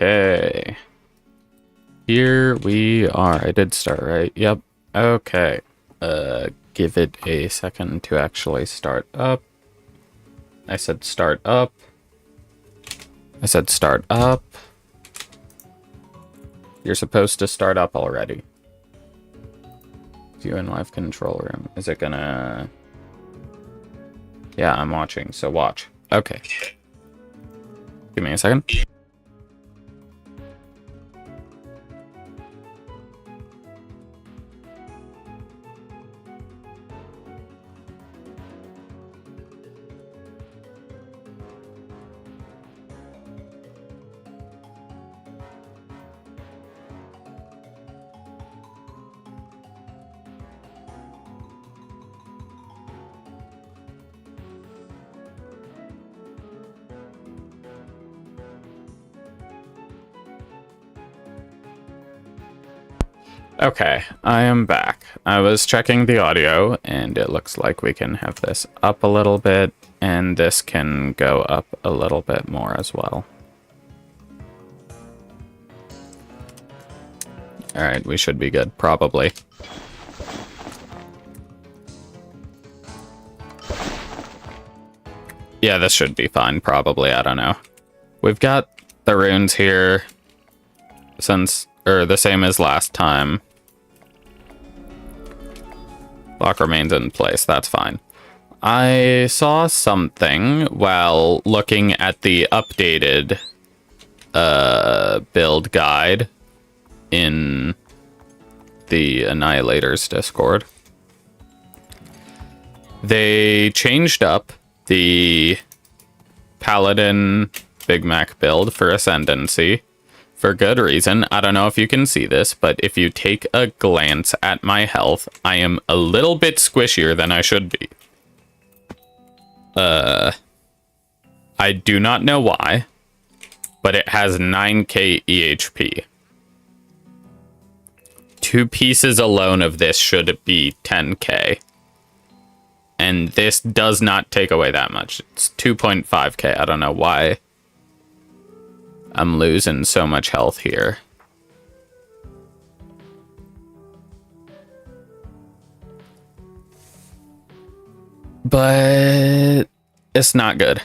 Okay. Here we are. I did start, right? Yep. Okay. Give it a second to actually start up. I said start up. I said start up. You're supposed to start up already. View in live control room. Is it gonna... Yeah, I'm watching, so watch. Okay. Give me a second. Okay, I am back. I was checking the audio, and it looks like we can have this up a little bit, and this can go up a little bit more as well. Alright, we should be good, probably. Yeah, this should be fine, probably, I don't know. We've got the runes here, the same as last time. Lock remains in place, that's fine. I saw something while looking at the updated build guide in the Annihilator's Discord. They changed up the Paladin Big Mac build for Ascendancy. For good reason. I don't know if you can see this, but if you take a glance at my health, I am a little bit squishier than I should be. I do not know why, but it has 9k EHP. 2 pieces alone of this should be 10k. And this does not take away that much. It's 2.5k. I don't know why I'm losing so much health here. But it's not good.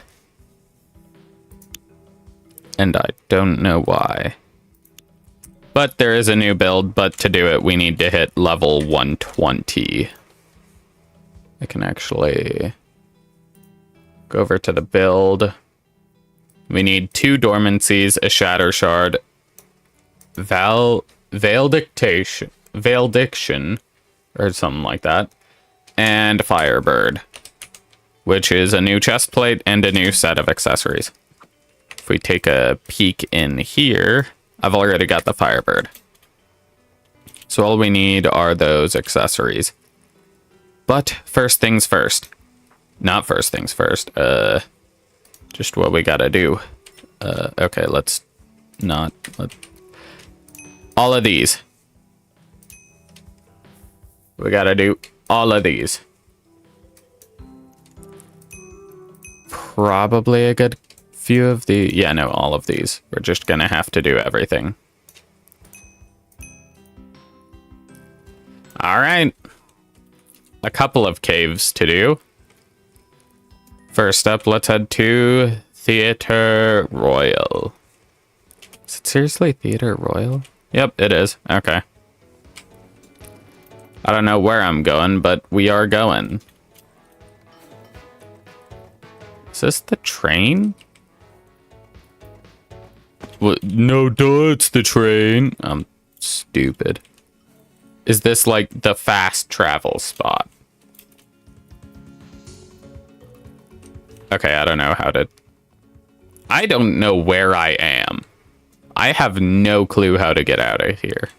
And I don't know why. But there is a new build, but to do it, we need to hit level 120. I can actually go over to the build. We need 2 dormancies, a shatter shard, valediction, or something like that, and firebird, which is a new chest plate and a new set of accessories. If we take a peek in here, I've already got the firebird. So all we need are those accessories. But first things first. Not first things first. Just what we gotta do. Okay, all of these. We gotta do all of these. Probably a good few of the... Yeah, no, all of these. We're just gonna have to do everything. Alright. A couple of caves to do. First up, let's head to Theater Royal. Is it seriously Theater Royal? Yep, it is. Okay. I don't know where I'm going, but we are going. Is this the train? What? No, duh, it's the train. I'm stupid. Is this like the fast travel spot? Okay, I don't know how to... I don't know where I am. I have no clue how to get out of here.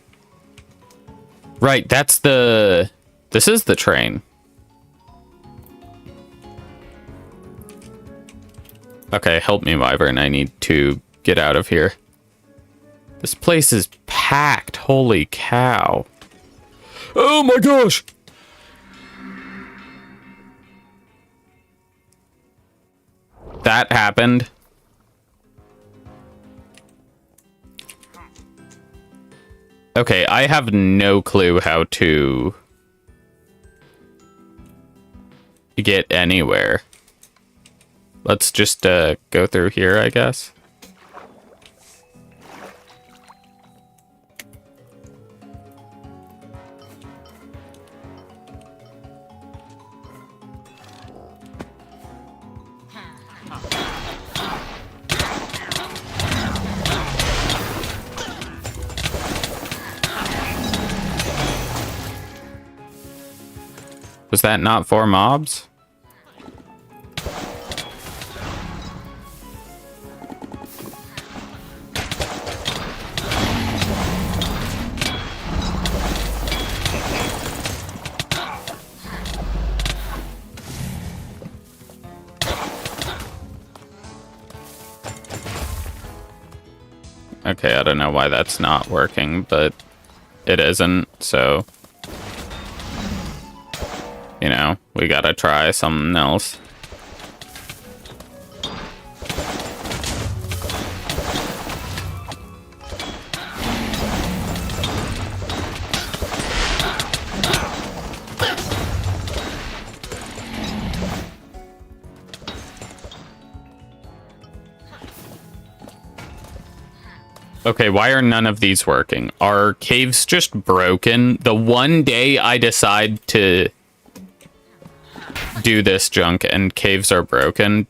Right, that's the... This is the train. Okay, help me, Wyvern. I need to get out of here. This place is packed. Holy cow. Oh my gosh! That happened. Okay, I have no clue how to get anywhere. Let's just go through here, I guess. Was that not 4 mobs? Okay, I don't know why that's not working, but it isn't, so... You know, we gotta try something else. Okay, why are none of these working? Are caves just broken? The one day I decide to do this junk and caves are broken?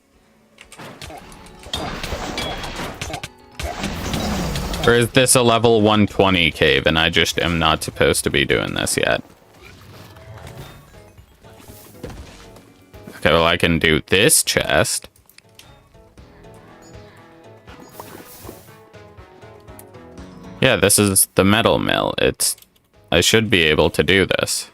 Or is this a level 120 cave and I just am not supposed to be doing this yet? Okay, well I can do this chest. Yeah, this is the metal mill. I should be able to do this.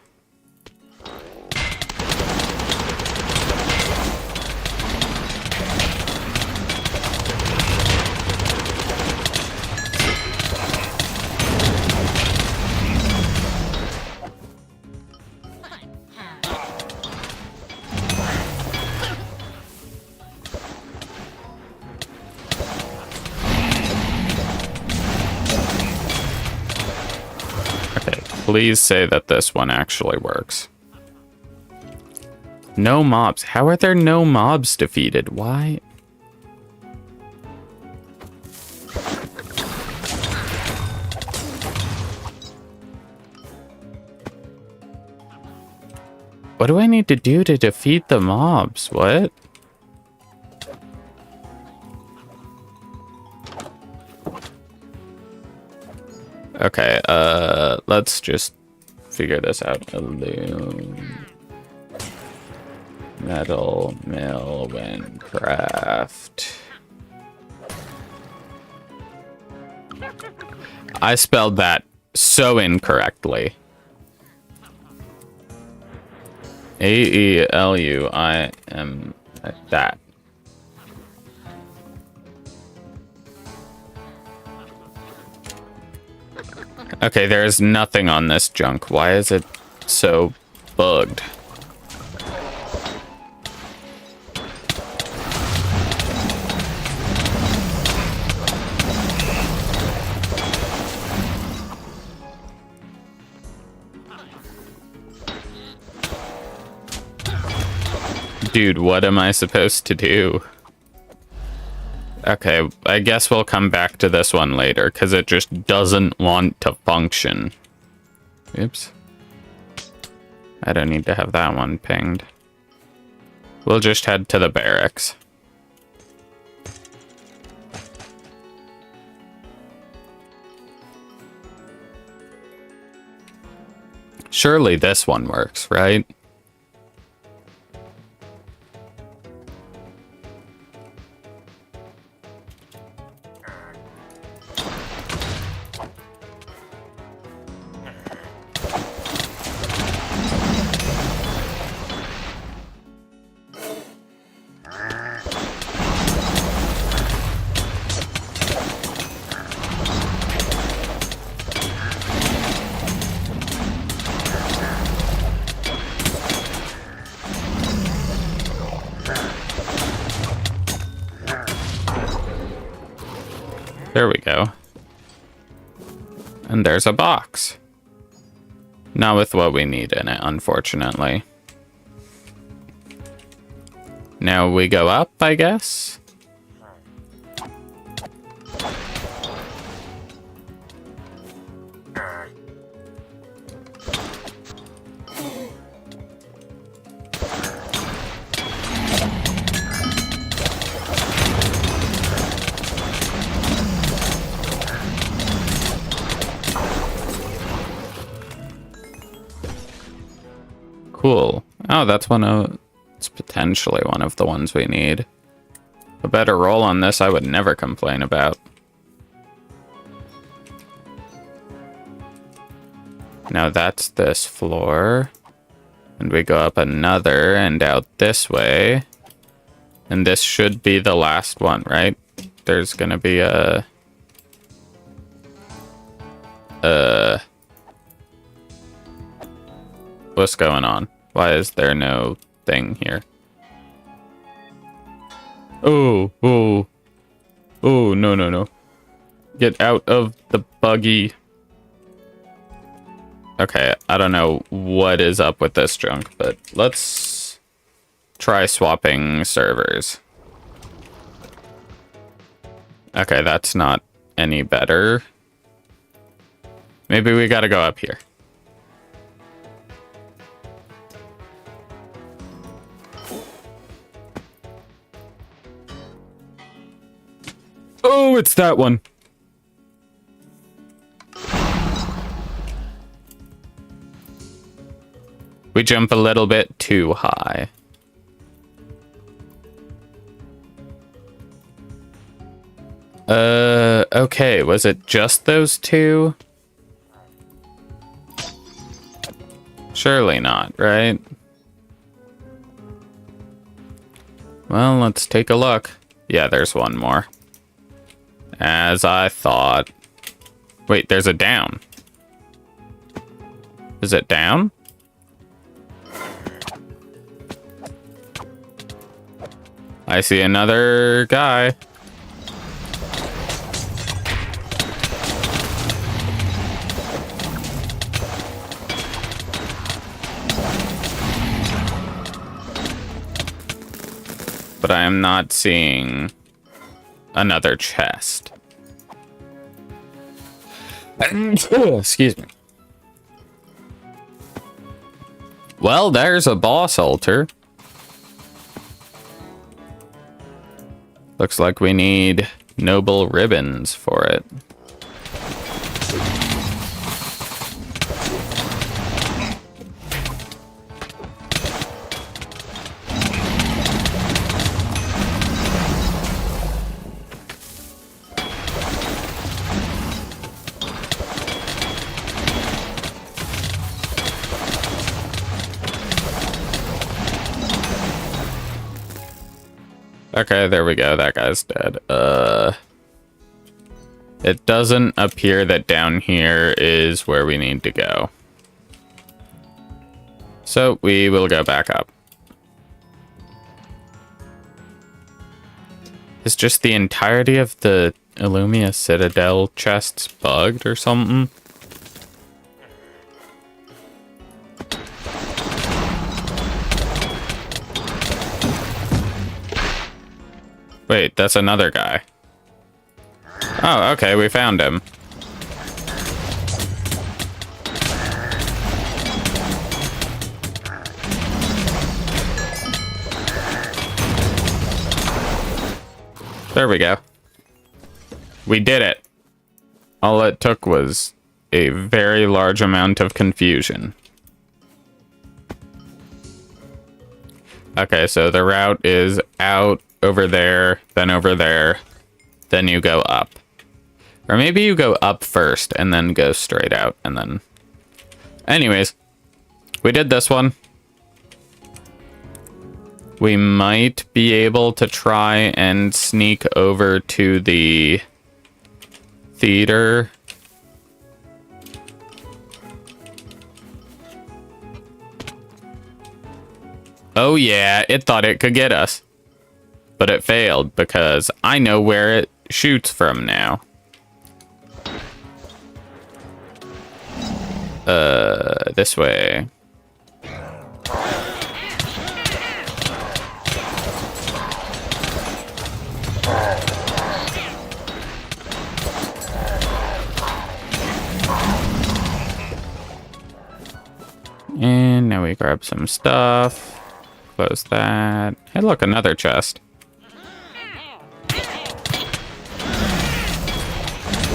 Please say that this one actually works. No mobs. How are there no mobs defeated? Why? What do I need to do to defeat the mobs? What? Okay, let's just figure this out. Metal mill Wynncraft. I spelled that so incorrectly. A-E-L-U-I-M. That. Okay, there is nothing on this junk. Why is it so bugged? Dude, what am I supposed to do? Okay, I guess we'll come back to this one later, because it just doesn't want to function. Oops. I don't need to have that one pinged. We'll just head to the barracks. Surely this one works, right? There we go. And there's a box. Not with what we need in it, unfortunately. Now we go up, I guess? Cool. Oh, that's it's potentially one of the ones we need. A better roll on this I would never complain about. Now that's this floor. And we go up another and out this way. And this should be the last one, right? There's gonna be a... What's going on? Why is there no thing here? Oh, oh. Oh, no, no, no. Get out of the buggy. Okay, I don't know what is up with this junk, but let's try swapping servers. Okay, that's not any better. Maybe we gotta go up here. Oh, it's that one. We jump a little bit too high. Okay, was it just those two? Surely not, right? Well, let's take a look. Yeah, there's one more. As I thought. Wait, there's a down. Is it down? I see another guy. But I am not seeing another chest. Excuse me. Well, there's a boss altar. Looks like we need noble ribbons for it. Okay, there we go. That guy's dead. It doesn't appear that down here is where we need to go. So we will go back up. Is just the entirety of the Illumia Citadel chests bugged or something? Wait, that's another guy. Oh, okay, we found him. There we go. We did it. All it took was a very large amount of confusion. Okay, so the route is out, over there, then you go up. Or maybe you go up first and then go straight out and then... Anyways, we did this one. We might be able to try and sneak over to the theater. Oh yeah, it thought it could get us. But it failed because I know where it shoots from now. This way. And now we grab some stuff. Close that. Hey, look, another chest.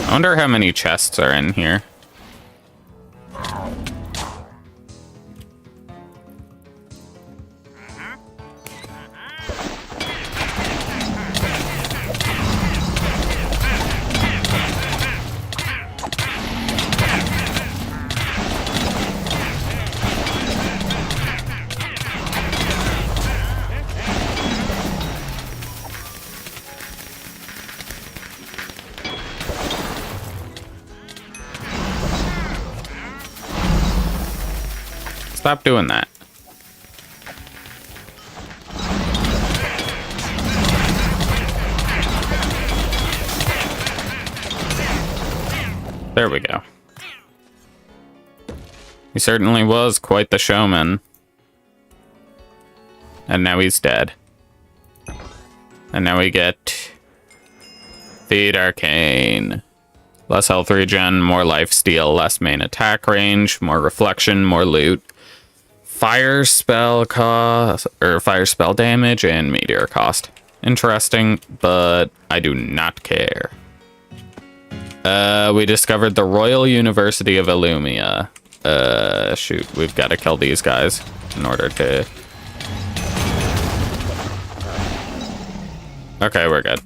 I wonder how many chests are in here. Stop doing that. There we go. He certainly was quite the showman. And now he's dead. And now we get Feed Arcane. Less health regen, more life steal, less main attack range, more reflection, more loot. Fire spell cost, or fire spell damage, and meteor cost. Interesting, but I do not care. We discovered the Royal University of Illumia. Shoot, we've got to kill these guys in order to... Okay, we're good.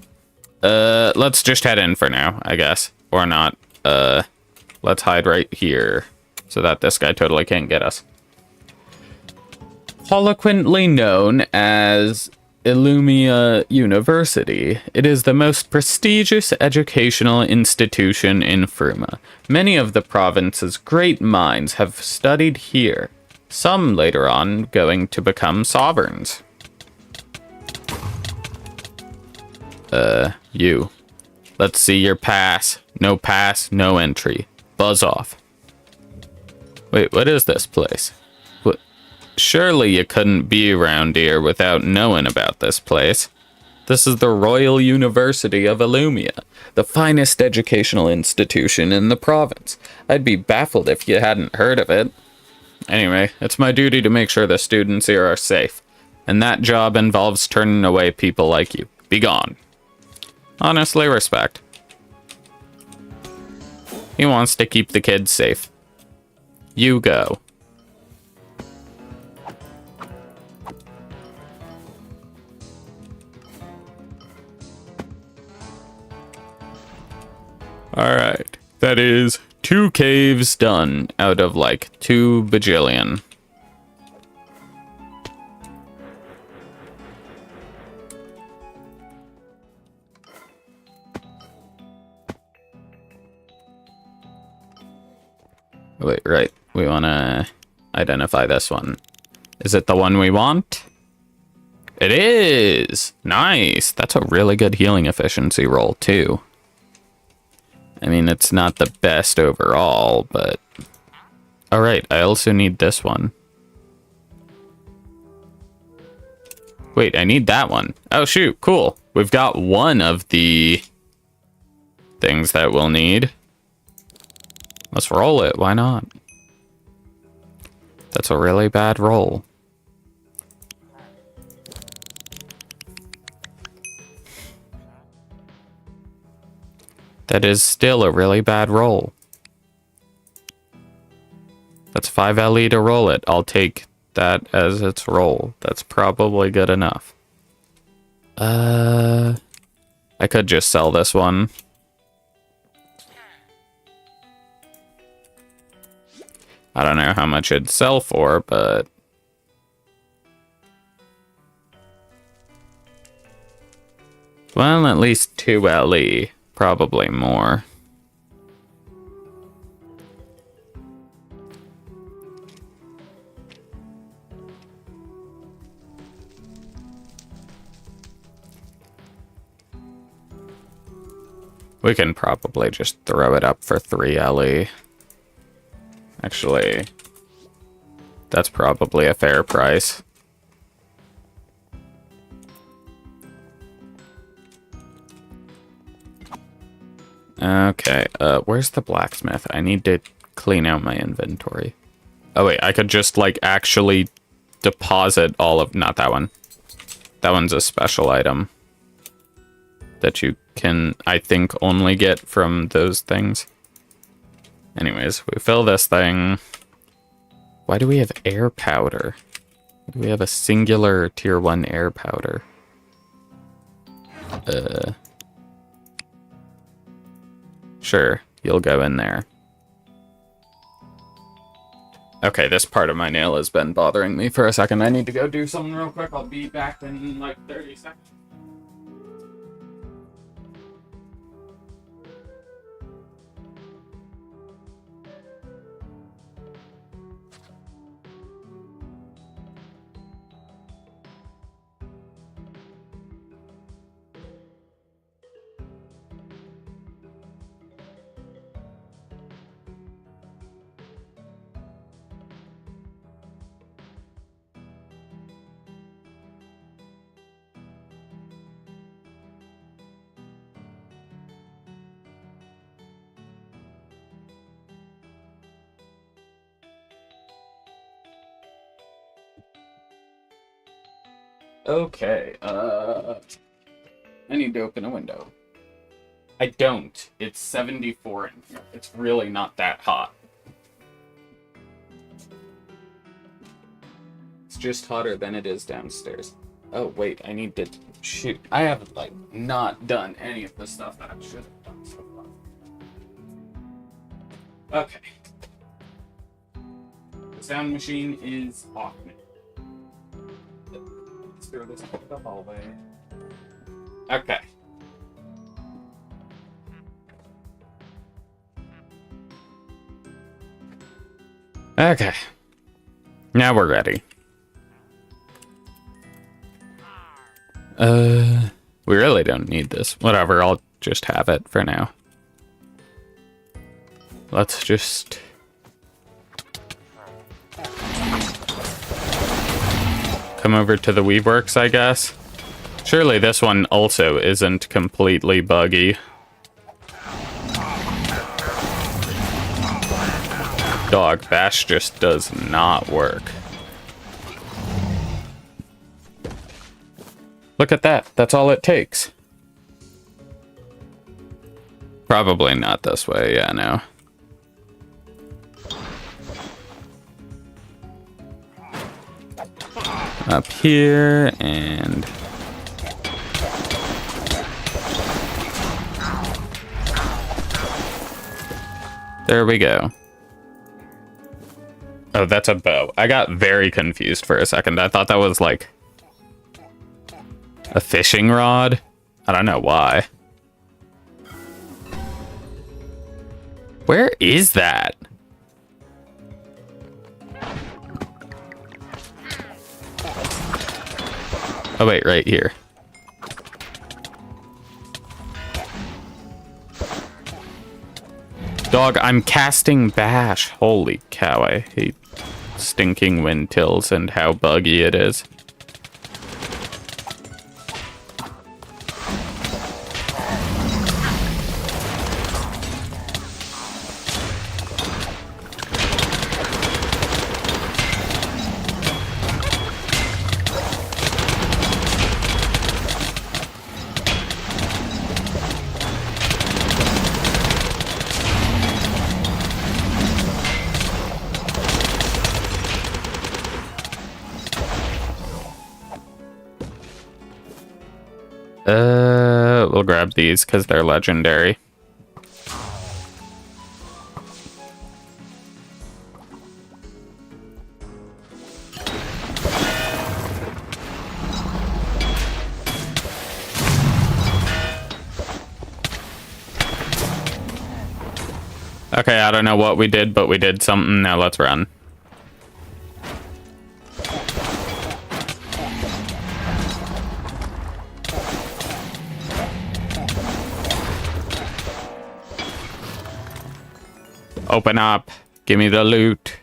Let's just head in for now, I guess. Or not. Let's hide right here so that this guy totally can't get us. Colloquially known as Illumia University, it is the most prestigious educational institution in Fruma. Many of the province's great minds have studied here, some later on going to become sovereigns. You. Let's see your pass. No pass, no entry. Buzz off. Wait, what is this place? Surely you couldn't be around here without knowing about this place. This is the Royal University of Illumia, the finest educational institution in the province. I'd be baffled if you hadn't heard of it. Anyway, it's my duty to make sure the students here are safe, and that job involves turning away people like you. Be gone. Honestly, respect. He wants to keep the kids safe. You go. Alright, that is 2 caves done out of like 2 bajillion. Wait, right, we want to identify this one. Is it the one we want? It is! Nice! That's a really good healing efficiency roll, too. I mean, it's not the best overall, but... Alright, I also need this one. Wait, I need that one. Oh, shoot, cool. We've got one of the things that we'll need. Let's roll it, why not? That's a really bad roll. That is still a really bad roll. That's 5 LE to roll it. I'll take that as its roll. That's probably good enough. I could just sell this one. I don't know how much it'd sell for, but... Well, at least 2 LE. Probably more. We can probably just throw it up for 3 LE. Actually, that's probably a fair price. Okay, where's the blacksmith? I need to clean out my inventory. Oh wait, I could just, like, actually deposit all of... Not that one. That one's a special item that you can, I think, only get from those things. Anyways, we fill this thing. Why do we have air powder? Why do we have a singular tier 1 air powder? Sure, you'll go in there. Okay, this part of my nail has been bothering me for a second. I need to go do something real quick. I'll be back in like 30 seconds. Okay, I need to open a window. I don't. It's 74 in here. It's really not that hot. It's just hotter than it is downstairs. Oh, wait, I need to... Shoot, I have, like, not done any of the stuff that I should have done so far. Okay. The sound machine is off now. Through this the hallway. Okay. Okay. Now we're ready. We really don't need this. Whatever, I'll just have it for now. Let's just... come over to the Weaveworks, I guess. Surely this one also isn't completely buggy. Dog, bash just does not work. Look at that. That's all it takes. Probably not this way. Yeah, no. Up here, and... there we go. Oh, that's a bow. I got very confused for a second. I thought that was, like, a fishing rod. I don't know why. Where is that? Oh, wait, right here. Dog, I'm casting bash. Holy cow, I hate stinking wind tills and how buggy it is. We'll grab these because they're legendary. Okay, I don't know what we did, but we did something. Now let's run. Open up. Give me the loot.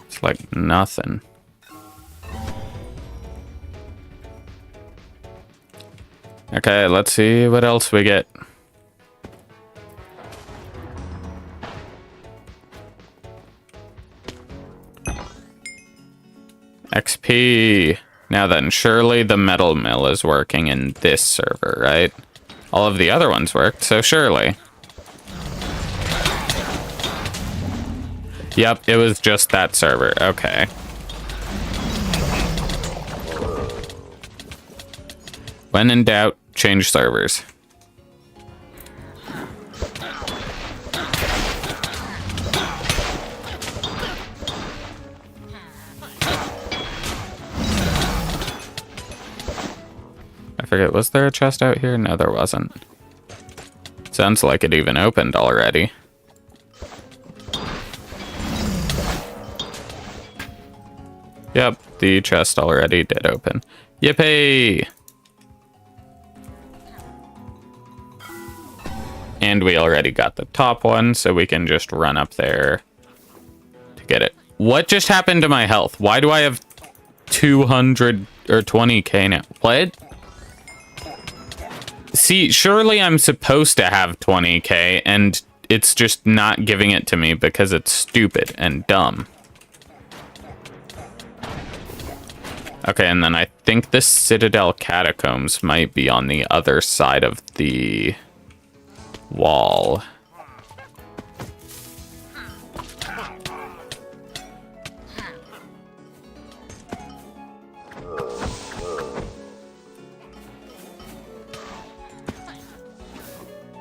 It's like nothing. Okay, let's see what else we get. XP. Now then, surely the metal mill is working in this server, right? All of the other ones worked, so surely. Yep, it was just that server. Okay. When in doubt, change servers. I forget, was there a chest out here? No, there wasn't. Sounds like it even opened already. Yep, the chest already did open. Yippee! And we already got the top one, so we can just run up there to get it. What just happened to my health? Why do I have 200 or 20k now? What? See, surely I'm supposed to have 20k, and it's just not giving it to me because it's stupid and dumb. Okay, and then I think the Citadel Catacombs might be on the other side of the wall.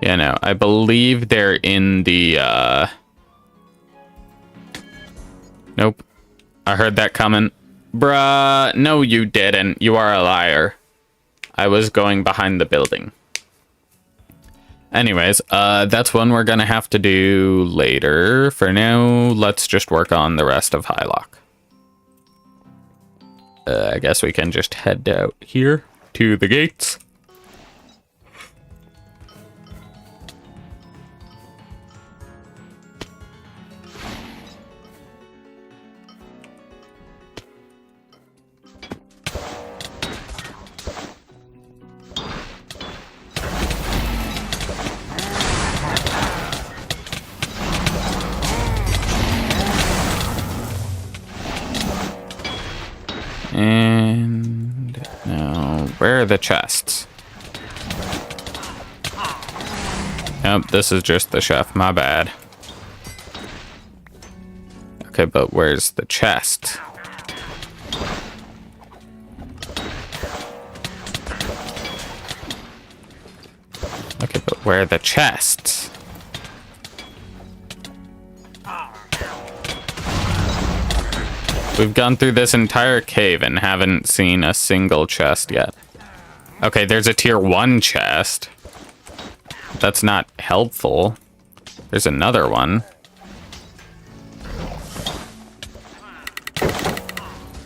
Yeah, no, I believe they're in the, Nope. I heard that coming. Bruh, no you didn't. You are a liar. I was going behind the building. Anyways, that's one we're gonna have to do later. For now, let's just work on the rest of Highlock. I guess we can just head out here to the gates. And now, where are the chests? Yep, this is just the chef, my bad. Okay, but where's the chest? Okay, but where are the chests? We've gone through this entire cave and haven't seen a single chest yet. Okay, there's a tier 1 chest. That's not helpful. There's another one.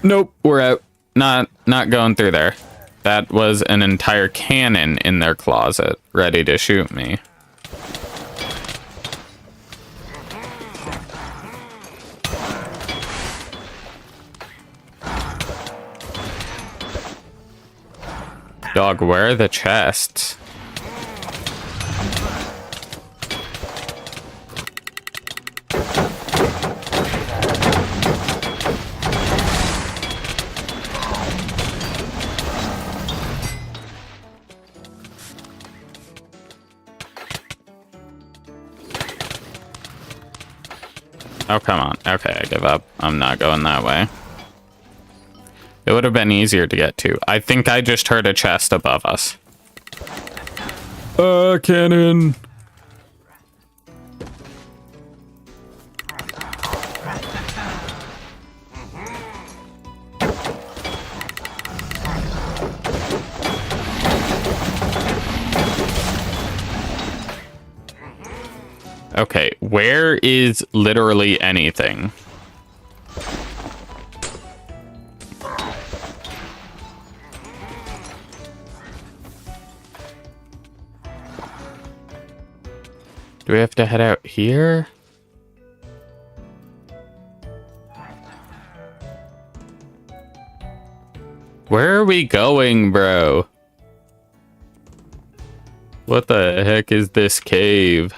Nope, we're out. Not going through there. That was an entire cannon in their closet, ready to shoot me. Dog, where are the chests? Oh, come on. Okay, I give up. I'm not going that way. It would have been easier to get to. I think I just heard a chest above us. Cannon. Okay, where is literally anything? Do we have to head out here? Where are we going, bro? What the heck is this cave?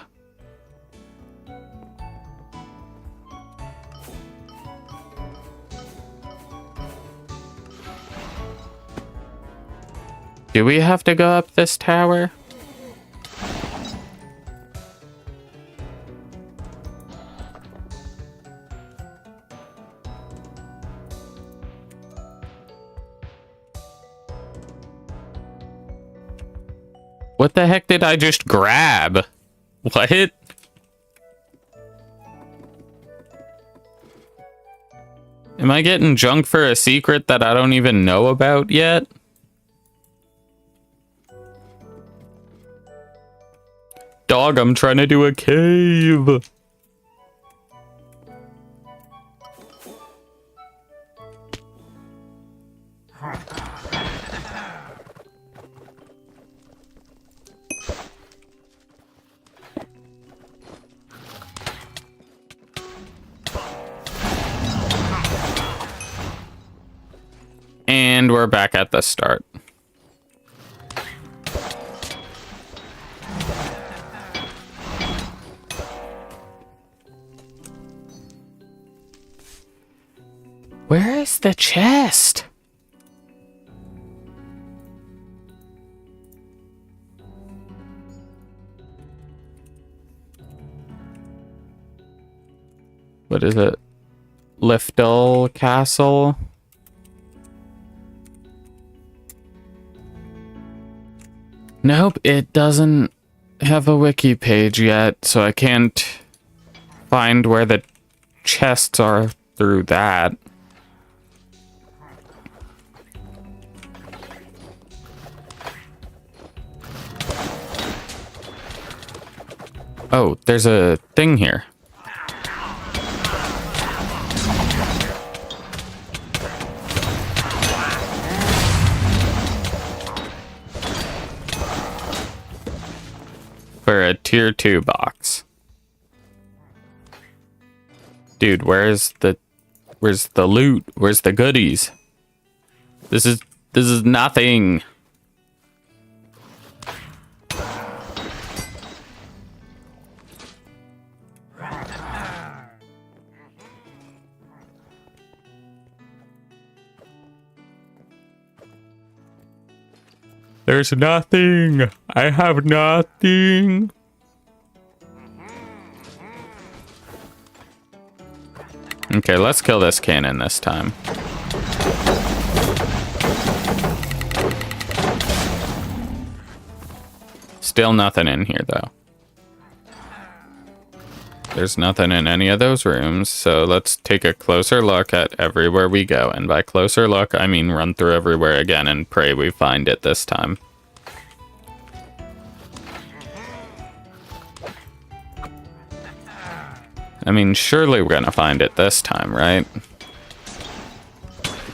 Do we have to go up this tower? What the heck did I just grab? What? Am I getting junk for a secret that I don't even know about yet? Dog, I'm trying to do a cave. And we're back at the start. Where is the chest? What is it? Liftel Castle? Nope, it doesn't have a wiki page yet, so I can't find where the chests are through that. Oh, there's a thing here. For a tier 2 box. Dude, where's the loot? Where's the goodies? This is nothing. There's nothing. I have nothing. Okay, let's kill this cannon this time. Still nothing in here, though. There's nothing in any of those rooms, so let's take a closer look at everywhere we go. And by closer look, I mean run through everywhere again and pray we find it this time. I mean, surely we're gonna find it this time, right?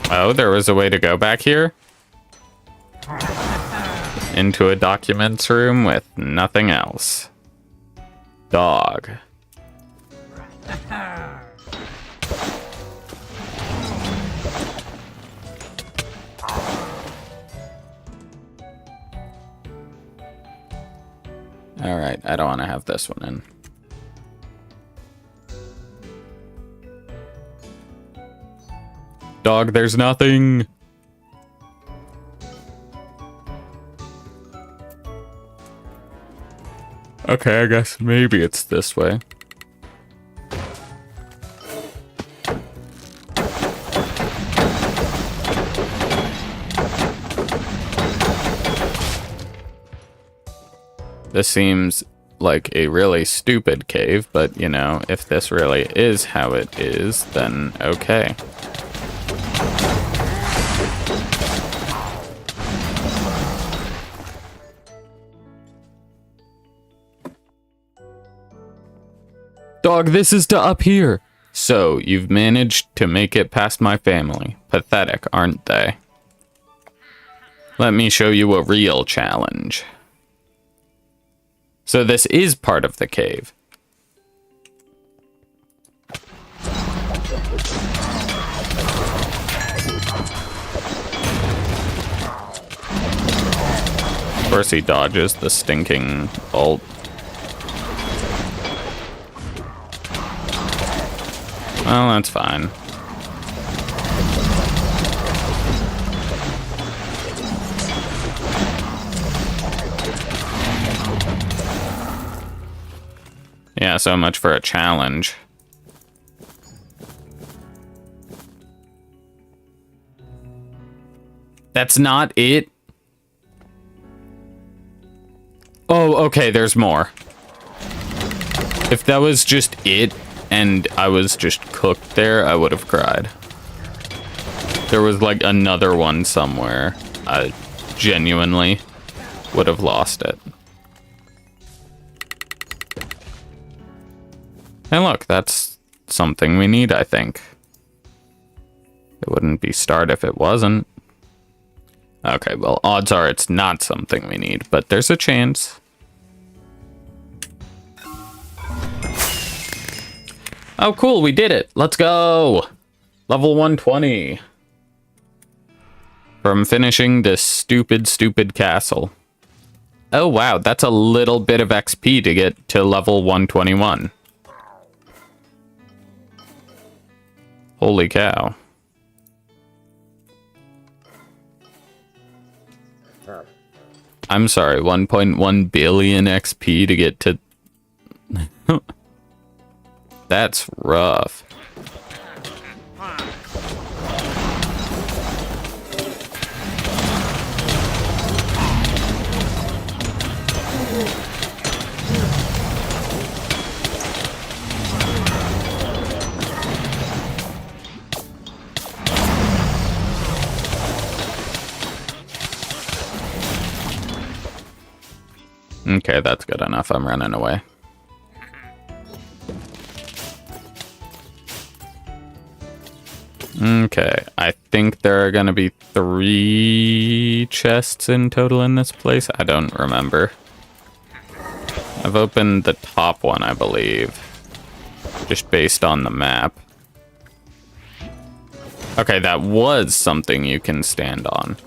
Oh, there was a way to go back here? Into a documents room with nothing else. Dog. Alright, I don't want to have this one in. Dog, there's nothing. Okay, I guess maybe it's this way. This seems like a really stupid cave, but you know, if this really is how it is, then okay. Dog, this is to up here. So, you've managed to make it past my family. Pathetic, aren't they? Let me show you a real challenge. So this is part of the cave. course he dodges the stinking bolt. Well, that's fine. Yeah, so much for a challenge. That's not it? Oh, okay, there's more. If that was just it, and I was just cooked there, I would have cried. There was like another one somewhere. I genuinely would have lost it. And look, that's something we need, I think. It wouldn't be start if it wasn't. Okay, well, odds are it's not something we need, but there's a chance. Oh, cool, we did it. Let's go. Level 120. From finishing this stupid, stupid castle. Oh, wow, that's a little bit of XP to get to level 121. Holy cow. I'm sorry, 1.1 billion XP to get to... That's rough. Okay, that's good enough. I'm running away. Okay, I think there are gonna be 3 chests in total in this place. I don't remember. I've opened the top one, I believe. Just based on the map. Okay, that was something you can stand on.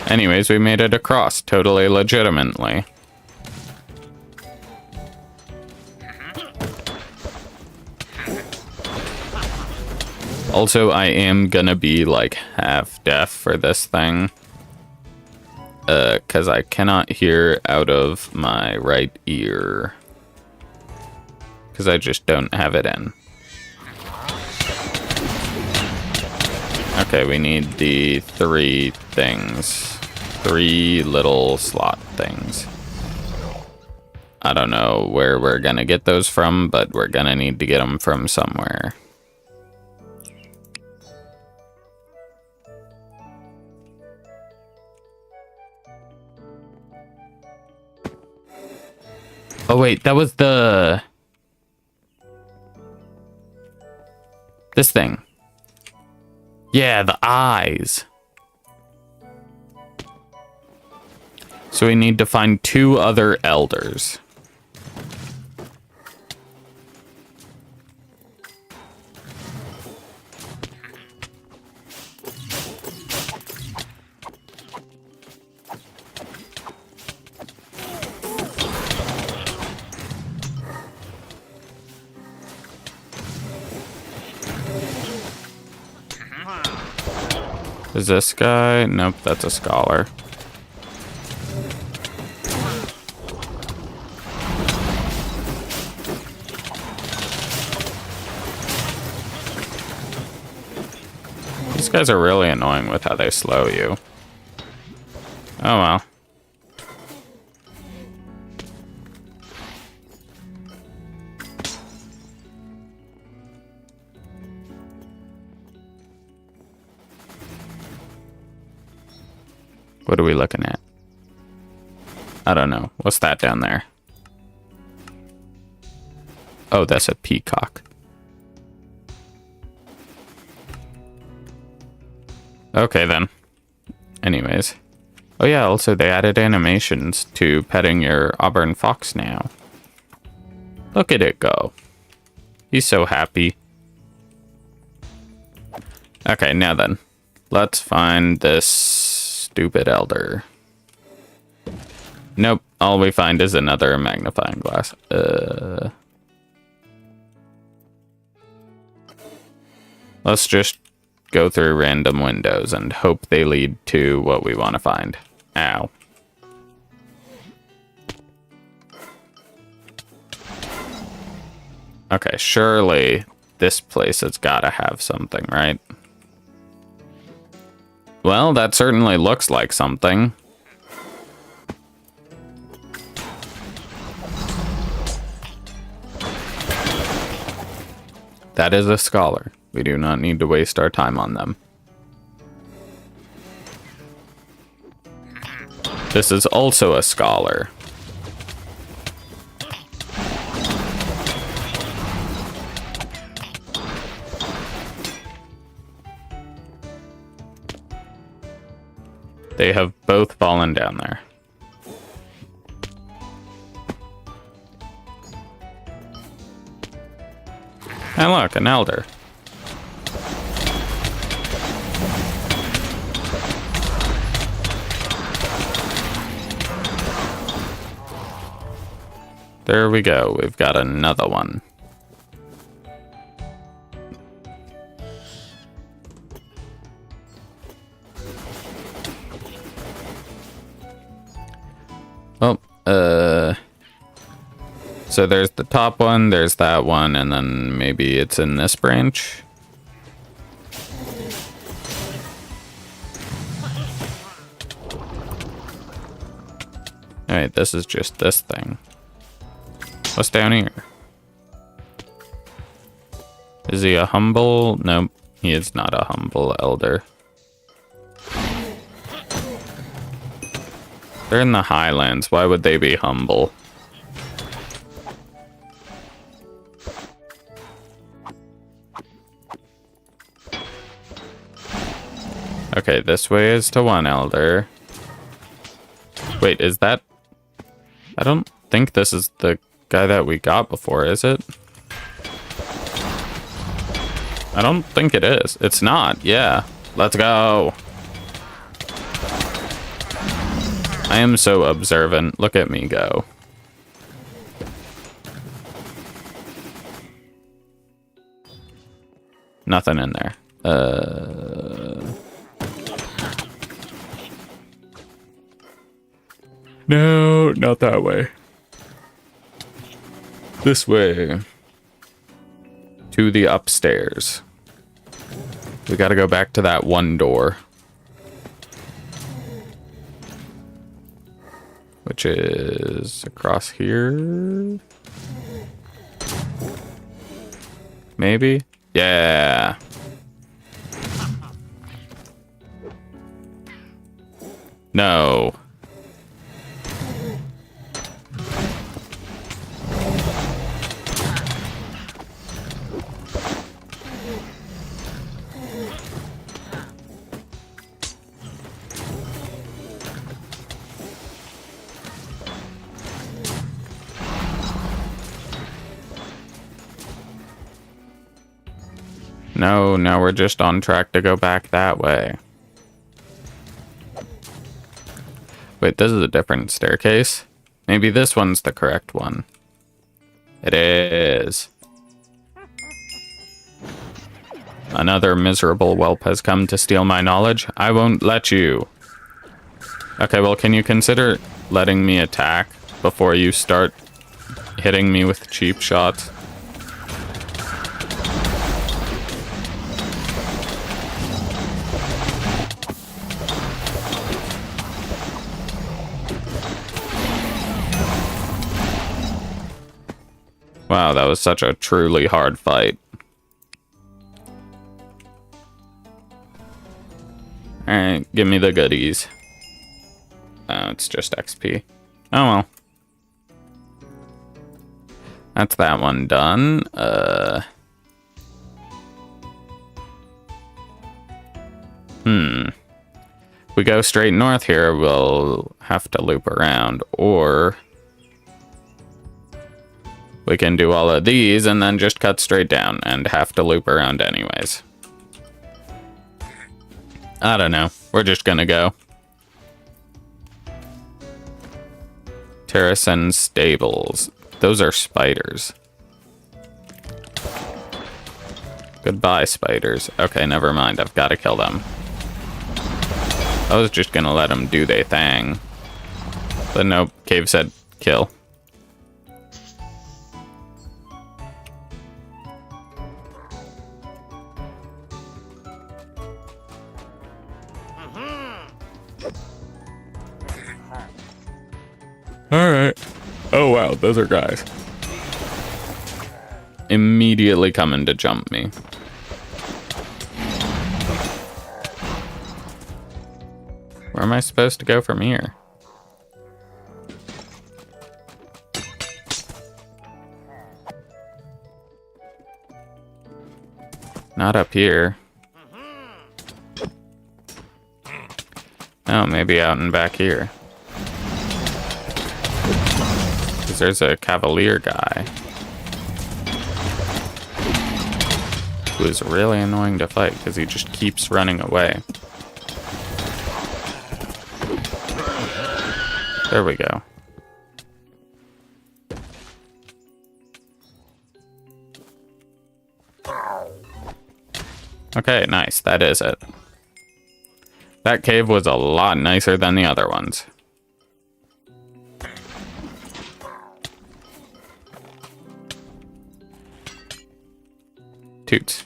Anyways, we made it across, totally legitimately. Also, I am gonna be, like, half deaf for this thing. Because I cannot hear out of my right ear. Because I just don't have it in. Okay, we need the 3 things. 3 little slot things. I don't know where we're gonna get those from, but we're gonna need to get them from somewhere. Oh wait, that was the... This thing. Yeah, the eyes. So we need to find 2 other elders. Is this guy? Nope, that's a scholar. These guys are really annoying with how they slow you. Oh well. What are we looking at? I don't know. What's that down there? Oh, that's a peacock. Okay, then. Anyways. Oh yeah, also they added animations to petting your auburn fox now. Look at it go. He's so happy. Okay, now then. Let's find this stupid elder. Nope, all we find is another magnifying glass. Let's just go through random windows and hope they lead to what we want to find. Ow. Okay, surely this place has got to have something, right? Well, that certainly looks like something. That is a scholar. We do not need to waste our time on them. This is also a scholar. They have both fallen down there. And look, an elder. There we go. We've got another one. Oh, so there's the top one, there's that one, and then maybe it's in this branch. Alright, this is just this thing. What's down here? Is he a humble? Nope, he is not a humble elder. They're in the Highlands. Why would they be humble? Okay, this way is to one elder. Wait, is that... I don't think this is the guy that we got before, is it? I don't think it is. It's not. Yeah. Let's go. I am so observant. Look at me go. Nothing in there. No, not that way. This way. To the upstairs. We gotta go back to that one door. Which is across here. Maybe? Yeah. No. No, now we're just on track to go back that way. Wait, this is a different staircase. Maybe this one's the correct one. It is. Another miserable whelp has come to steal my knowledge. I won't let you. Okay, well, can you consider letting me attack before you start hitting me with cheap shots? Wow, that was such a truly hard fight. Alright, give me the goodies. Oh, it's just XP. Oh well. That's that one done. If we go straight north here, we'll have to loop around, or we can do all of these and then just cut straight down and have to loop around anyways. I don't know. We're just gonna go. Terrace and stables. Those are spiders. Goodbye, spiders. Okay, never mind. I've got to kill them. I was just gonna let them do their thing. But nope, Cave said kill. Alright. Oh wow, those are guys. Immediately coming to jump me. Where am I supposed to go from here? Not up here. Oh, maybe out and back here. Because there's a cavalier guy. Who is really annoying to fight because he just keeps running away. There we go. Okay, nice. That is it. That cave was a lot nicer than the other ones. Toots.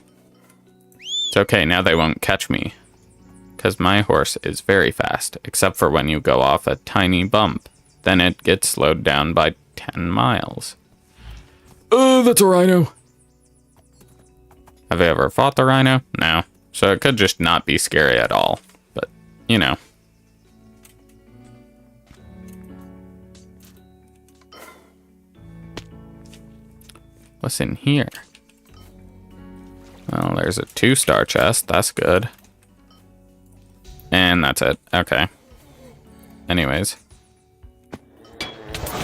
It's okay, now they won't catch me. Because my horse is very fast, except for when you go off a tiny bump. Then it gets slowed down by 10 miles. Oh, that's a rhino. Have you ever fought the rhino? No. So it could just not be scary at all. But, you know. What's in here? Well, there's a 2-star chest. That's good. And that's it. Okay. Anyways.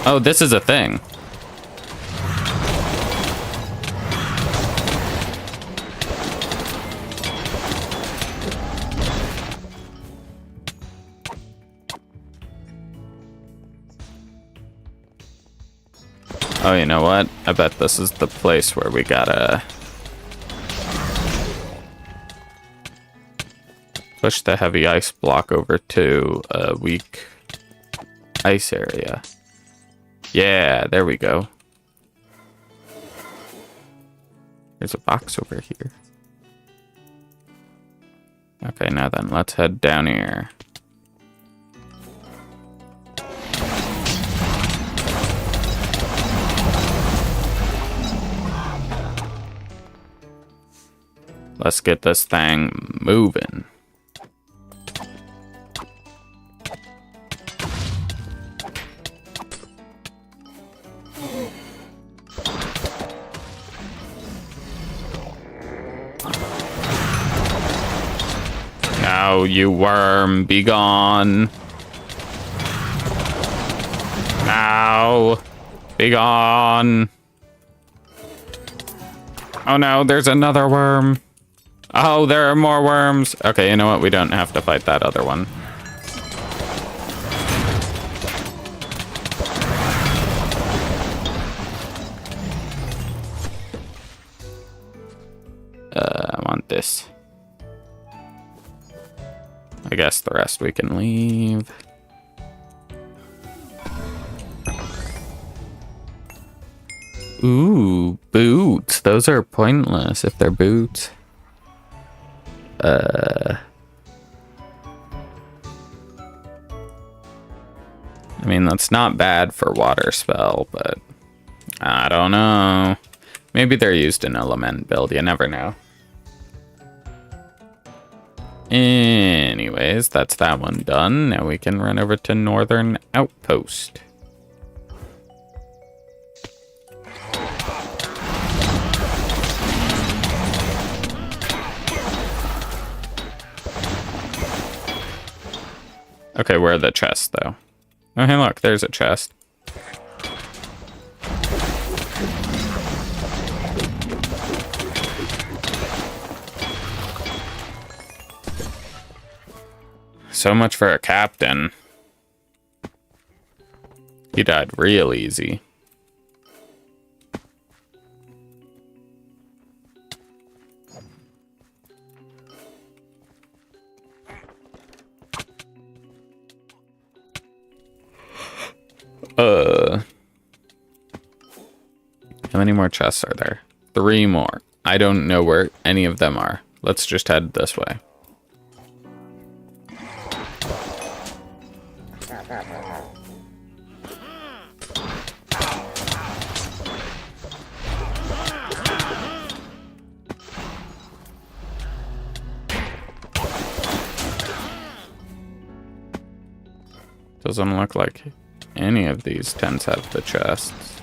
Oh, this is a thing. Oh, you know what? I bet this is the place where we gotta push the heavy ice block over to a weak ice area. Yeah, there we go. There's a box over here. Okay, now then, let's head down here. Let's get this thing moving. Now, you worm, be gone. Now, be gone. Oh no, there's another worm. Oh, there are more worms. Okay, you know what? We don't have to fight that other one. I want this. I guess the rest we can leave. Ooh, boots. Those are pointless if they're boots. I mean, that's not bad for water spell, but I don't know. Maybe they're used in element build, you never know. Anyways, that's that one done. Now we can run over to Northern Outpost. Okay, where are the chests, though? Oh, hey, look, there's a chest. So much for a captain. He died real easy. How many more chests are there? 3 more. I don't know where any of them are. Let's just head this way. Doesn't look like any of these tents have the chests.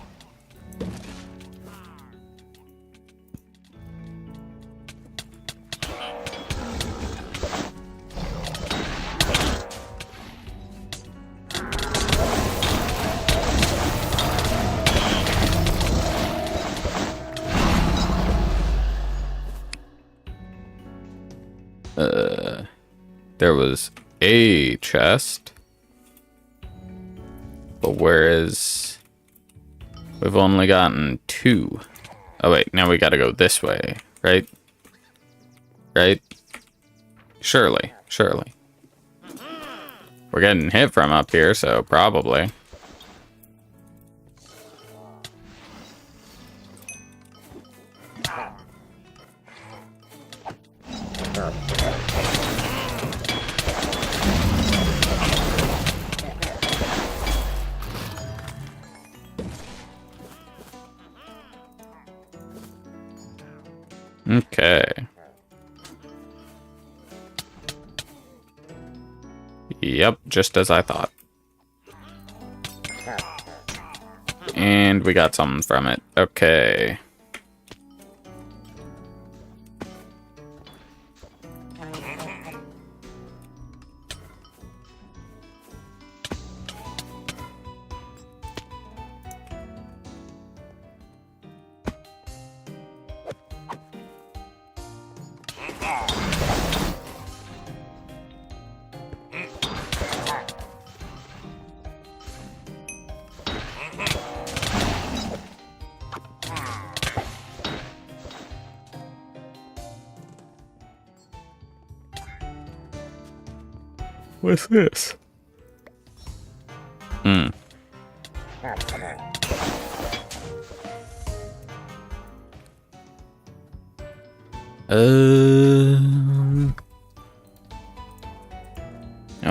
There was a chest. But whereas we've only gotten 2. Oh wait, now we gotta go this way, right? Right? Surely. We're getting hit from up here, so probably. Okay. Yep, just as I thought. And we got something from it. Okay. What's this? I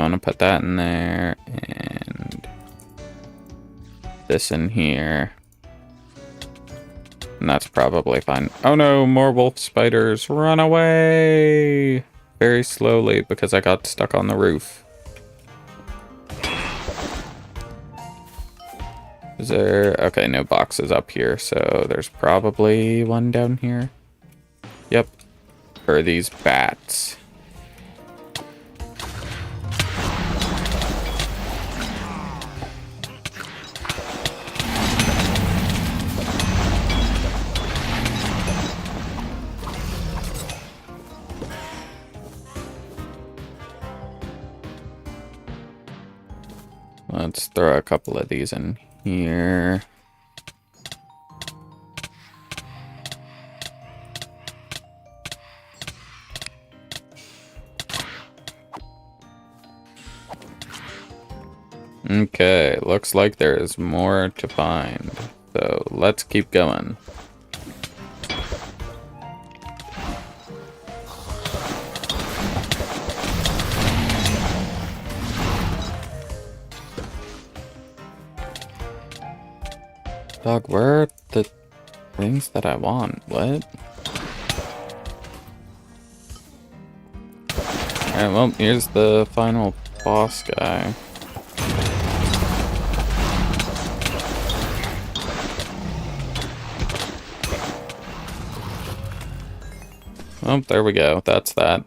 want to put that in there and this in here. And that's probably fine. Oh no, more wolf spiders. Run away! Very slowly because I got stuck on the roof. Is there... Okay, no boxes up here, so there's probably one down here. Yep. For these bats. Let's throw a couple of these in here. Okay, looks like there is more to find. So let's keep going. Dog, where are the things that I want? What? Alright, well, here's the final boss guy. Oh, there we go. That's that.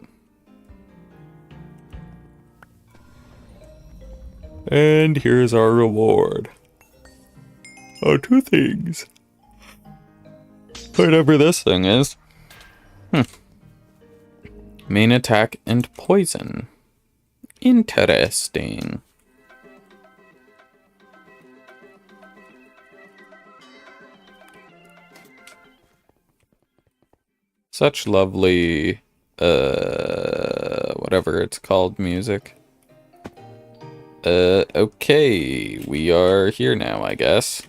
And here's our reward. Oh, 2 things. Whatever this thing is. Main attack and poison. Interesting. Such lovely, whatever it's called, music. Okay, we are here now, I guess.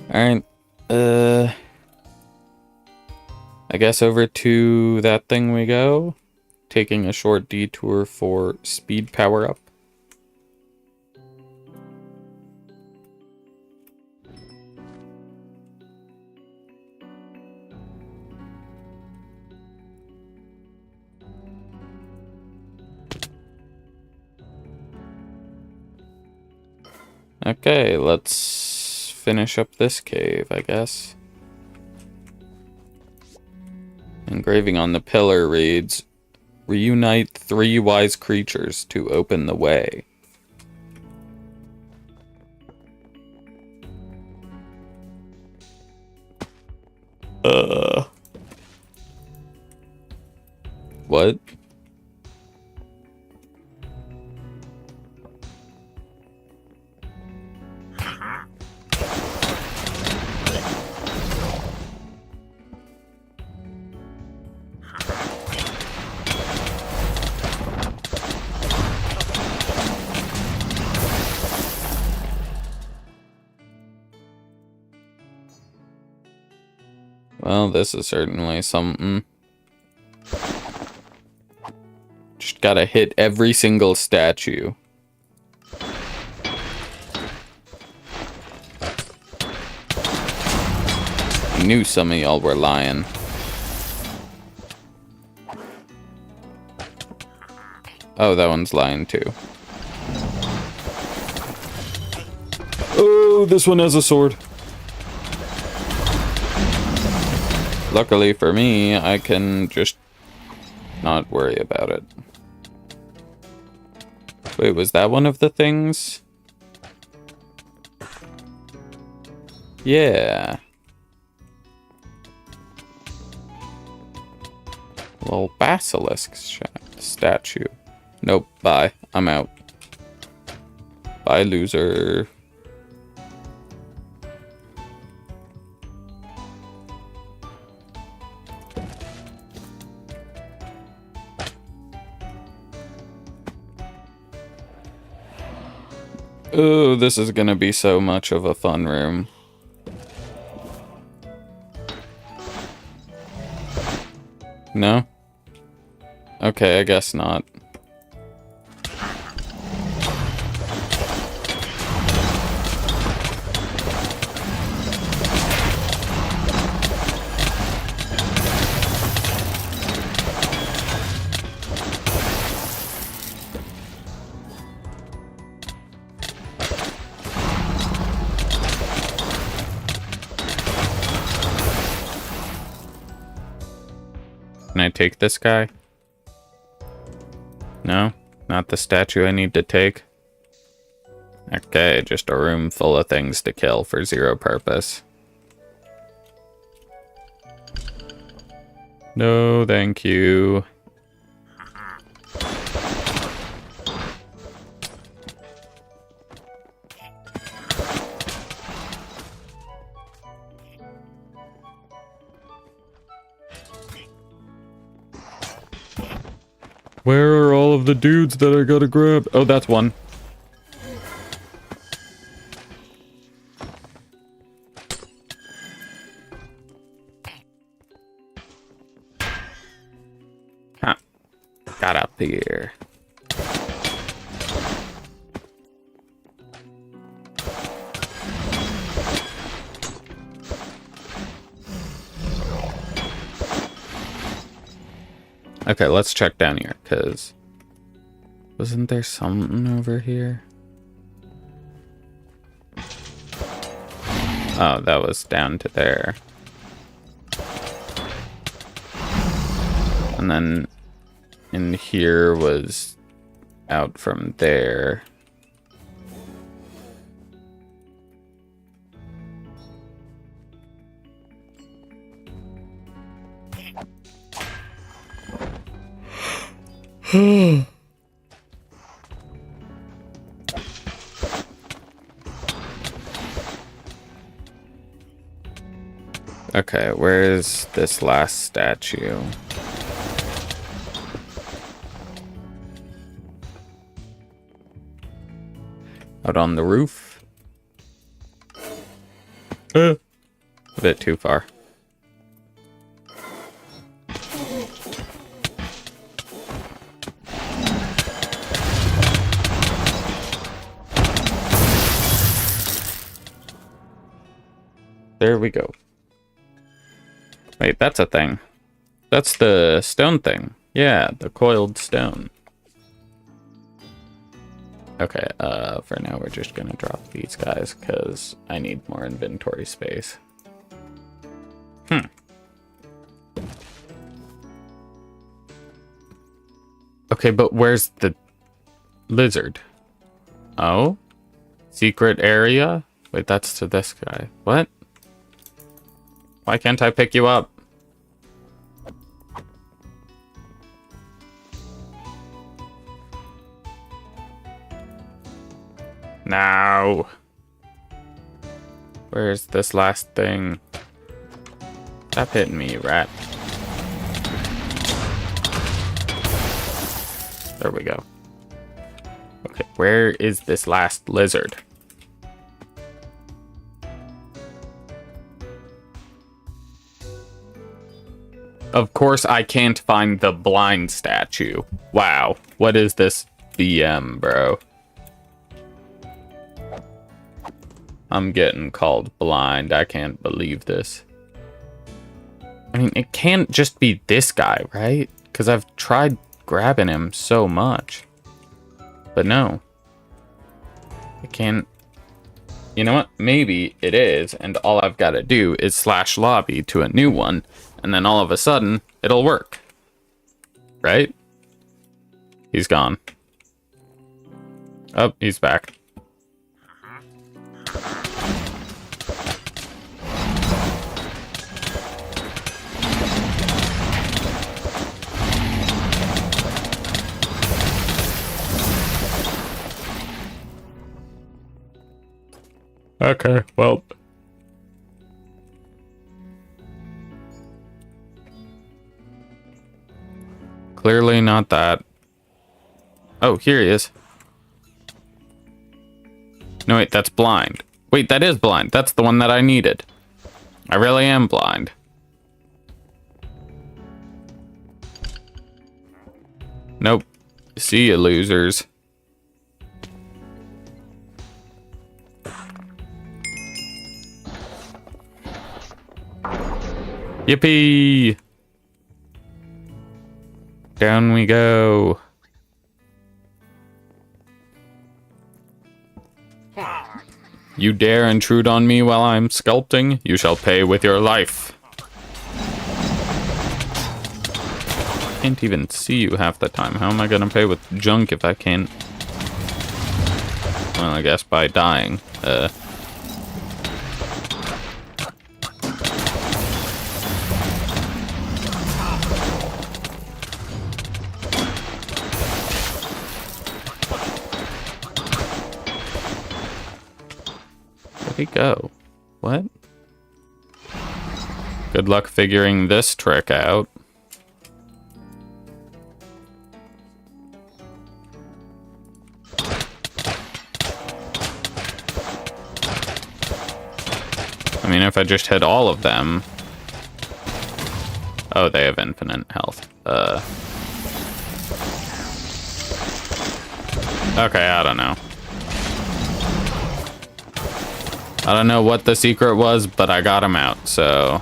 Alright, I guess over to that thing we go. Taking a short detour for speed power up. Okay, let's finish up this cave, I guess. Engraving on the pillar reads, "Reunite 3 wise creatures to open the way." What? Well, this is certainly something. Just gotta hit every single statue. I knew some of y'all were lying. Oh, that one's lying too. Oh, this one has a sword. Luckily for me, I can just not worry about it. Wait, was that one of the things? Yeah. Little basilisk statue. Nope, bye. I'm out. Bye, loser. Oh, this is gonna be so much of a fun room. No? Okay, I guess not. Can I take this guy? No? Not the statue I need to take? Okay, just a room full of things to kill for zero purpose. No, thank you. Where are all of the dudes that I gotta grab? Oh, that's one. Huh. Got up here. Okay, let's check down here, because wasn't there something over here? Oh, that was down to there. And then in here was out from there. Okay, where's this last statue? Out on the roof? A bit too far. There we go. Wait, that's a thing. That's the stone thing. Yeah, the coiled stone. Okay, for now we're just gonna drop these guys because I need more inventory space. Okay, but where's the lizard? Oh? Secret area? Wait, that's to this guy. What? Why can't I pick you up? No. Where's this last thing? Stop hitting me, you rat. There we go. Okay, where is this last lizard? Of course I can't find the blind statue. Wow, what is this BM, bro? I'm getting called blind. I can't believe this. I mean, it can't just be this guy, right? Because I've tried grabbing him so much. But no. It can't. You know what? Maybe it is, and all I've got to do is slash lobby to a new one, and then all of a sudden, it'll work. Right? He's gone. Oh, he's back. Okay, well. Clearly not that. Oh, here he is. No, wait, that's blind. Wait, that is blind. That's the one that I needed. I really am blind. Nope. See you, losers. Yippee! Down we go. You dare intrude on me while I'm sculpting? You shall pay with your life. I can't even see you half the time. How am I gonna pay with junk if I can't? Well, I guess by dying. Where'd he go? What? Good luck figuring this trick out. I mean, if I just hit all of them... Oh, they have infinite health. Okay, I don't know. I don't know what the secret was, but I got him out, so...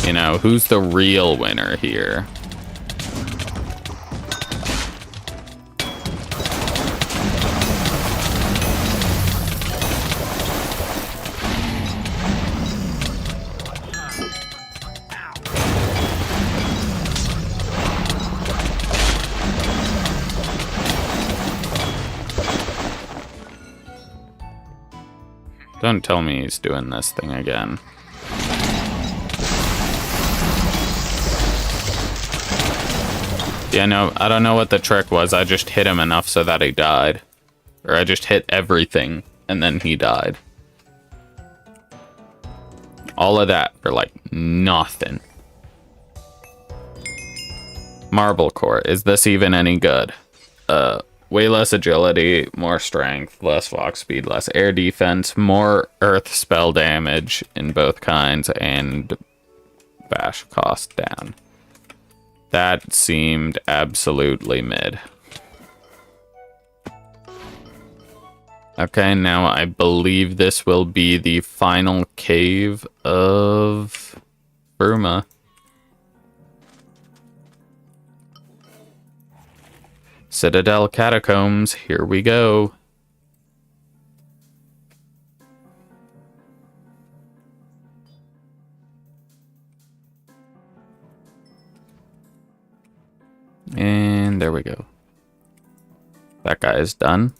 You know, who's the real winner here? Don't tell me he's doing this thing again. Yeah, no, I don't know what the trick was. I just hit him enough so that he died. Or I just hit everything, and then he died. All of that for, like, nothing. Marble core. Is this even any good? Way less agility, more strength, less walk speed, less air defense, more earth spell damage in both kinds, and bash cost down. That seemed absolutely mid. Okay, now I believe this will be the final cave of Fruma. Citadel Catacombs, here we go. And there we go. That guy is done.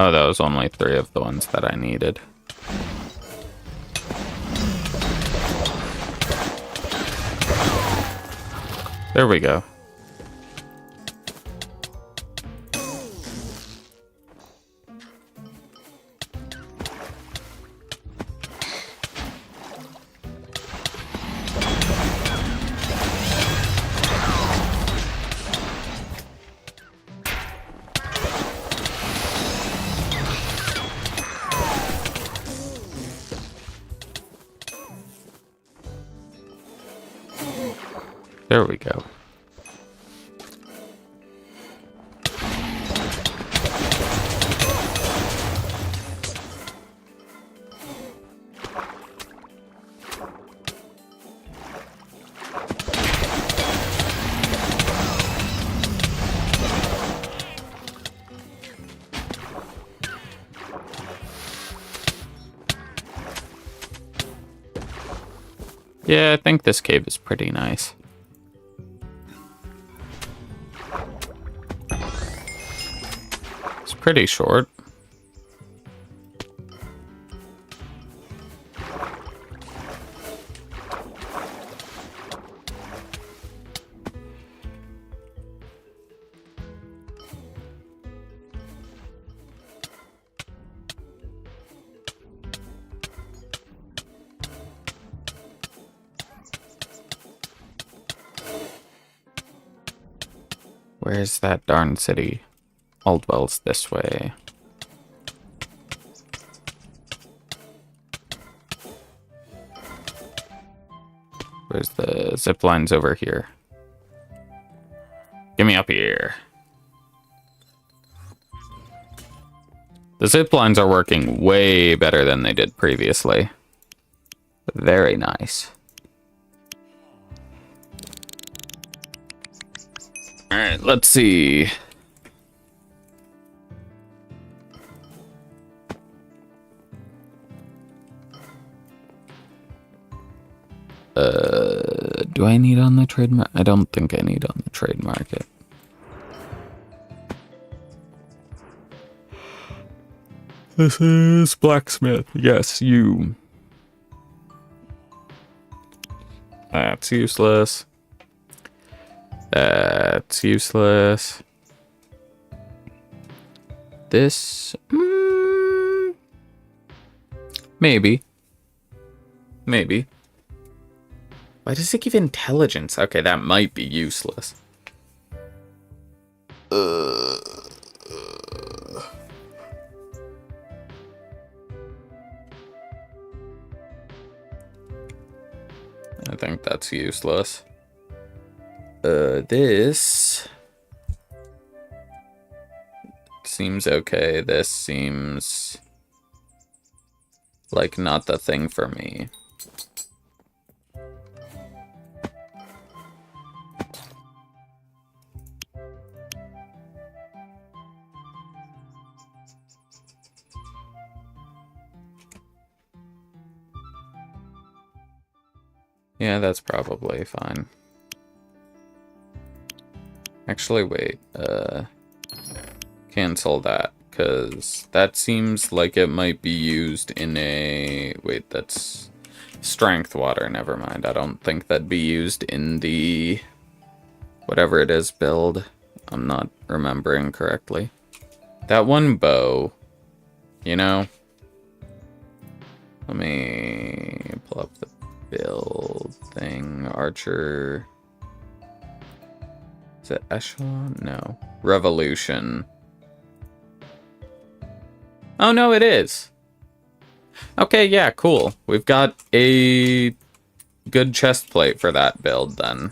Oh, that was only 3 of the ones that I needed. There we go. There we go. Yeah, I think this cave is pretty nice. It's pretty short. Where's that darn city? Aldwell's this way. Where's the zip lines over here? Get me up here. The zip lines are working way better than they did previously. Very nice. Alright, let's see. Do I need on the trade market? I don't think I need on the trade market. This is blacksmith. Yes, you. That's useless. That's useless. This... maybe. Maybe. Why does it give intelligence? Okay, that might be useless. I think that's useless. This seems okay. This seems like not the thing for me. Yeah, that's probably fine. Actually, wait. Cancel that, Because that seems like it might be used in a... Wait, that's strength water. Never mind. I don't think that'd be used in the... whatever it is build. I'm not remembering correctly. That one bow, you know? Let me pull up the build thing. Archer. Is it Echelon? No. Revolution. Oh, no, it is. Okay, yeah, cool. We've got a good chest plate for that build, then.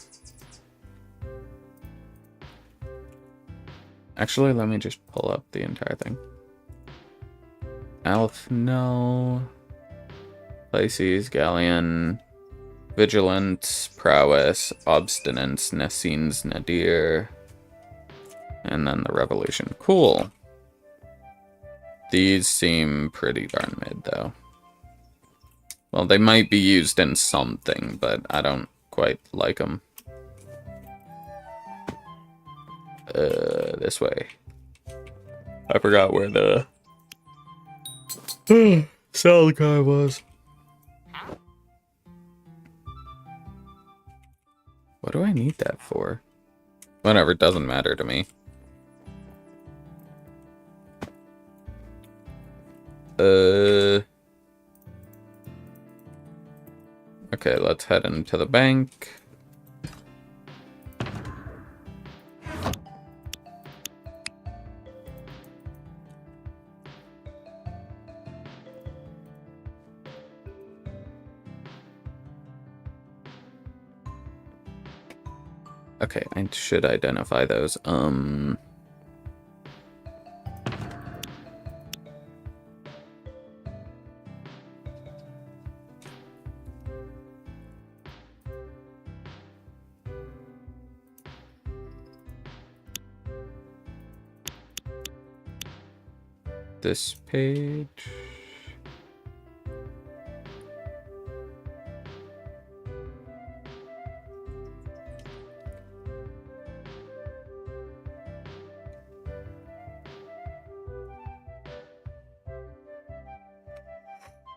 Actually, let me just pull up the entire thing. Elf, no. Pisces, Galleon, Vigilance, Prowess, Obstinance, Nessines, Nadir, and then the Revolution. Cool. These seem pretty darn mid, though. Well, they might be used in something, but I don't quite like them. This way. I forgot where the cell guy was. What do I need that for? Whatever, it doesn't matter to me. Okay, let's head into the bank. Okay, I should identify those. This page.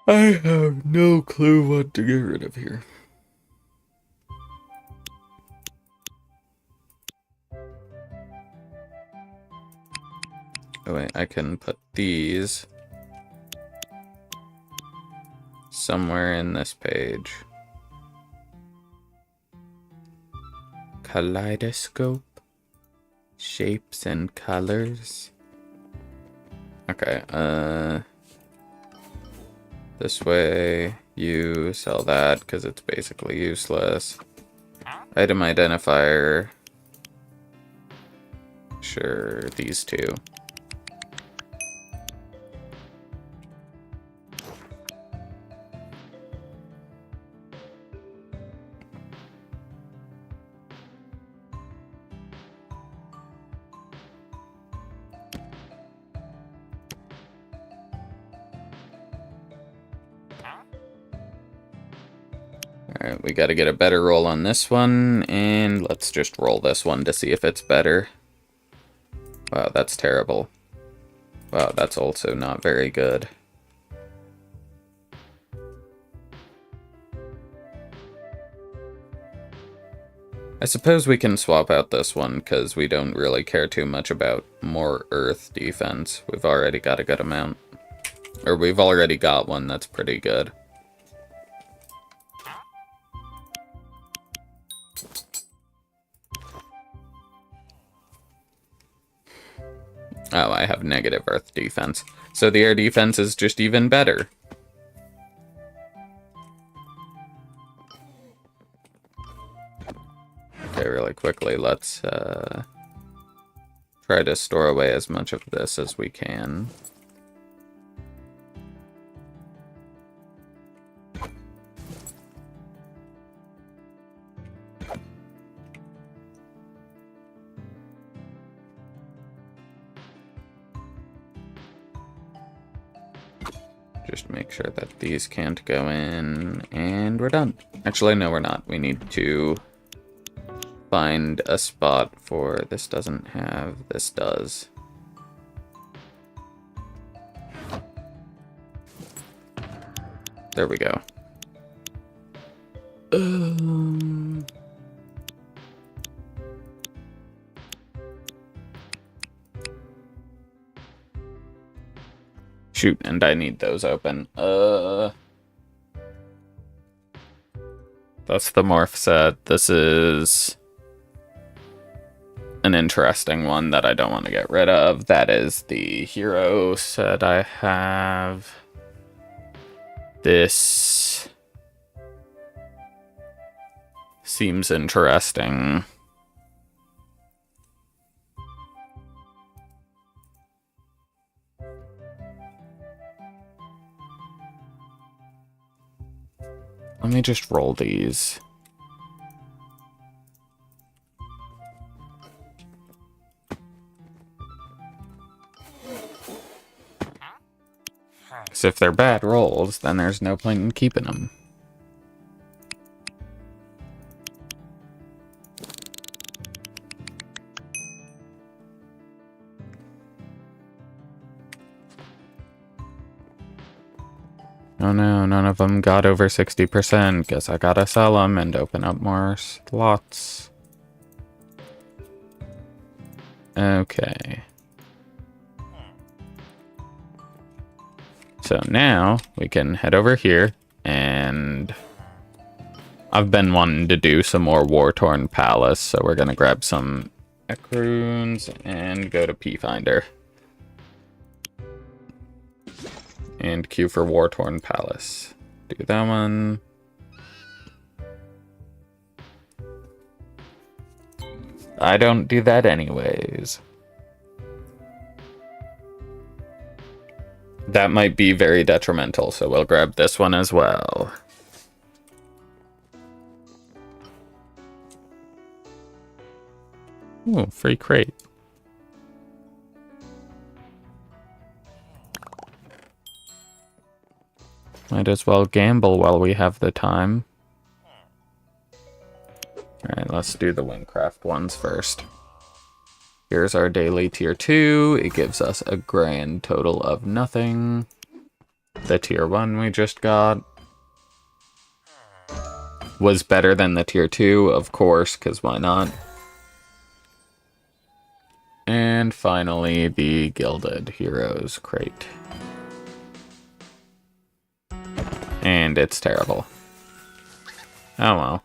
I have no clue what to get rid of here. Oh wait, I can put these somewhere in this page. Kaleidoscope. Shapes and colors. Okay, this way, you sell that because it's basically useless. Item identifier. Sure, these two. Alright, we gotta get a better roll on this one, and let's just roll this one to see if it's better. Wow, that's terrible. Wow, that's also not very good. I suppose we can swap out this one, because we don't really care too much about more earth defense. We've already got a good amount. Or we've already got one that's pretty good. Oh, I have negative earth defense. So the air defense is just even better. Okay, really quickly, let's try to store away as much of this as we can. Just make sure that these can't go in, and we're done. Actually, no, we're not. We need to find a spot for... This doesn't have... This does. There we go. Shoot, and I need those open. That's the morph set. This is an interesting one that I don't want to get rid of. That is the hero set I have. This seems interesting. Let me just roll these. Because if they're bad rolls, then there's no point in keeping them. Oh no, none of them got over 60%. Guess I gotta sell them and open up more slots. Okay. So now we can head over here, and I've been wanting to do some more War-Torn Palace, so we're gonna grab some Ecrunes and go to P-Finder. And queue for War-Torn Palace. Do that one. I don't do that anyways. That might be very detrimental, so we'll grab this one as well. Ooh, free crate. Might as well gamble while we have the time. Alright, let's do the Wynncraft ones first. Here's our daily tier 2. It gives us a grand total of nothing. The tier 1 we just got was better than the tier 2, of course, because why not? And finally, the Gilded Heroes crate. And it's terrible. Oh well.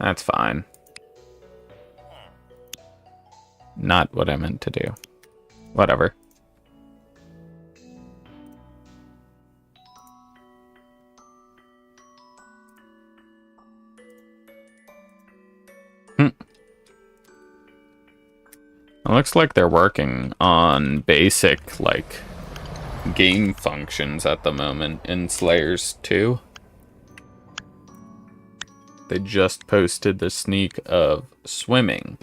That's fine. Not what I meant to do. Whatever. It looks like they're working on basic, like, game functions at the moment in Slayers 2. They just posted the sneak of swimming.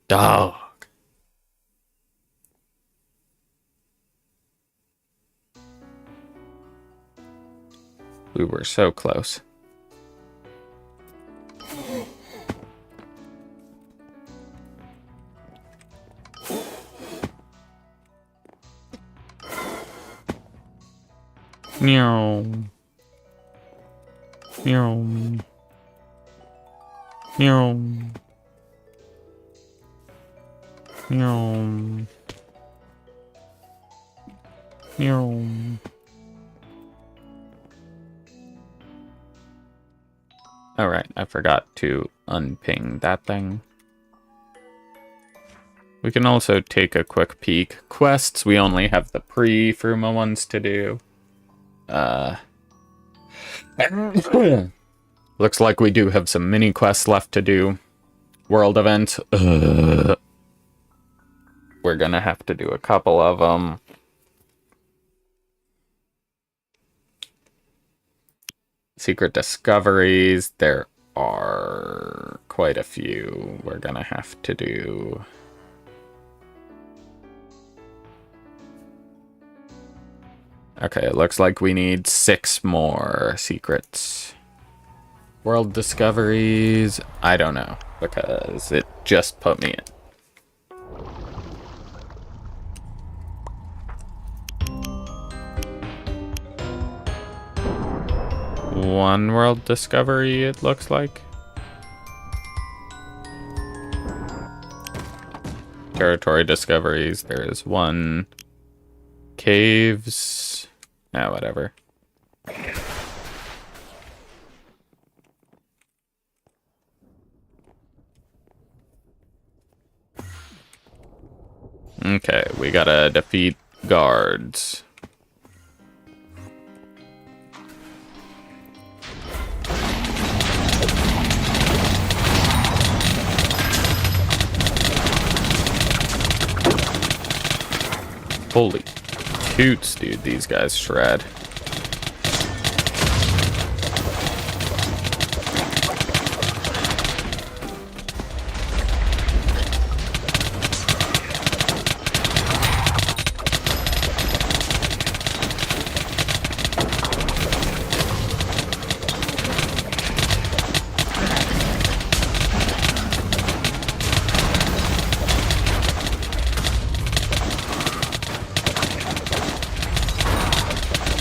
Dog. We were so close. Meow. Meow. Meow. Meow. Meow. Alright, I forgot to unping that thing. We can also take a quick peek. Quests, we only have the pre-Fruma ones to do. Looks like we do have some mini quests left to do. World events. We're gonna have to do a couple of them. Secret discoveries. There are quite a few we're gonna have to do. Okay, it looks like we need 6 more secrets. World discoveries, I don't know, because it just put me in. one world discovery, it looks like. Territory discoveries. There is one. Caves. Ah, whatever. Okay, we gotta defeat guards. Holy toots, dude, these guys shred.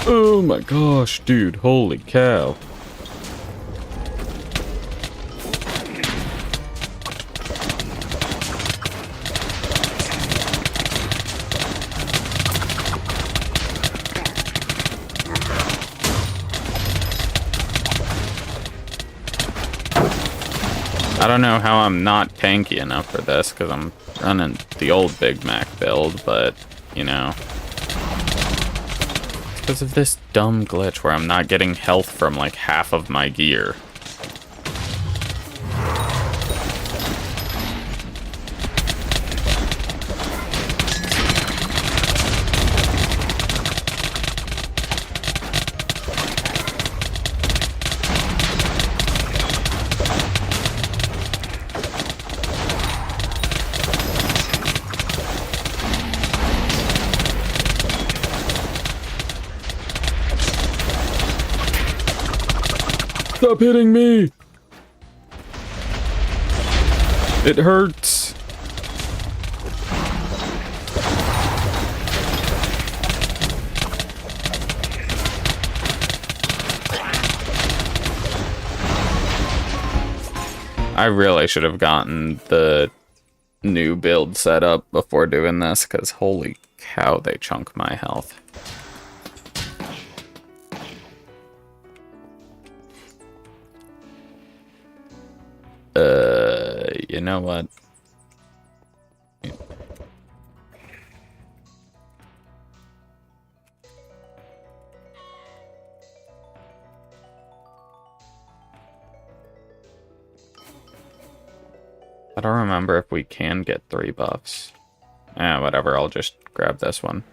Oh my gosh, dude, holy cow. I don't know how I'm not tanky enough for this, because I'm running the old Big Mac build, but, you know. Because of this dumb glitch where I'm not getting health from like half of my gear. Stop hitting me! It hurts. I really should have gotten the new build set up before doing this, because holy cow, they chunk my health. You know what? I don't remember if we can get 3 buffs. Whatever, I'll just grab this one.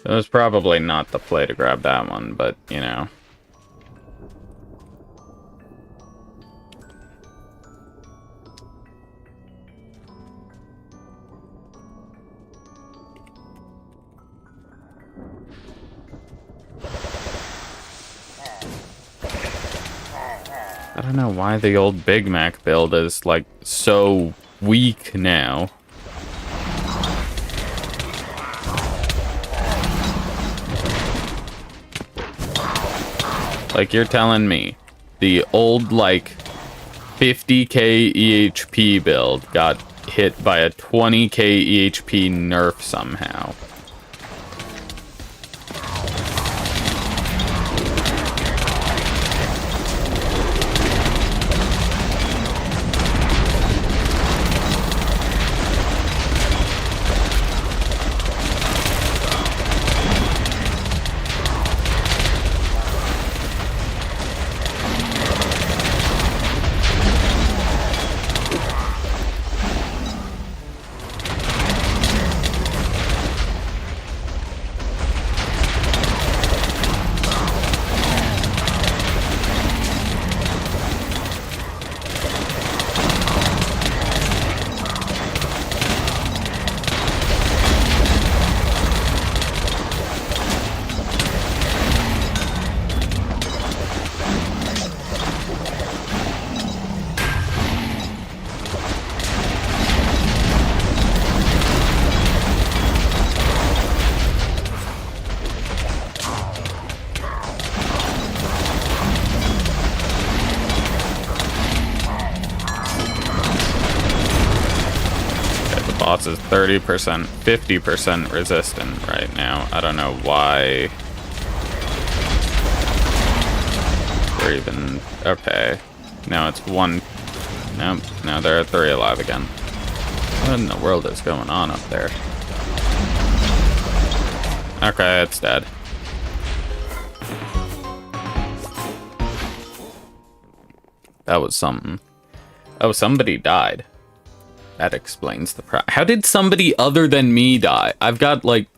It was probably not the play to grab that one, but, you know. I don't know why the old Big Mac build is, like, so weak now. Like, you're telling me the old, like, 50k EHP build got hit by a 20k EHP nerf somehow. boss is 30%, 50% resistant right now. I don't know why. We're even... Okay. Now it's 1... Nope. Now they're at 3 alive again. What in the world is going on up there? Okay, it's dead. That was something. Oh, somebody died. That explains the How did somebody other than me die? I've got, like,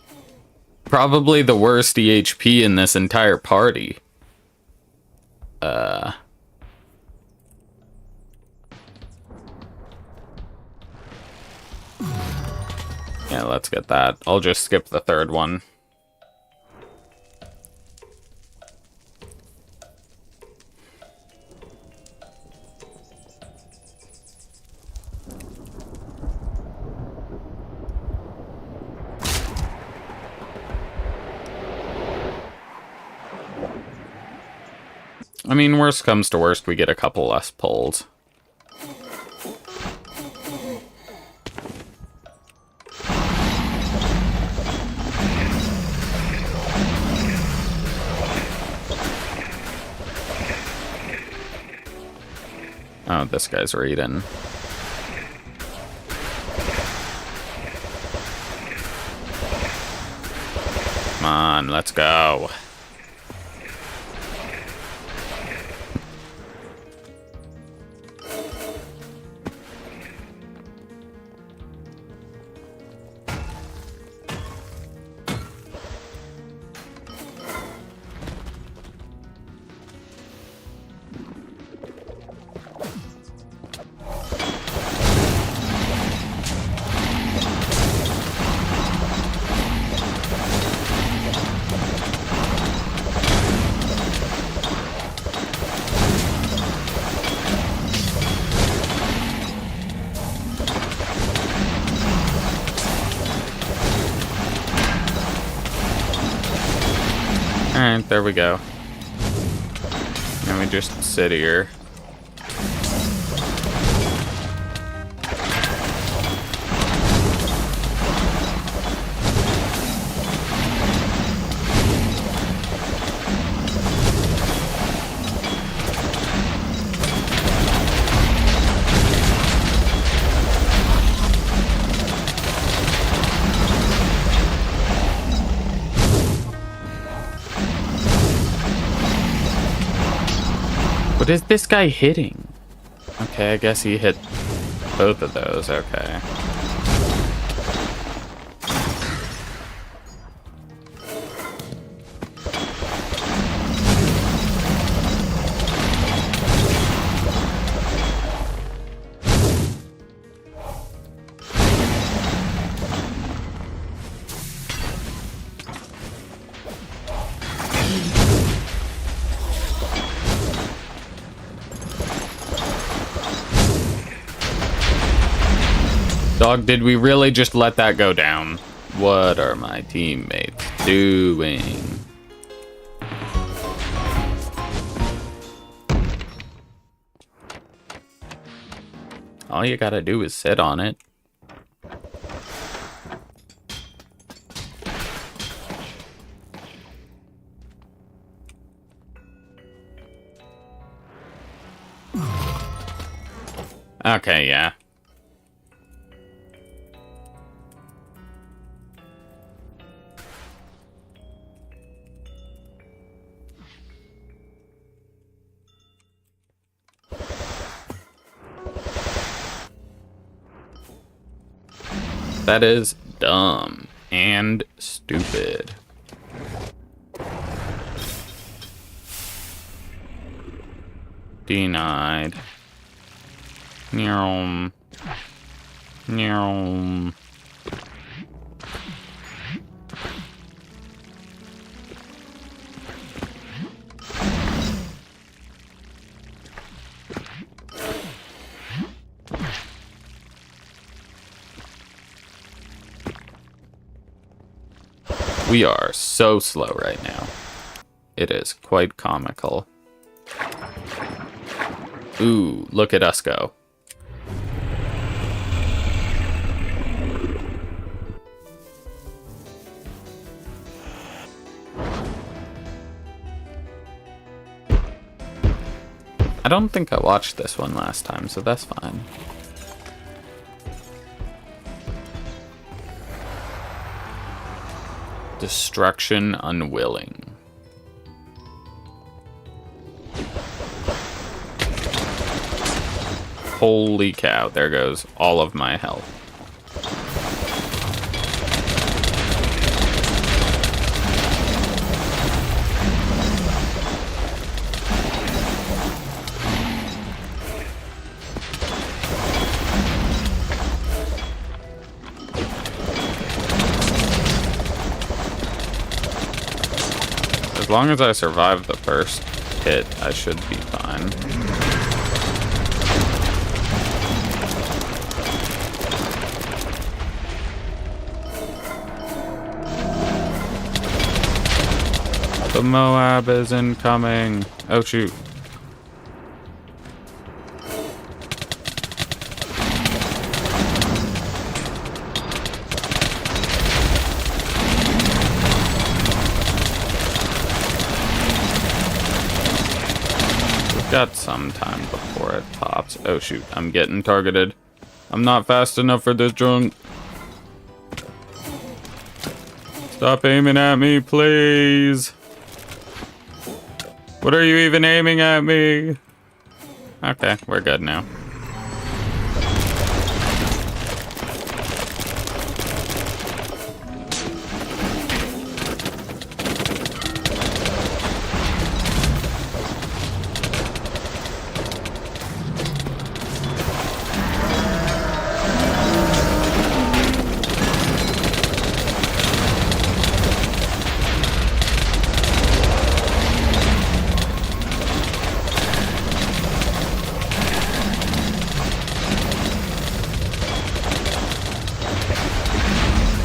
probably the worst EHP in this entire party. Yeah, let's get that. I'll just skip the third one. I mean, worst comes to worst, we get a couple less pulls. Oh, this guy's reading. Come on, let's go. Alright, there we go. And we just sit here. What is this guy hitting? Okay, I guess he hit both of those. Okay. Dog, did we really just let that go down? What are my teammates doing? All you gotta do is sit on it. Okay, yeah. That is dumb and stupid. Denied. Nyom. Nyom. We are so slow right now. It is quite comical. Ooh, look at us go. don't think I watched this one last time, so that's fine. Destruction unwilling. Holy cow, there goes all of my health. As long as I survive the first hit, I should be fine. The Moab is incoming. Oh shoot. We've got some time before it pops. Oh shoot, I'm getting targeted. I'm not fast enough for this junk. Stop aiming at me, please. What are you even aiming at me? Okay, we're good now.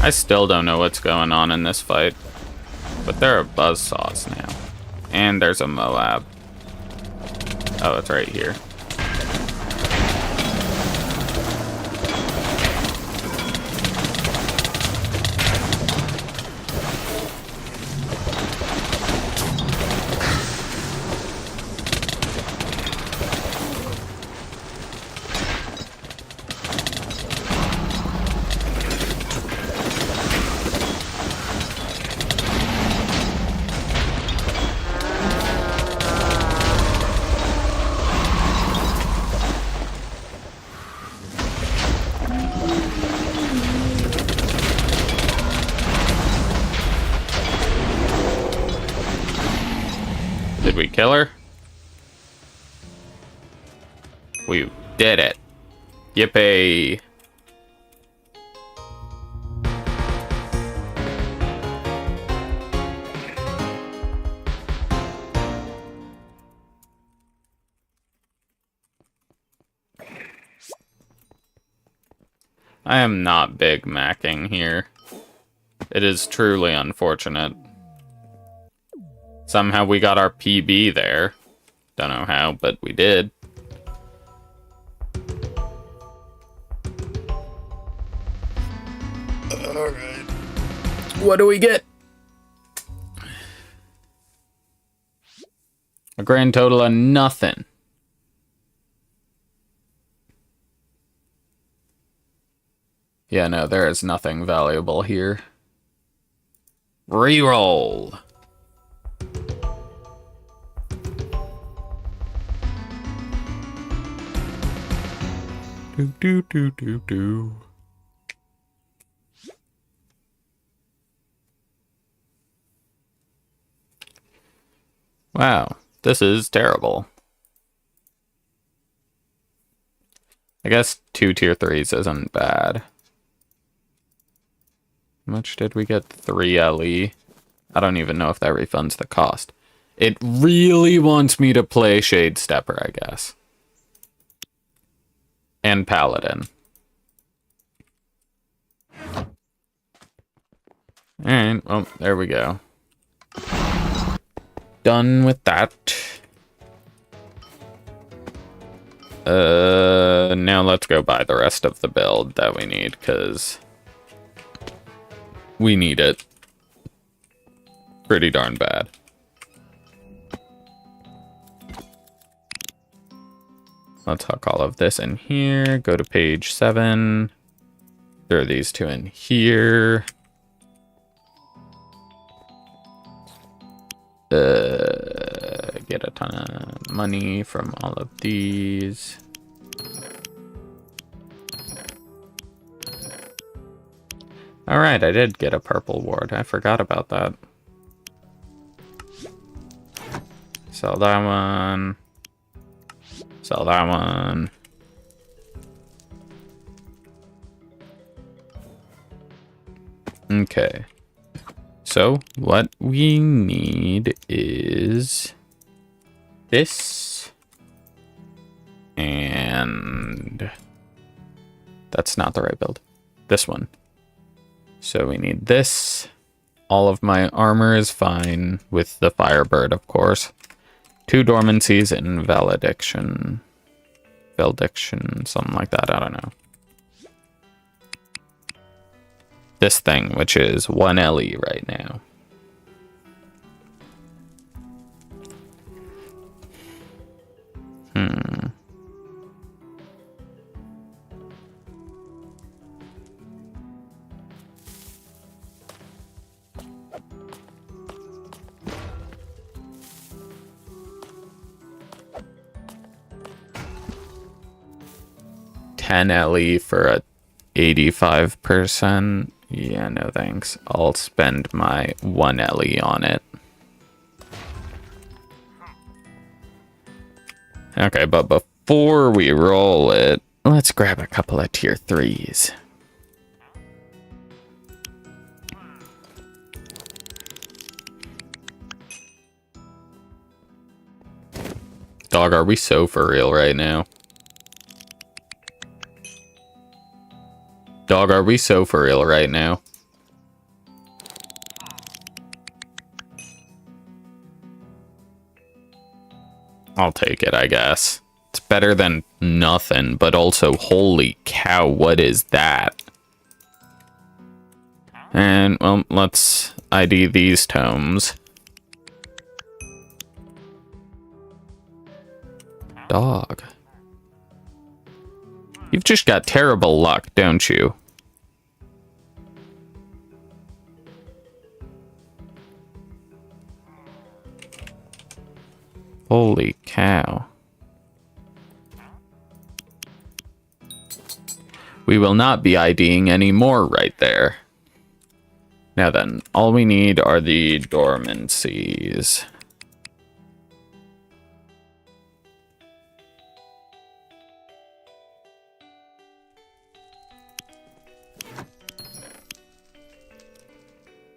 I still don't know what's going on in this fight, but there are buzzsaws now. And there's a Moab. Oh, it's right here. Did we kill her? We did it. Yippee. I am not Big Macking here. It is truly unfortunate. Somehow we got our PB there. Don't know how, but we did. Alright. What do we get? A grand total of nothing. Yeah, no, there is nothing valuable here. Reroll. Do do do do do. Wow, this is terrible. I guess 2 tier 3s isn't bad. How much did we get? 3 LE. I don't even know if that refunds the cost. It really wants me to play Shade Stepper, I guess. And Paladin. Alright, well, there we go. Done with that. Now let's go buy the rest of the build that we need, because we need it. Pretty darn bad. Let's hook all of this in here. Go to page 7. Throw these two in here. Get a ton of money from all of these. Alright, I did get a purple ward. I forgot about that. Sell that one. Sell that one. Okay. So, what we need is this. And that's not the right build. This one. So we need this. All of my armor is fine with the Firebird, of course. 2 dormancies and valediction. Valediction, something like that, I don't know. This thing, which is 1 LE right now. Hmm. LE for a 85%. Yeah, no thanks. I'll spend my 1 LE on it. Okay, but before we roll it, let's grab a couple of tier 3s. Dog, are we so for real right now? Dog, are we so for real right now? I'll take it, I guess. It's better than nothing, but also, holy cow, what is that? And, well, let's ID these tomes. Dog. You've just got terrible luck, don't you? Holy cow. We will not be IDing anymore right there. Now then, all we need are the dormancies.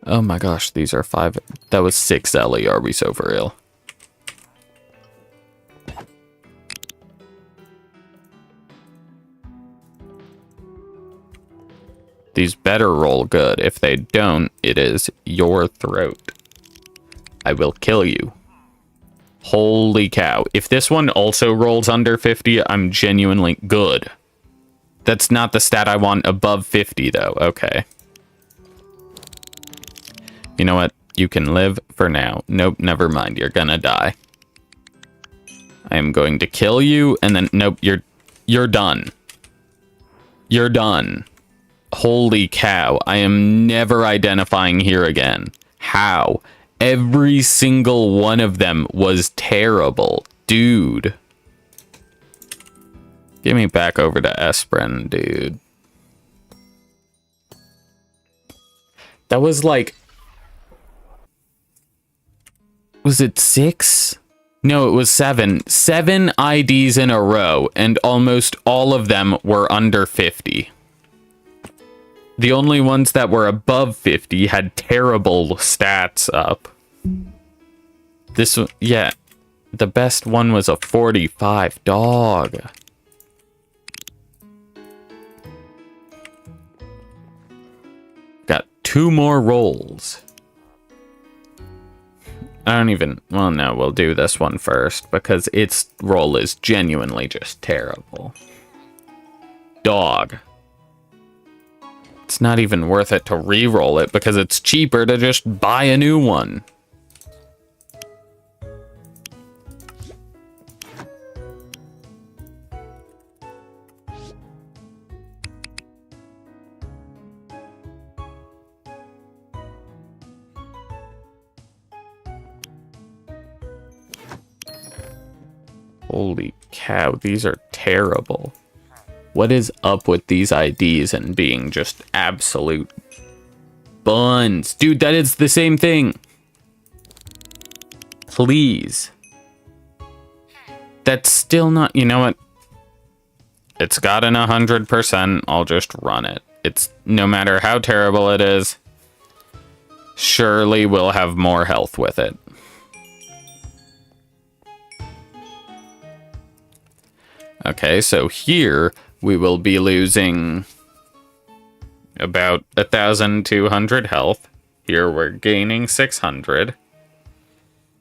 Oh my gosh, these are 5. That was 6 LE, are we so for real? These better roll good. If they don't, it is your throat. I will kill you. Holy cow. If this one also rolls under 50, I'm genuinely good. That's not the stat I want above 50, though. Okay. You know what? You can live for now. Nope, never mind. You're gonna die. I am going to kill you, and then... Nope, you're done. You're done. Holy cow. I am never identifying here again. How? Every single one of them was terrible. Dude. Get me back over to Esprin, dude. That was like... Was it 6? No, it was 7. 7 IDs in a row, and almost all of them were under 50. The only ones that were above 50 had terrible stats up. This one, yeah. The best one was a 45. Dog. Got 2 more rolls. I don't even... Well, no, we'll do this one first, because its roll is genuinely just terrible. Dog. It's not even worth it to re-roll it, because it's cheaper to just buy a new one. Holy cow, these are terrible. What is up with these IDs and being just absolute buns? Dude, that is the same thing. Please. That's still not... You know what? It's gotten 100%. I'll just run it. It's no matter how terrible it is, surely we'll have more health with it. Okay, so here we will be losing about 1,200 health. Here we're gaining 600.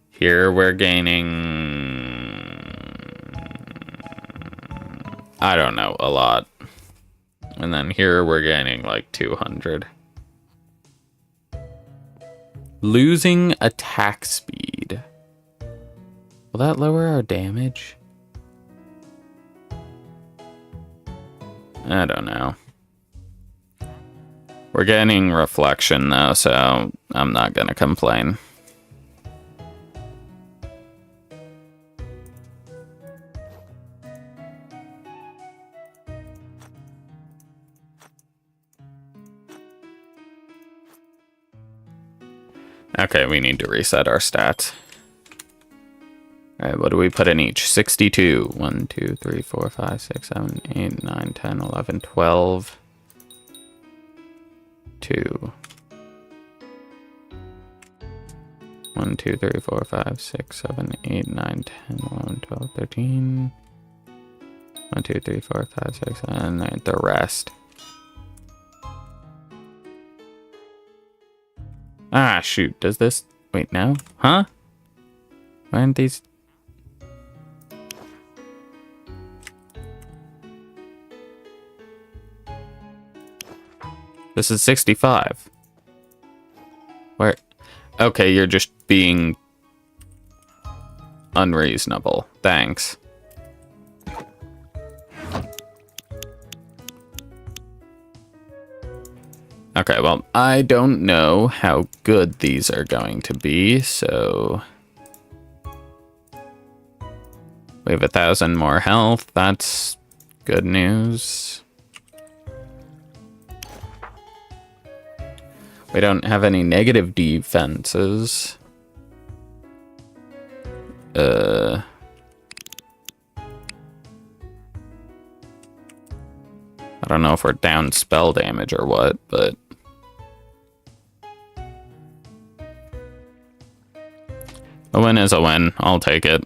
Here we're gaining... I don't know, a lot. And then here we're gaining like 200. Losing attack speed. Will that lower our damage? I don't know. We're getting reflection though, so I'm not gonna complain. Okay, we need to reset our stats. Alright, what do we put in each? 62. 1, 2, 3, 4, 5, 6, 7, 8, 9, 10, 11, 12. 2. 1, 2, 3, 4, 5, 6, 7, 8, 9, 10, 11, 12, 13. 1, 2, 3, 4, 5, 6, 7, 8. The rest. Ah, shoot. Does this... Wait, no? Huh? Why aren't these... This is 65. Where? Okay, you're just being unreasonable. Thanks. Okay, well, I don't know how good these are going to be, so... We have 1,000 more health. That's good news. We don't have any negative defenses. I don't know if we're down spell damage or what, but... A win is a win. I'll take it.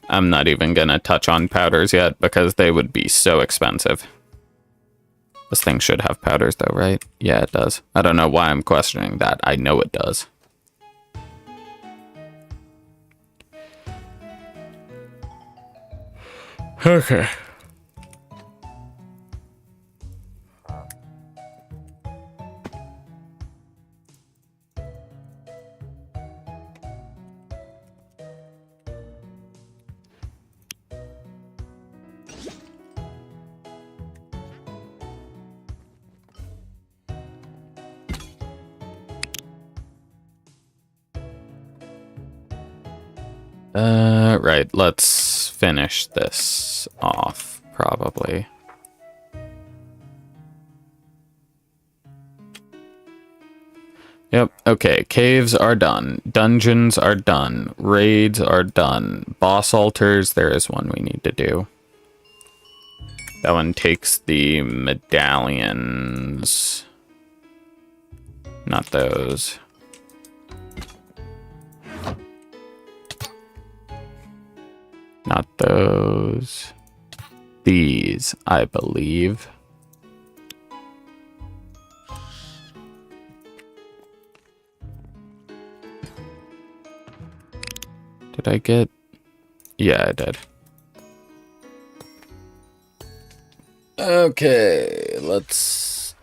I'm not even gonna touch on powders yet because they would be so expensive. This thing should have powders though, right? Yeah, it does. I don't know why I'm questioning that. I know it does. Okay. Right, let's finish this off, probably. Yep, okay, caves are done. Dungeons are done. Raids are done. Boss altars, there is one we need to do. That one takes the medallions. Not those. Not those. These, I believe. Did I get... Yeah, I did. Okay, let's...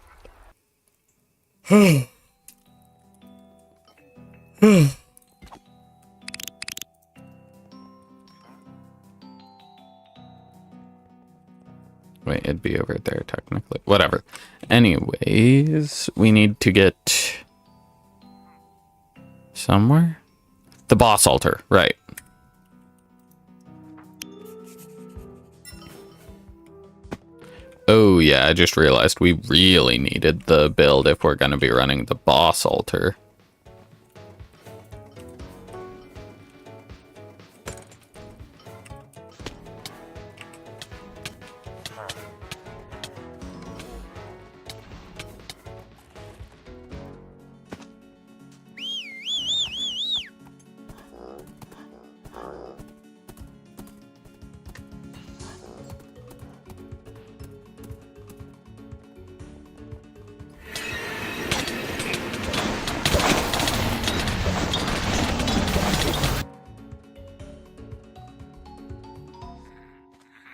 Wait, it'd be over there technically. Whatever. Anyways, we need to get somewhere. The boss altar, right. Oh yeah, I just realized we really needed the build if we're going to be running the boss altar.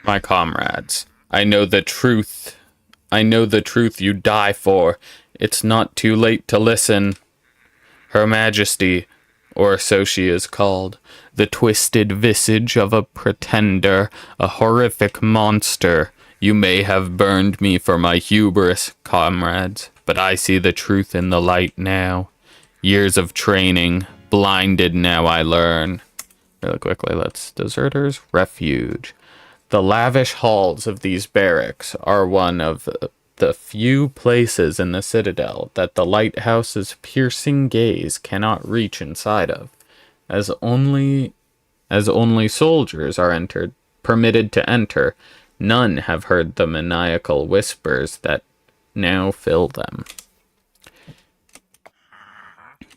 My comrades, I know the truth. I know the truth you die for. It's not too late to listen. Her Majesty, or so she is called, the twisted visage of a pretender, a horrific monster. You may have burned me for my hubris, comrades, but I see the truth in the light now. Years of training, blinded now I learn. Really quickly, let's Deserters Refuge. The lavish halls of these barracks are one of the few places in the Citadel that the lighthouse's piercing gaze cannot reach inside of, as only soldiers are permitted to enter. None have heard the maniacal whispers that now fill them.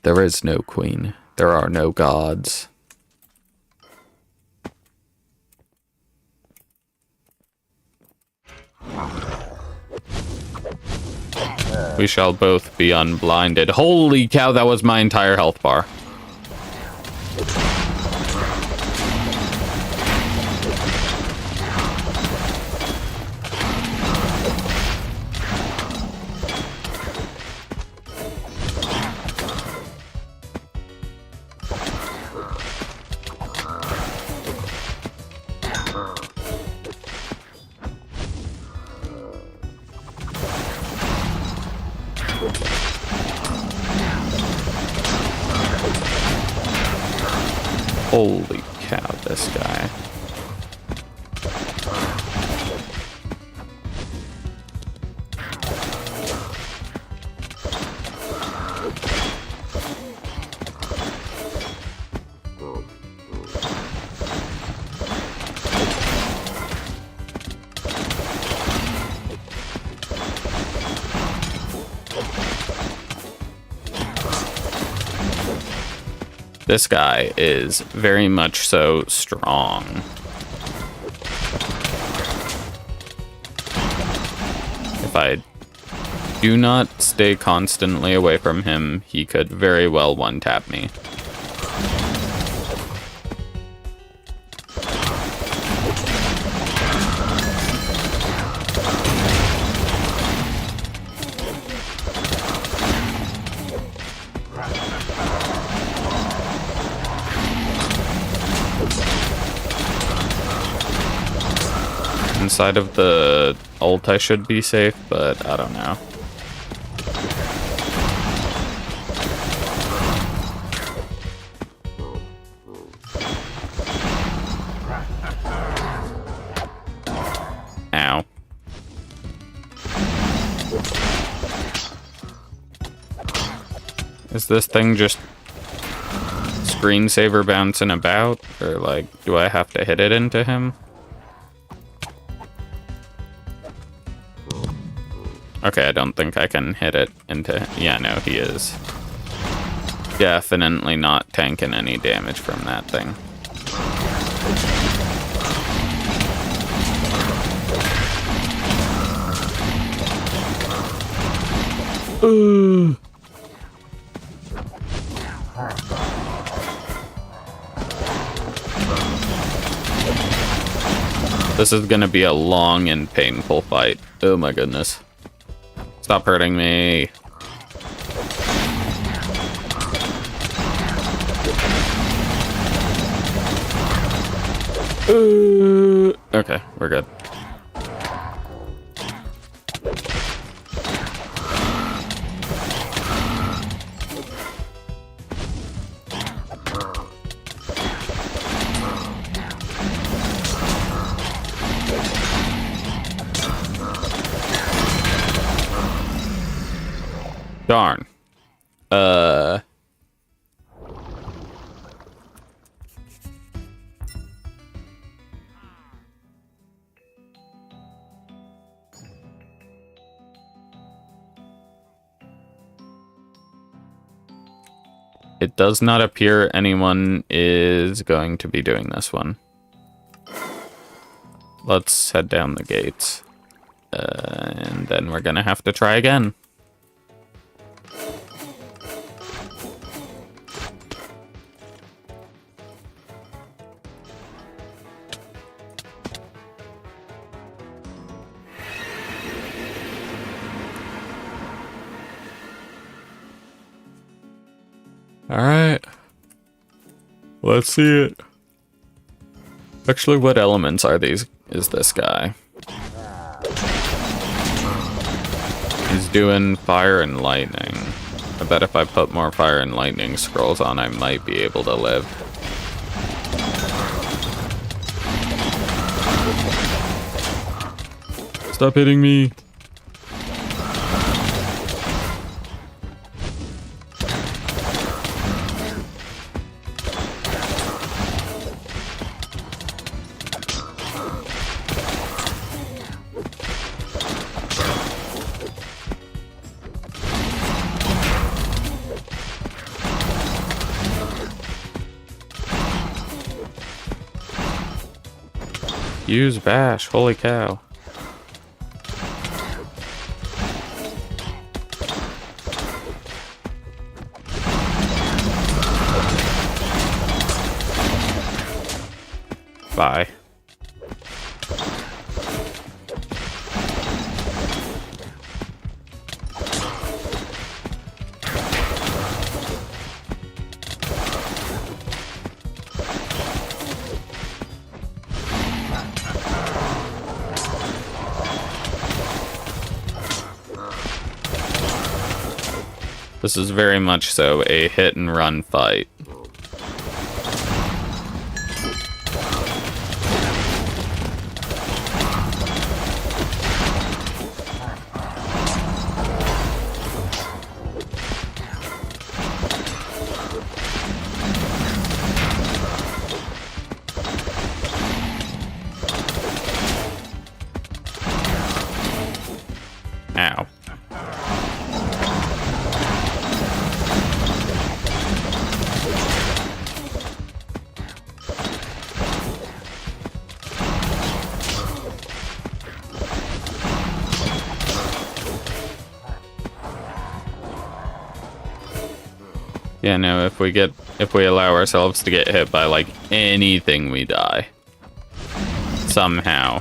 There is no queen. There are no gods. We shall both be unblinded. Holy cow, that was my entire health bar. Holy cow, this guy. This guy is very much so strong. If I do not stay constantly away from him, he could very well one-tap me. Inside of the ult I should be safe, but I don't know. Ow. Is this thing just screensaver bouncing about? Or like, do I have to hit it into him? Okay, I don't think I can hit it into... Yeah, no, he is definitely not tanking any damage from that thing. This is gonna be a long and painful fight. Oh my goodness. Stop hurting me. Okay, we're good. Darn. It does not appear anyone is going to be doing this one. Let's head down the gates. And then we're gonna have to try again. Alright. Let's see it. Actually, what elements are these? Is this guy? He's doing fire and lightning. I bet if I put more fire and lightning scrolls on, I might be able to live. Stop hitting me. Use bash, holy cow. Bye. This is very much so a hit and run fight. Ow. Yeah, no, if we allow ourselves to get hit by like anything, we die. Somehow.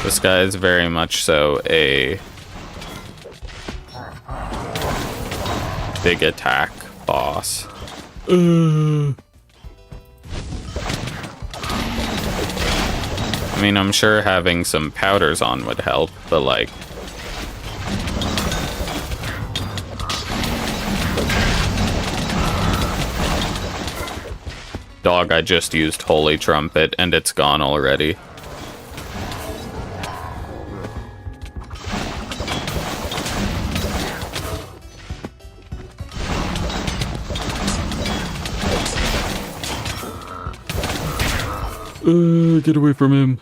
This guy is very much so a big attack boss. I mean, I'm sure having some powders on would help, but like... Dog, I just used Holy Trumpet and it's gone already. Get away from him.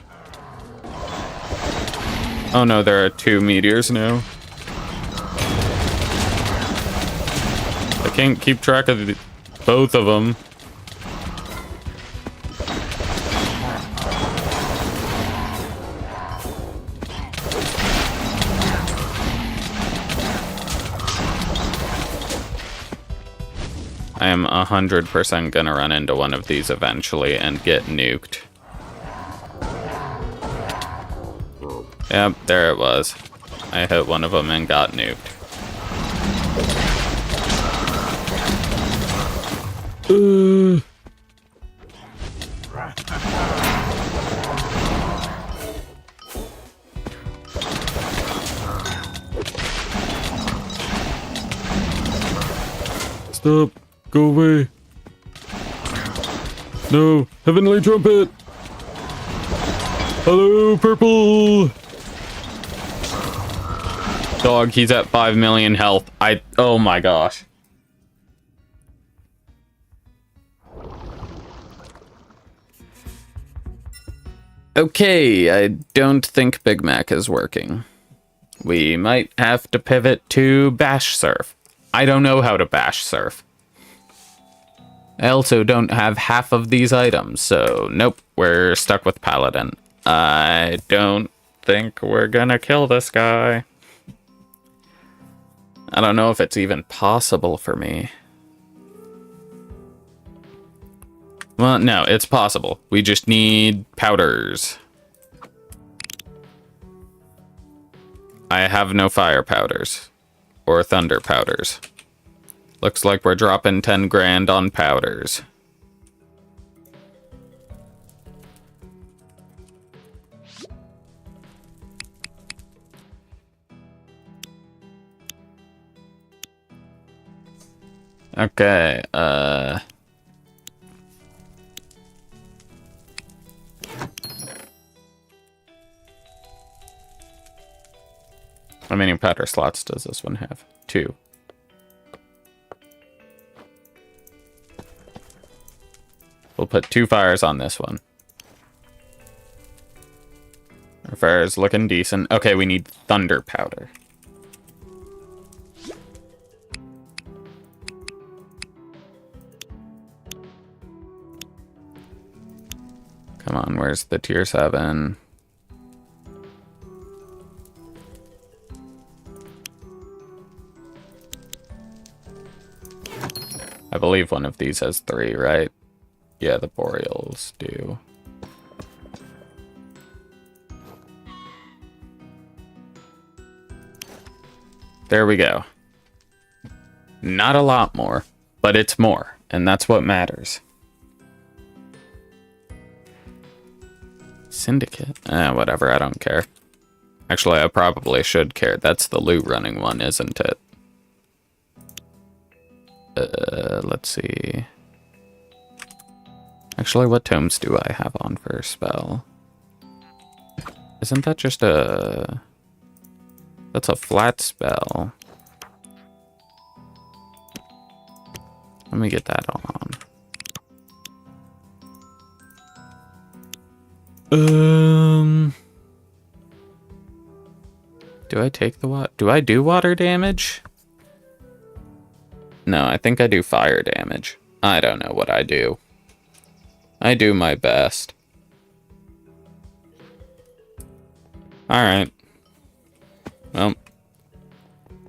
Oh no, there are 2 meteors now. I can't keep track of both of them. I am 100% gonna run into one of these eventually and get nuked. Yep, there it was. I hit one of them and got nuked. Stop. Go away. No. Heavenly Trumpet. Hello, purple. Dog, he's at 5 million health. Oh my gosh. Okay, I don't think Big Mac is working. We might have to pivot to Bash Surf. I don't know how to Bash Surf. I also don't have half of these items, so nope, we're stuck with Paladin. I don't think we're gonna kill this guy. I don't know if it's even possible for me. Well, no, it's possible. We just need powders. I have no fire powders. Or thunder powders. Looks like we're dropping 10 grand on powders. Okay, how many powder slots does this one have? 2. We'll put 2 fires on this one. Our fire's looking decent. Okay, we need thunder powder. Come on, where's the tier 7? I believe one of these has 3, right? Yeah, the Boreals do. There we go. Not a lot more, but it's more, and that's what matters. Syndicate? Whatever, I don't care. Actually, I probably should care. That's the Lootrunning one, isn't it? Let's see. Actually, what tomes do I have on for a spell? Isn't that just a... That's a flat spell. Let me get that on. Do I take the water? Do I do water damage? No, I think I do fire damage. I don't know what I do. I do my best. Alright. Well,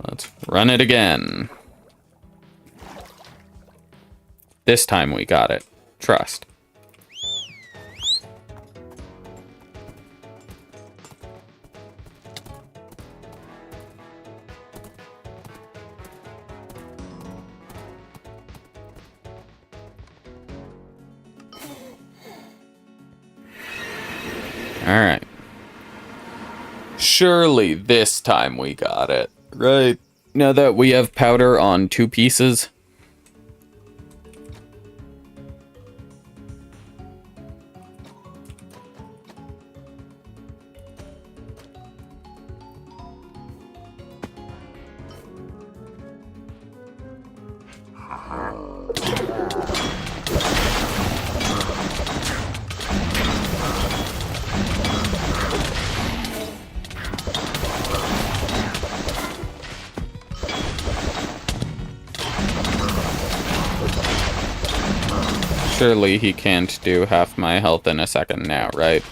let's run it again. This time we got it. Trust. Alright. Surely this time we got it, right? Now that we have powder on 2 pieces. Surely he can't do half my health in a second now, right?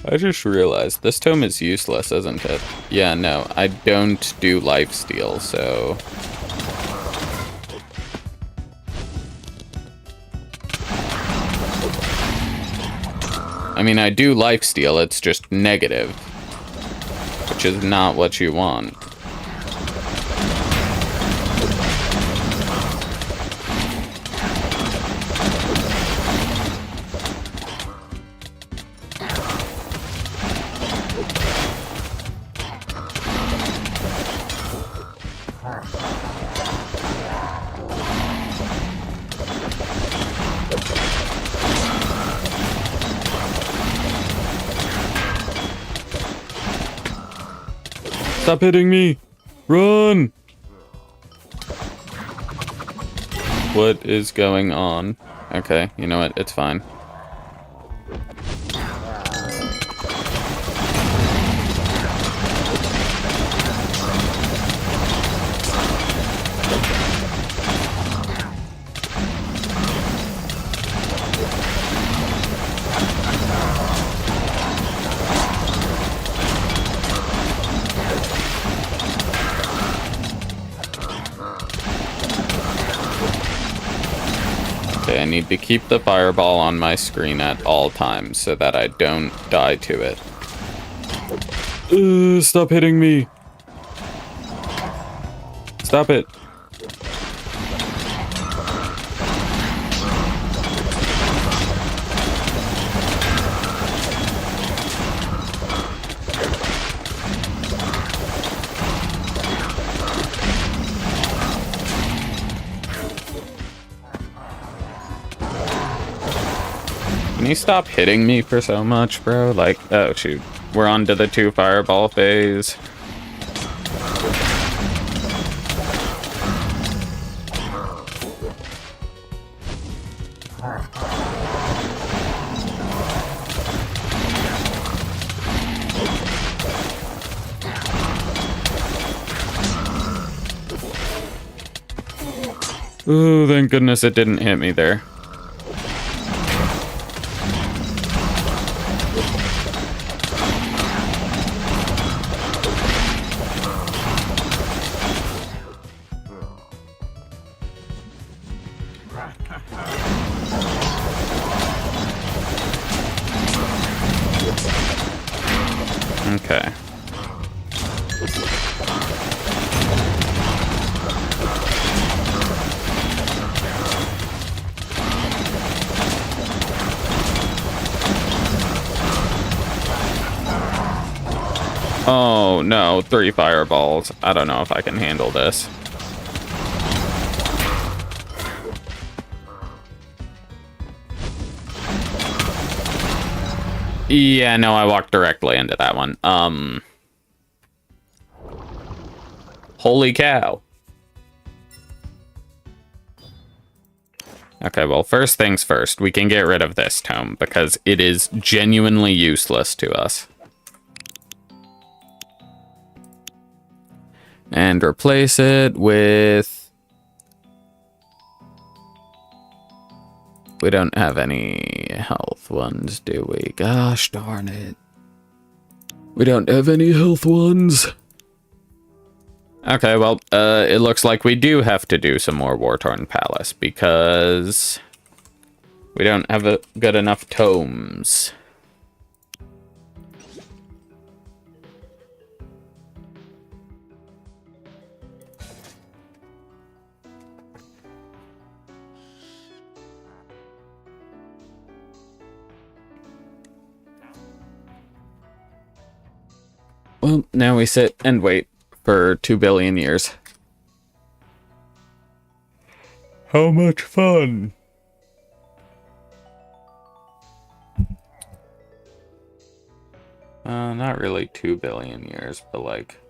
I just realized this tome is useless, isn't it? Yeah, no, I don't do lifesteal, so... I mean, I do lifesteal, it's just negative. Which is not what you want. Stop hitting me! Run! What is going on? Okay, you know what? It's fine. I need to keep the fireball on my screen at all times so that I don't die to it. Stop hitting me. Stop it. Can you stop hitting me for so much, bro? Like, oh shoot. We're on to the 2 fireball phase. Ooh, thank goodness it didn't hit me there. Okay. Oh no, 3 fireballs. I don't know if I can handle this. Yeah, no, I walked directly into that one. Holy cow. Okay, well, first things first, we can get rid of this tome because it is genuinely useless to us. And replace it with... We don't have any health ones, do we? Gosh darn it. We don't have any health ones. Okay, well, it looks like we do have to do some more War-Torn Palace because we don't have good enough tomes. Well, now we sit and wait for 2 billion years. How much fun! Not really 2 billion years, but like...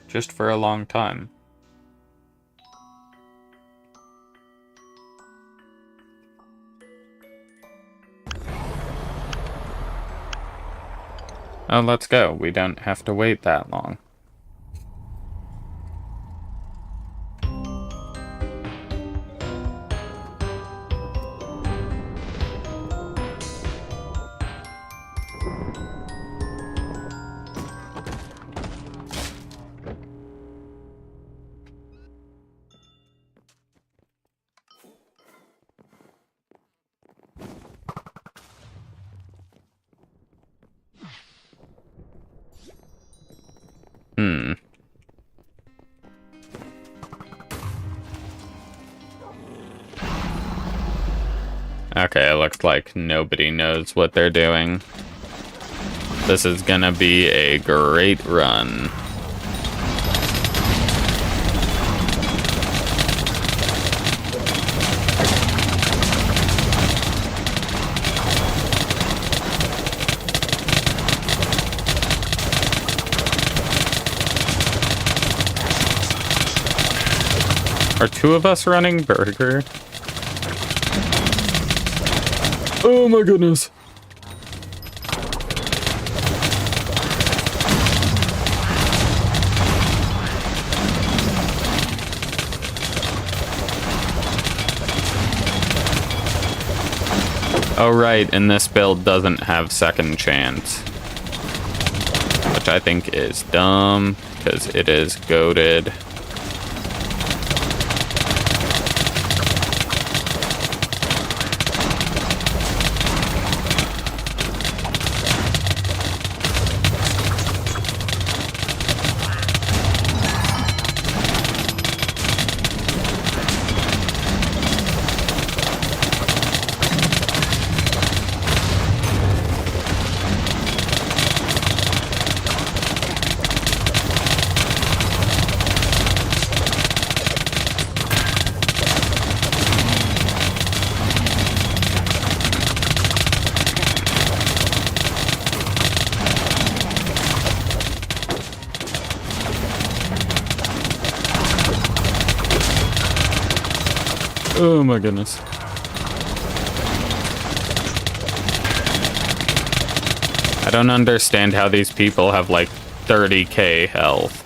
just for a long time. Oh, let's go. We don't have to wait that long. Okay, it looks like nobody knows what they're doing. This is gonna be a great run. Are two of us running burger? Oh my goodness. Oh right, and this build doesn't have second chance. Which I think is dumb, because it is goated. Oh my goodness. I don't understand how these people have like 30k health.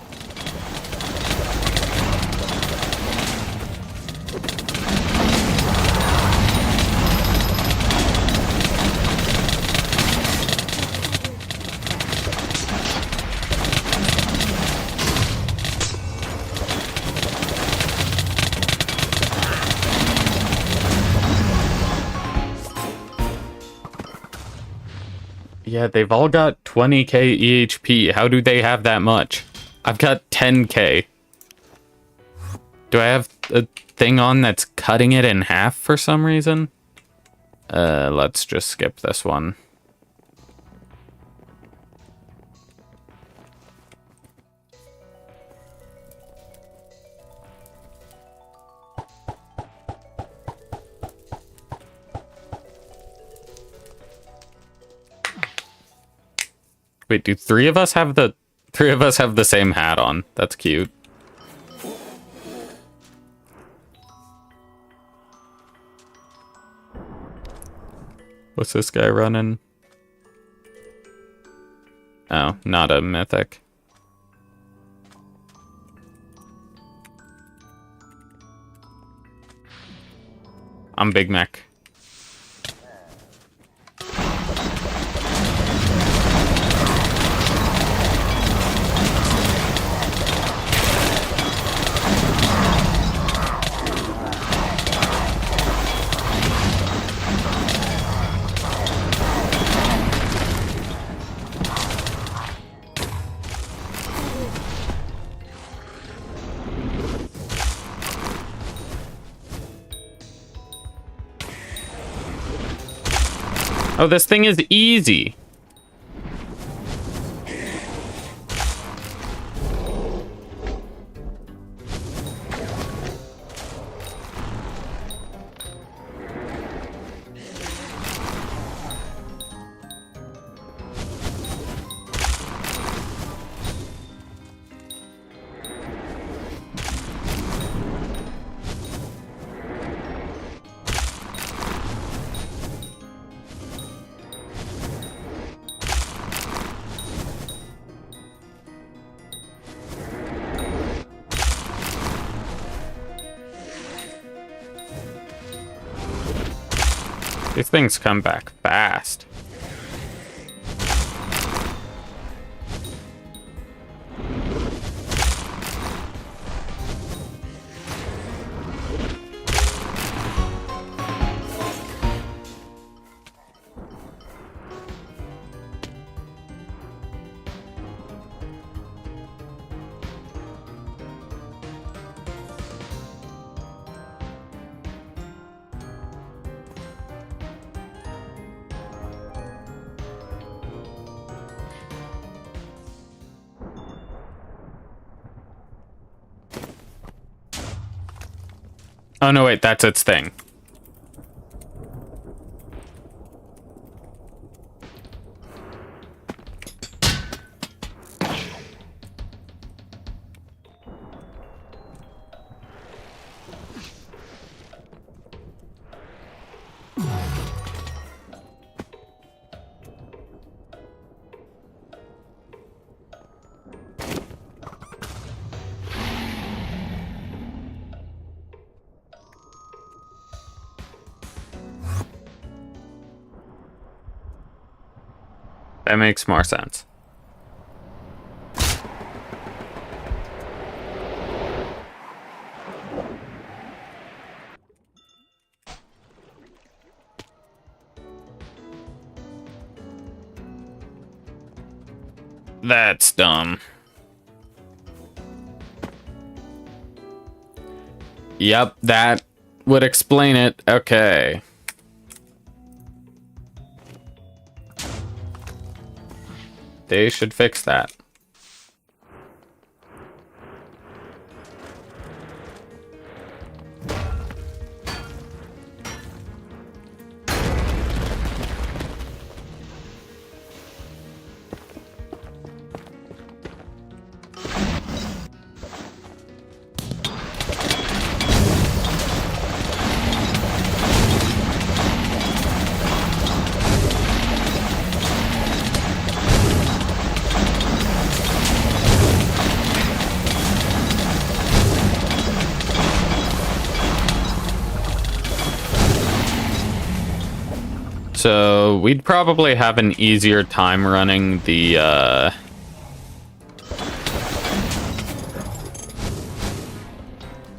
Yeah, they've all got 20k EHP. How do they have that much? I've got 10k. Do I have a thing on that's cutting it in half for some reason? Let's just skip this one. Wait, do three of us have the same hat on? That's cute. What's this guy running? Oh, not a mythic. I'm Big Mac. Oh, this thing is easy. These things come back fast. Oh no, wait, that's its thing. That makes more sense. That's dumb. Yep, that would explain it. Okay. They should fix that. So we'd probably have an easier time running the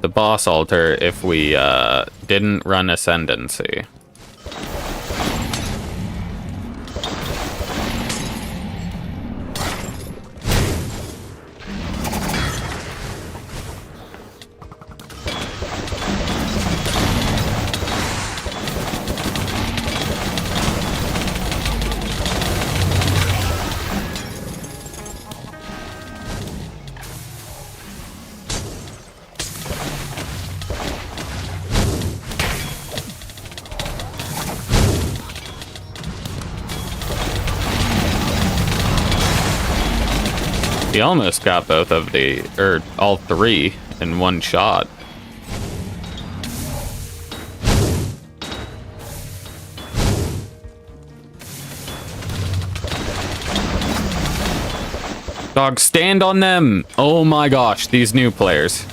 boss altar if we didn't run Ascendancy. He almost got both of or all three in one shot. Dog, stand on them! Oh my gosh, these new players.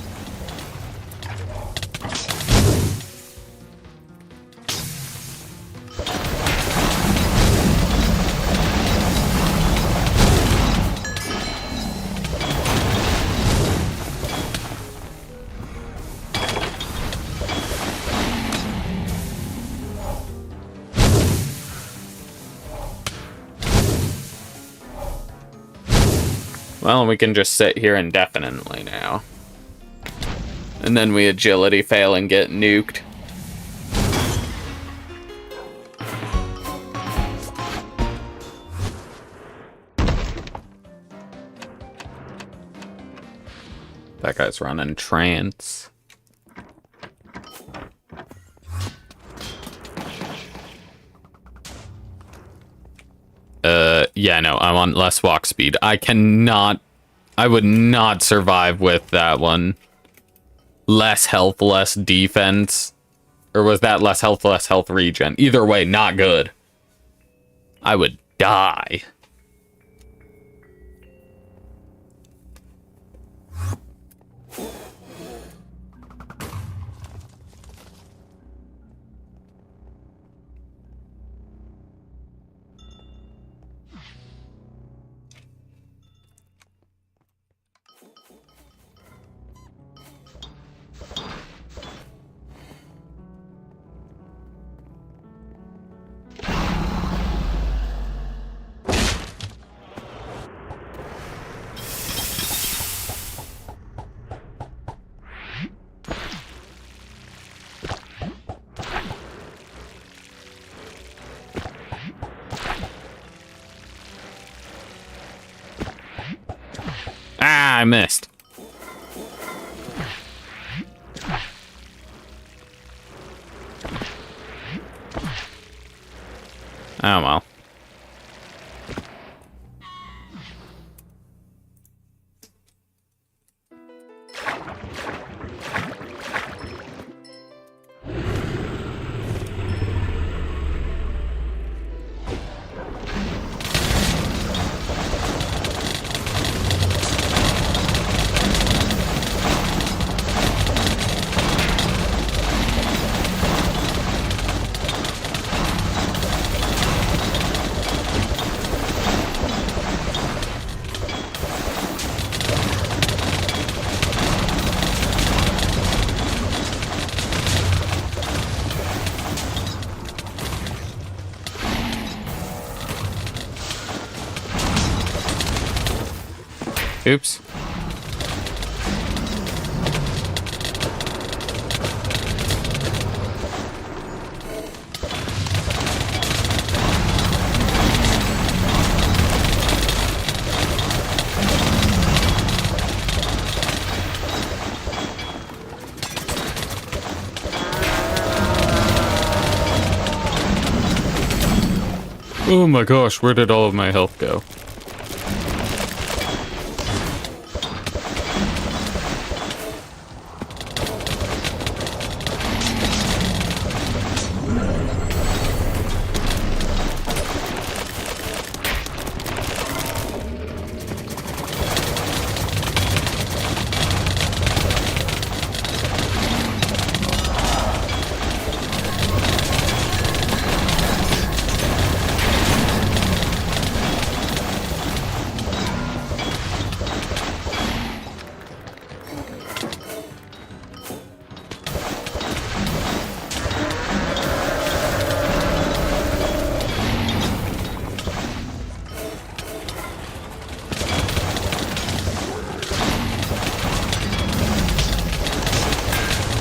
Well, we can just sit here indefinitely now. And then we agility fail and get nuked. That guy's running trance. Yeah, no, I want less walk speed. I would not survive with that one. Less health, less defense. Or was that less health regen? Either way, not good. I would die. Ah, I missed. Oh well. Oops. Oh my gosh, where did all of my health go?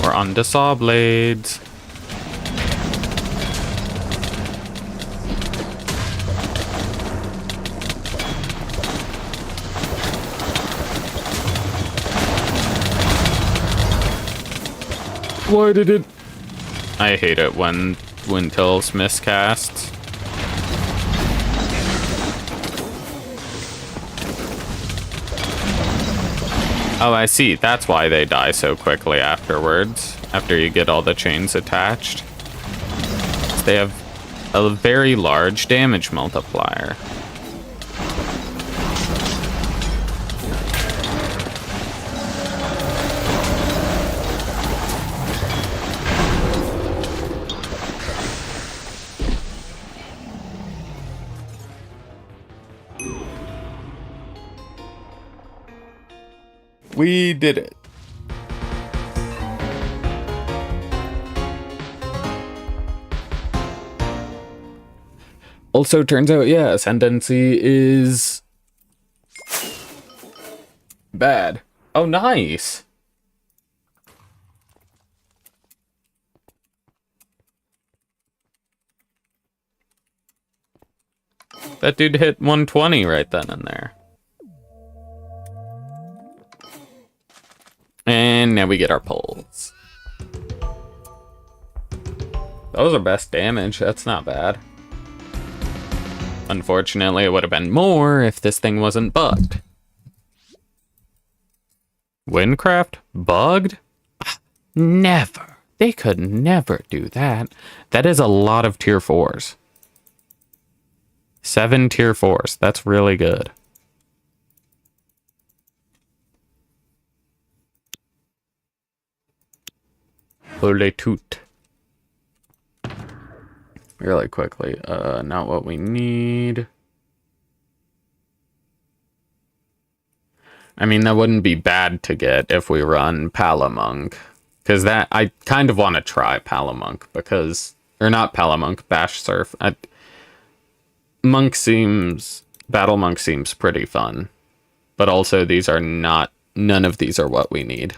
We're on to saw blades. Why did it? I hate it when Windtills miscasts. Oh, I see. That's why they die so quickly afterwards, after you get all the chains attached. They have a very large damage multiplier. We did it. Also, turns out, yeah, Ascendancy is bad. Oh, nice. That dude hit 120 right then and there. And now we get our pulls. That was our best damage. That's not bad. Unfortunately, it would have been more if this thing wasn't bugged. Wynncraft? Bugged? Never. They could never do that. That is a lot of tier 4s. 7 tier 4s. That's really good. Holy toot. Really quickly. Not what we need. I mean, that wouldn't be bad to get if we run Palamunk. Because that, I kind of want to try Palamunk because, or not Palamunk, Bash Surf. Battle Monk seems pretty fun. But also these are not, none of these are what we need.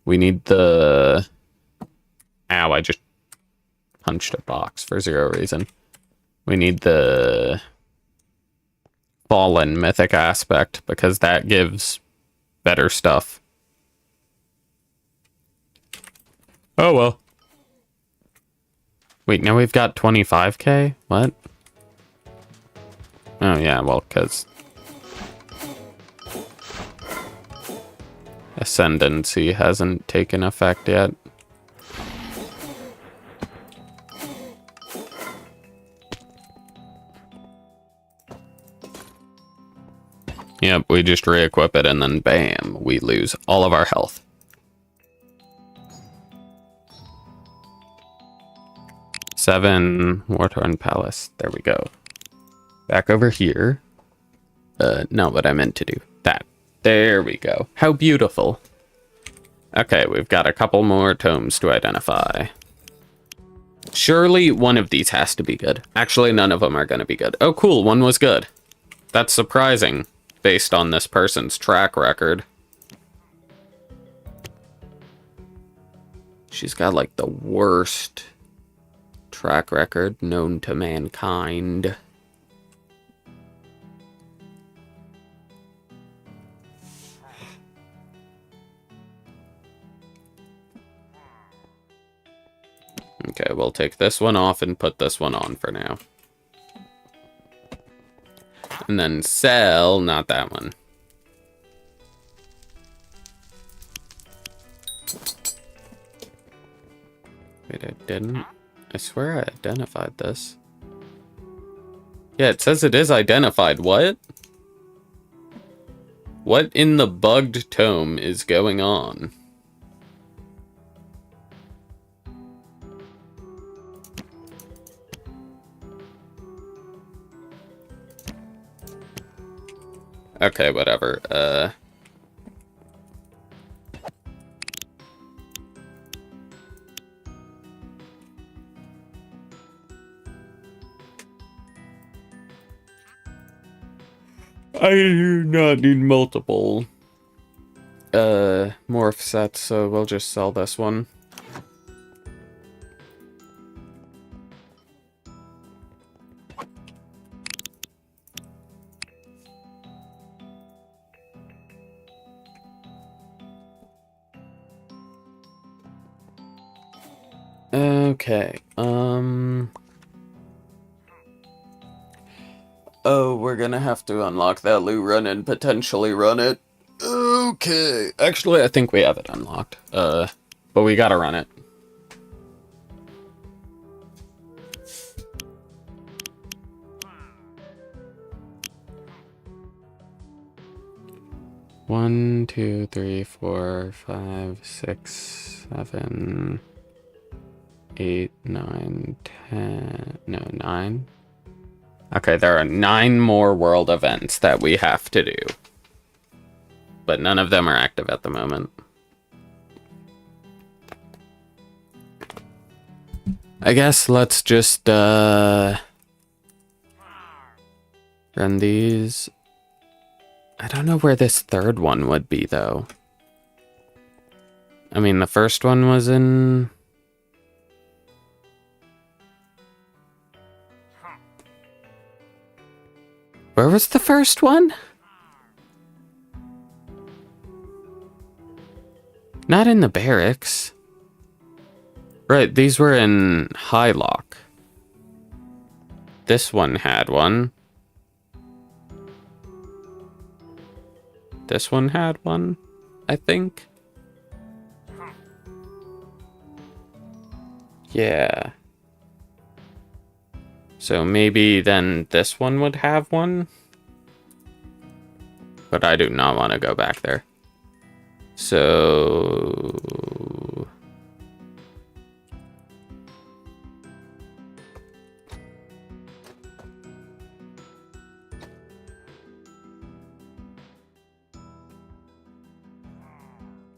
We need the... Ow, I just punched a box for zero reason. We need the Fallen Mythic aspect, because that gives better stuff. Oh, well. Wait, now we've got 25k? What? Oh, yeah, well, because... Ascendancy hasn't taken effect yet. Yep, we just re-equip it and then bam, we lose all of our health. Seven, Wartorn Palace. There we go. Back over here. Not what I meant to do. That. There we go. How beautiful. Okay, we've got a couple more tomes to identify. Surely one of these has to be good. Actually, none of them are going to be good. Oh, cool. One was good. That's surprising. based on this person's track record. She's got, like, the worst track record known to mankind. Okay, we'll take this one off and put this one on for now. And then sell, not that one. Wait, I didn't? I swear I identified this. Yeah, it says it is identified. What? What in the bugged tome is going on? Okay, whatever. I do not need multiple morph sets, so we'll just sell this one. Okay, oh, we're gonna have to unlock that loot run and potentially run it. Okay. Actually, I think we have it unlocked. But we gotta run it. One, 2, 3, 4, 5, 6, 7, 8, 9, 10. No, 9. Okay, there are 9 more world events that we have to do. But none of them are active at the moment. I guess let's just run these. I don't know where this third one would be, though. I mean, the first one was in... Where was the first one? Not in the barracks. Right, these were in Highlock. This one had one. This one had one, I think. Yeah. So maybe then this one would have one? But I do not want to go back there. So...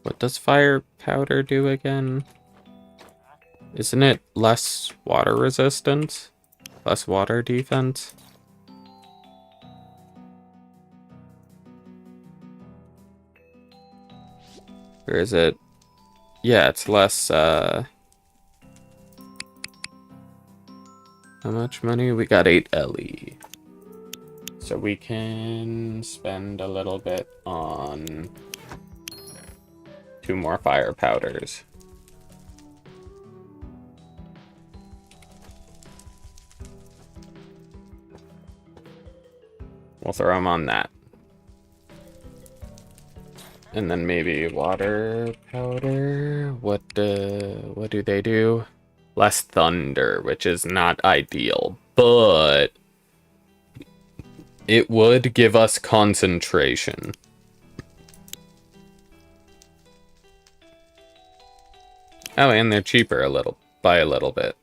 What does fire powder do again? Isn't it less water resistance? Less water defense? Or is it... Yeah, it's less, How much money? We got 8 LE. So we can spend a little bit on 2 more fire powders. We'll throw them on that. And then maybe water powder. What do they do? Less thunder, which is not ideal, but it would give us concentration. Oh, and they're cheaper by a little bit.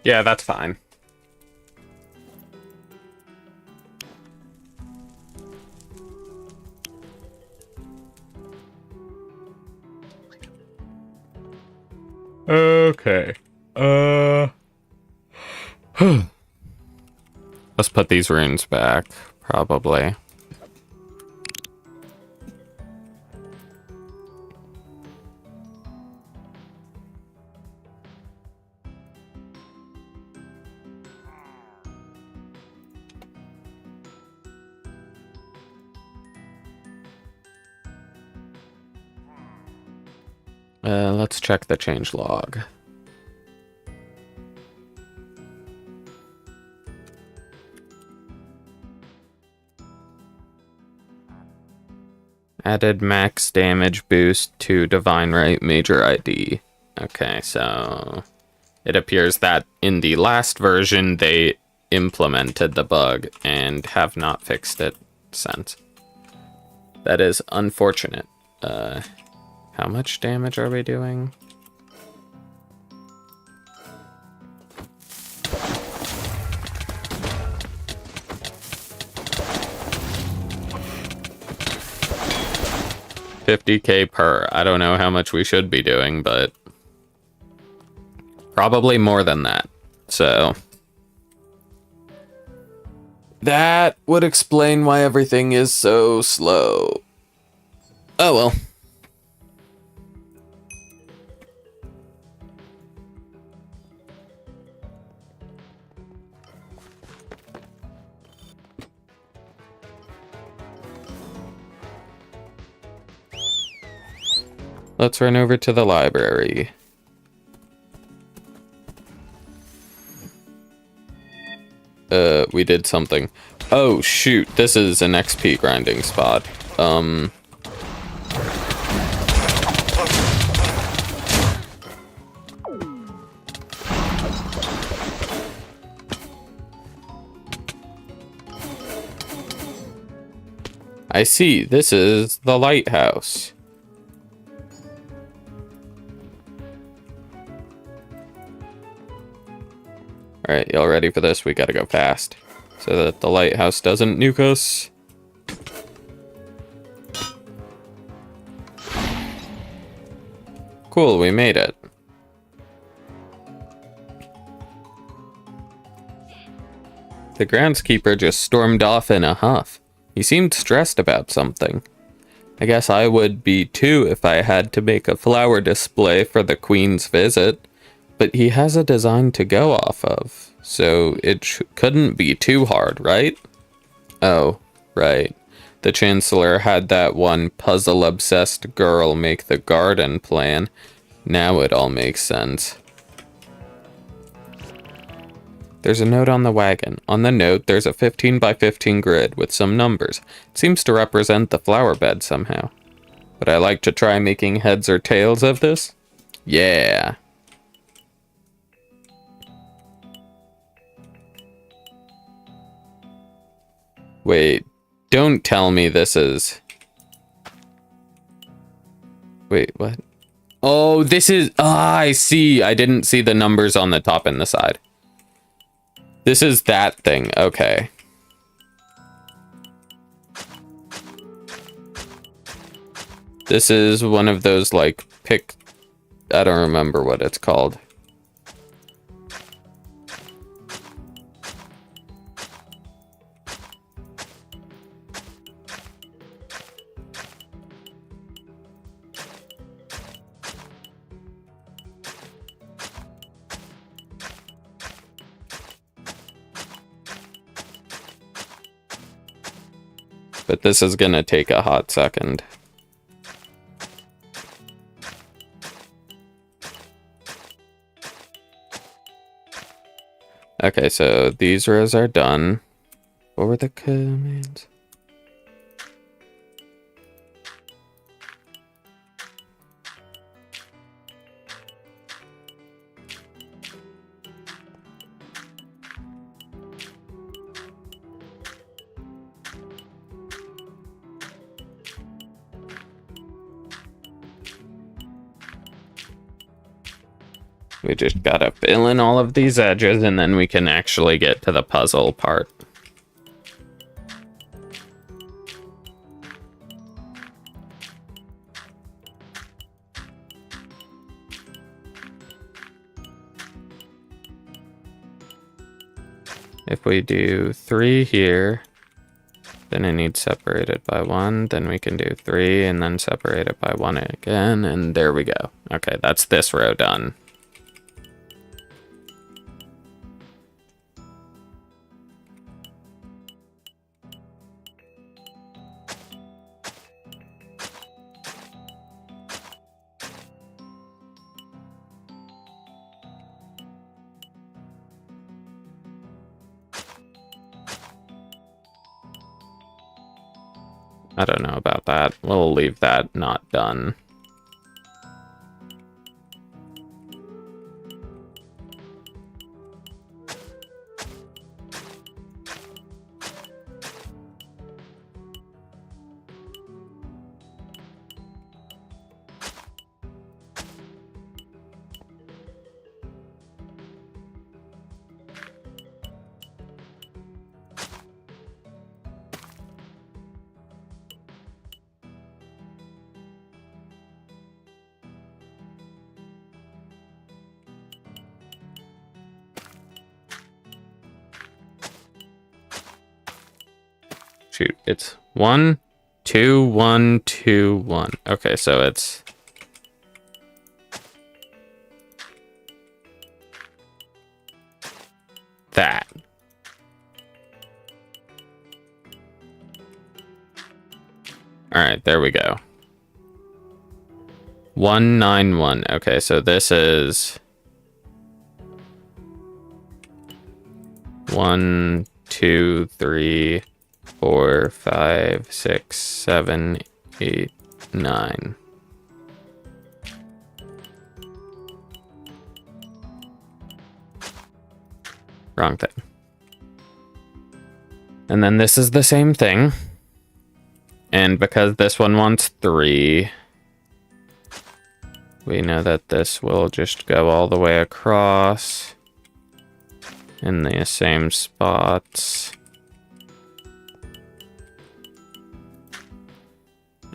Yeah, that's fine. Okay. Let's put these runes back, probably. Let's check the change log. Added max damage boost to Divine Right Major ID. Okay, so it appears that in the last version they implemented the bug and have not fixed it since. That is unfortunate. How much damage are we doing? $50K per. I don't know how much we should be doing, but probably more than that. So that would explain why everything is so slow. Oh well. Let's run over to the library. We did something. Oh, shoot. This is an XP grinding spot. I see. This is the lighthouse. Alright, y'all ready for this? We gotta go fast, so that the lighthouse doesn't nuke us. Cool, we made it. The groundskeeper just stormed off in a huff. He seemed stressed about something. I guess I would be too if I had to make a flower display for the Queen's visit. But he has a design to go off of, so it couldn't be too hard, right? Oh, right. The Chancellor had that one puzzle-obsessed girl make the garden plan. Now it all makes sense. There's a note on the wagon. On the note, there's a 15 by 15 grid with some numbers. It seems to represent the flower bed somehow. Would I like to try making heads or tails of this? Yeah. Wait, don't tell me this is... Wait, what? Oh, this is... Ah, I see. I didn't see the numbers on the top and the side. This is that thing. Okay. This is one of those, like, pick... I don't remember what it's called. But this is gonna take a hot second. Okay, so these rows are done. What were the commands? We just gotta fill in all of these edges and then we can actually get to the puzzle part. If we do 3 here, then it needs separated by 1. Then we can do 3 and then separate it by 1 again. And there we go. Okay, that's this row done. I don't know about that. We'll leave that not done. Shoot, it's 1, 2, 1, 2, 1. Okay, so it's that. All right, there we go. 1, 9, 1. Okay, so this is 1, 2, 3, 4, 5, 6, 7, 8, 9. Wrong thing. And then this is the same thing. And because this one wants 3, we know that this will just go all the way across in the same spots.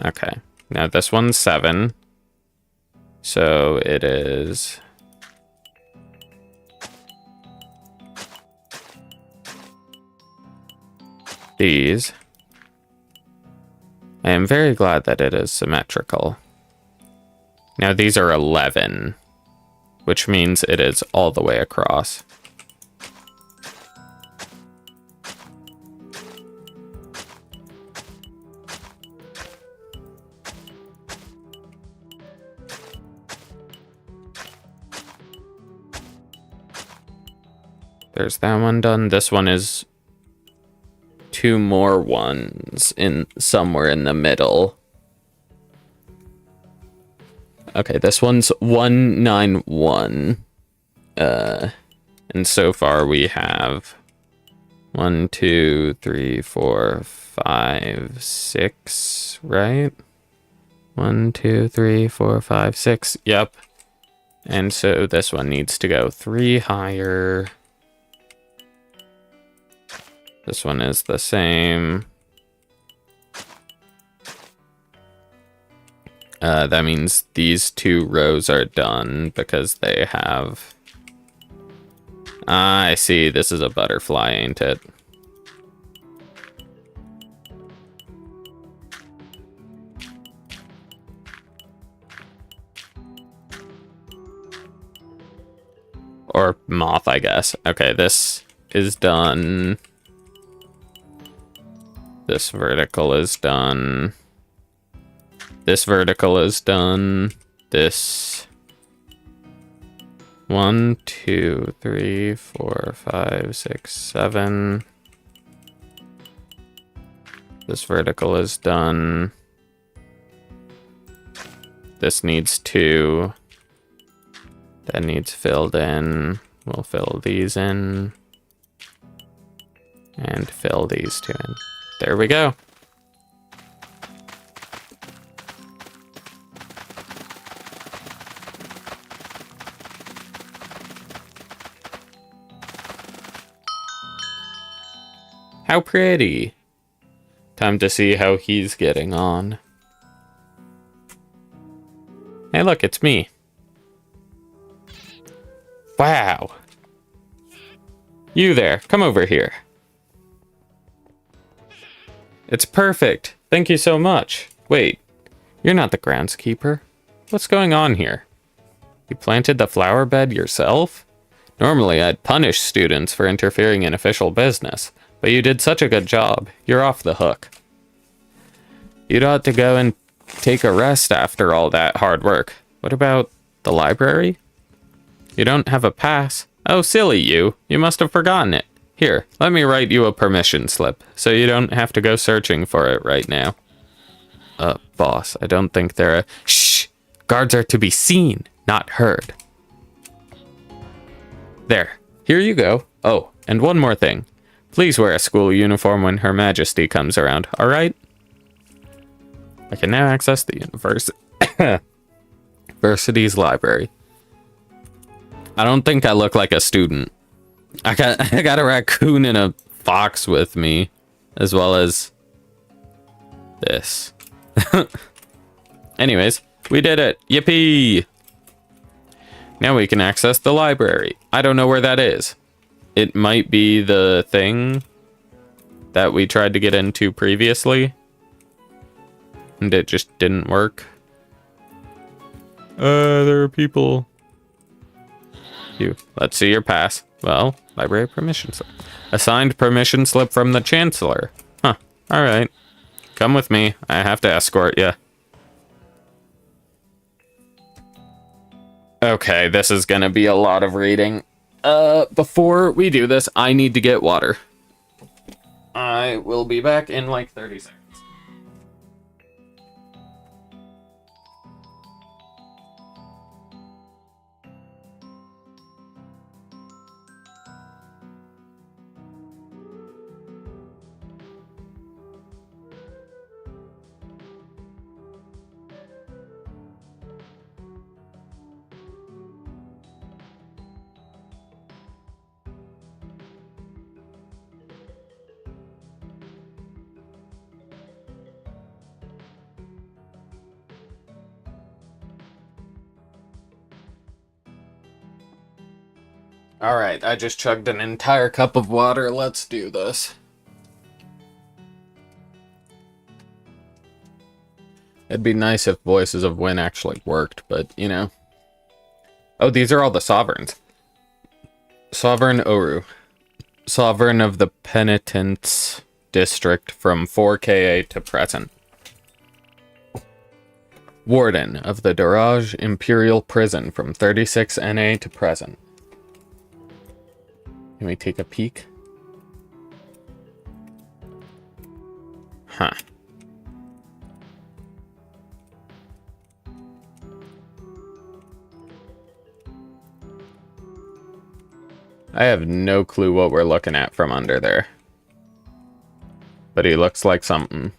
Okay, now this one's 7, so it is these. I am very glad that it is symmetrical. Now these are 11, which means it is all the way across. There's that one done. This one is 2 more ones in somewhere in the middle. Okay, this one's 1, 9, 1. And so far we have 1, 2, 3, 4, 5, 6, right? 1, 2, 3, 4, 5, 6. Yep. And so this one needs to go 3 higher. This one is the same. That means these 2 rows are done because they have... I see. This is a butterfly, ain't it? Or moth, I guess. Okay, this is done. This vertical is done. This vertical is done. This 1, 2, 3, 4, 5, 6, 7. This vertical is done. This needs 2. That needs filled in. We'll fill these in. And fill these 2 in. There we go. How pretty. Time to see how he's getting on. Hey, look, it's me. Wow. You there, come over here. It's perfect. Thank you so much. Wait, you're not the groundskeeper. What's going on here? You planted the flower bed yourself? Normally, I'd punish students for interfering in official business, but you did such a good job. You're off the hook. You'd ought to go and take a rest after all that hard work. What about the library? You don't have a pass. Oh, silly you. You must have forgotten it. Here, let me write you a permission slip, so you don't have to go searching for it right now. Boss, I don't think they're a... Shh! Guards are to be seen, not heard. There, here you go. Oh, and one more thing. Please wear a school uniform when Her Majesty comes around, alright? I can now access the university's library. I don't think I look like a student. I got a raccoon and a fox with me, as well as this. Anyways, we did it. Yippee! Now we can access the library. I don't know where that is. It might be the thing that we tried to get into previously, and it just didn't work. There are people. Let's see your pass. Well, library permission slip. A signed permission slip from the Chancellor. Huh. Alright. Come with me. I have to escort you. Okay, this is gonna be a lot of reading. Before we do this, I need to get water. I will be back in like 30 seconds. Alright, I just chugged an entire cup of water. Let's do this. It'd be nice if Voices of Wynn actually worked, but, you know. Oh, these are all the sovereigns. Sovereign Oru. Sovereign of the Penitence District from 4KA to present. Warden of the Daraj Imperial Prison from 36 NA to present. Can we take a peek? Huh. I have no clue what we're looking at from under there. But he looks like something.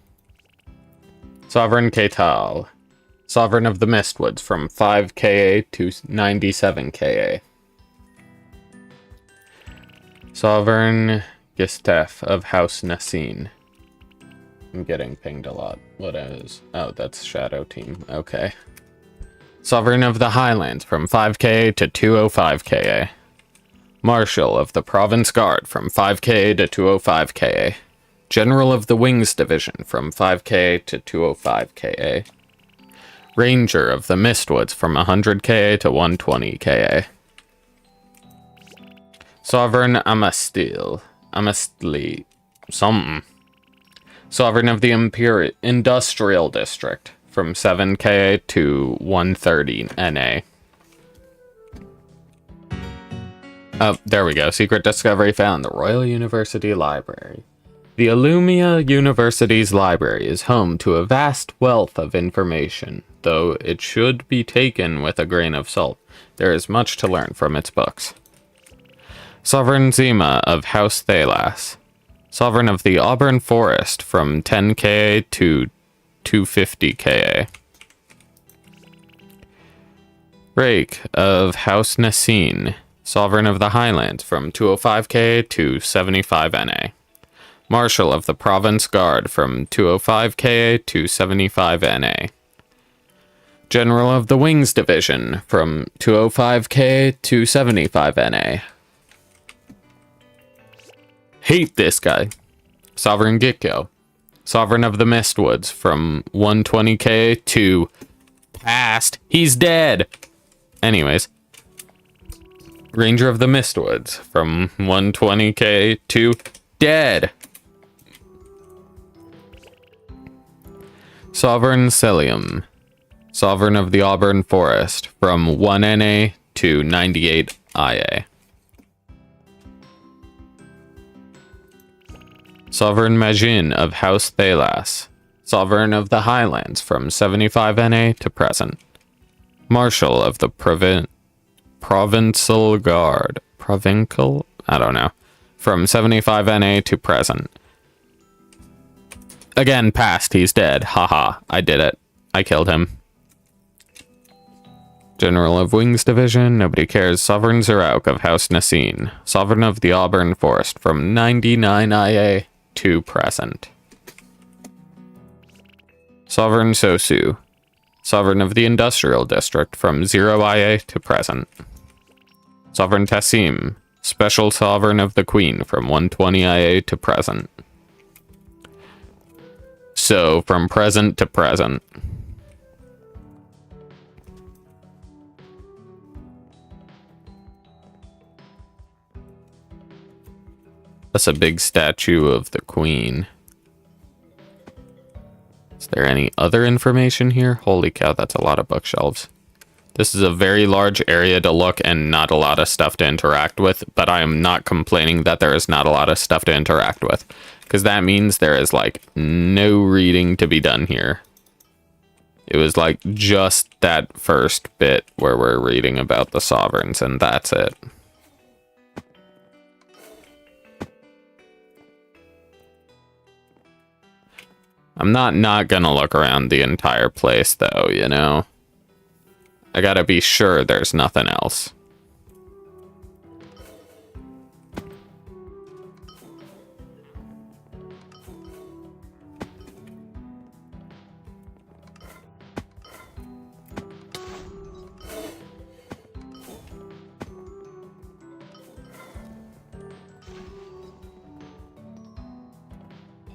Sovereign Ketal. Sovereign of the Mistwoods from 5KA to 97KA. Sovereign Gistef of House Nassin. I'm getting pinged a lot. What is? Oh, that's Shadow Team. Okay. Sovereign of the Highlands from 5KA to 205KA. Marshal of the Province Guard from 5KA to 205KA. General of the Wings Division from 5KA to 205KA. Ranger of the Mistwoods from 100KA to 120KA. Sovereign Amastli, something. Sovereign of the Industrial District from 7KA to 130 NA. Oh, there we go. Secret discovery found. The Royal University Library. The Illumia University's library is home to a vast wealth of information, though it should be taken with a grain of salt. There is much to learn from its books. Sovereign Zima of House Thalas. Sovereign of the Auburn Forest from 10KA to 250KA. Rake of House Nassin. Sovereign of the Highlands from 205KA to 75 NA. Marshal of the Province Guard from 205KA to 75 NA. General of the Wings Division from 205KA to 75 NA. Hate this guy. Sovereign Gitgo. Sovereign of the Mistwoods from 120k to past. He's dead. Anyways. Ranger of the Mistwoods from 120k to dead. Sovereign Cilium. Sovereign of the Auburn Forest from 1NA to 98 IA. Sovereign Majin of House Thalas. Sovereign of the Highlands from 75 NA to present. Marshal of the Provincial Guard. Provincial? I don't know. From 75 NA to present. Again, past. He's dead. Haha. I did it. I killed him. General of Wings Division. Nobody cares. Sovereign Zerauk of House Nassine. Sovereign of the Auburn Forest from 99 IA to present. Sovereign Sosu. Sovereign of the Industrial District from 0 IA to present. Sovereign Tassim. Special Sovereign of the Queen from 120 IA to present. So, from present to present. That's a big statue of the Queen. Is there any other information here? Holy cow, that's a lot of bookshelves. This is a very large area to look and not a lot of stuff to interact with, but I am not complaining that there is not a lot of stuff to interact with, because that means there is like no reading to be done here. It was like just that first bit where we're reading about the sovereigns, and that's it. I'm not gonna look around the entire place, though, you know? I gotta be sure there's nothing else.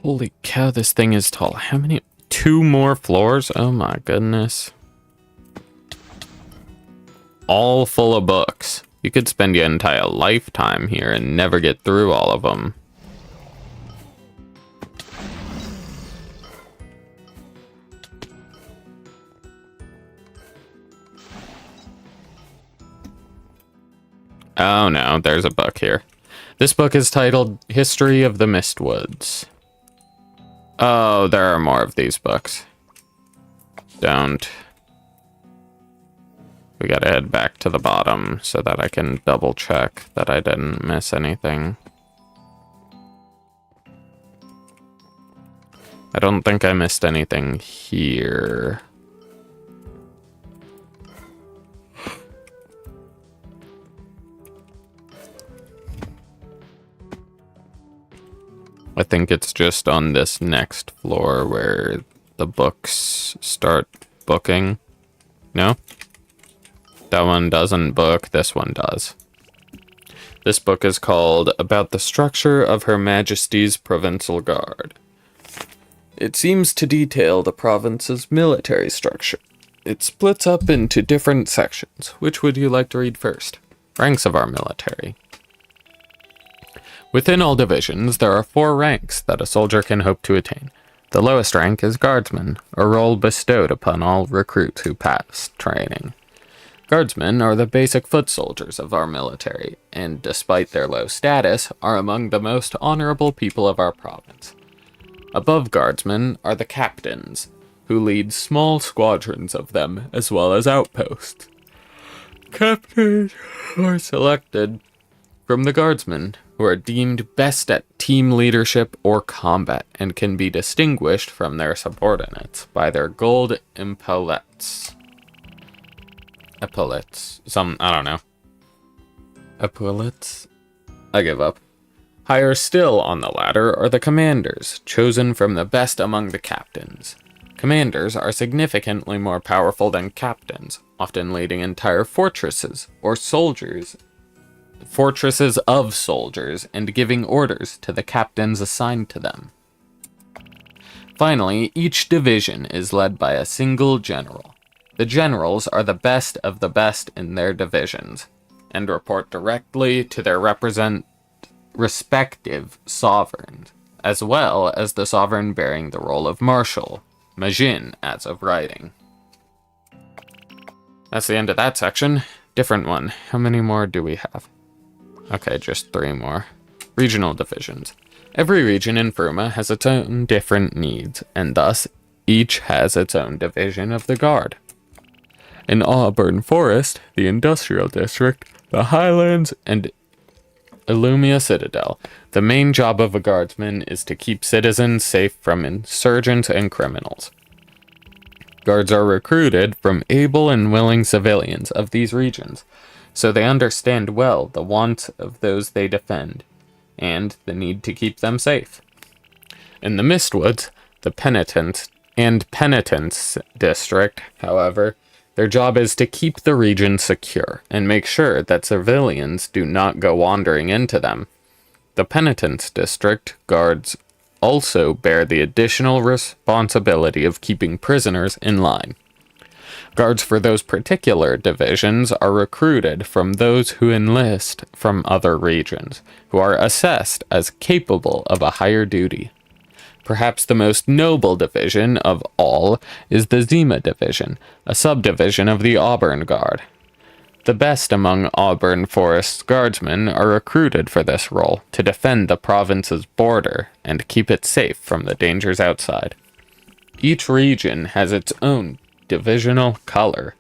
Holy cow, this thing is tall. How many? 2 more floors? Oh my goodness. All full of books. You could spend your entire lifetime here and never get through all of them. Oh no, there's a book here. This book is titled History of the Mistwoods. Oh, there are more of these books. Don't. We gotta head back to the bottom so that I can double check that I didn't miss anything. I don't think I missed anything here. I think it's just on this next floor where the books start booking. No? That one doesn't book, this one does. This book is called About the Structure of Her Majesty's Provincial Guard. It seems to detail the province's military structure. It splits up into different sections. Which would you like to read first? Ranks of our military. Within all divisions, there are 4 ranks that a soldier can hope to attain. The lowest rank is Guardsman, a role bestowed upon all recruits who pass training. Guardsmen are the basic foot soldiers of our military, and despite their low status, are among the most honorable people of our province. Above Guardsmen are the Captains, who lead small squadrons of them, as well as outposts. Captains are selected from the Guardsmen, who are deemed best at team leadership or combat, and can be distinguished from their subordinates by their gold epaulettes. Epaulettes. I don't know. Epaulettes? I give up. Higher still on the ladder are the commanders, chosen from the best among the captains. Commanders are significantly more powerful than captains, often leading entire fortresses, or soldiers fortresses of soldiers and giving orders to the captains assigned to them. Finally, each division is led by a single general. The generals are the best of the best in their divisions, and report directly to their respective sovereigns, as well as the sovereign bearing the role of marshal, Majin as of writing. That's the end of that section. Different one. How many more do we have? Okay, just 3 more. Regional divisions. Every region in Fruma has its own different needs, and thus each has its own division of the guard. In Auburn Forest, the Industrial District, the Highlands, and Illumia Citadel, the main job of a guardsman is to keep citizens safe from insurgents and criminals. Guards are recruited from able and willing civilians of these regions, so they understand well the wants of those they defend, and the need to keep them safe. In the Mistwoods, the Penitence District, however, their job is to keep the region secure and make sure that civilians do not go wandering into them. The Penitence District guards also bear the additional responsibility of keeping prisoners in line. Guards for those particular divisions are recruited from those who enlist from other regions, who are assessed as capable of a higher duty. Perhaps the most noble division of all is the Zima Division, a subdivision of the Auburn Guard. The best among Auburn Forest's guardsmen are recruited for this role to defend the province's border and keep it safe from the dangers outside. Each region has its own divisional color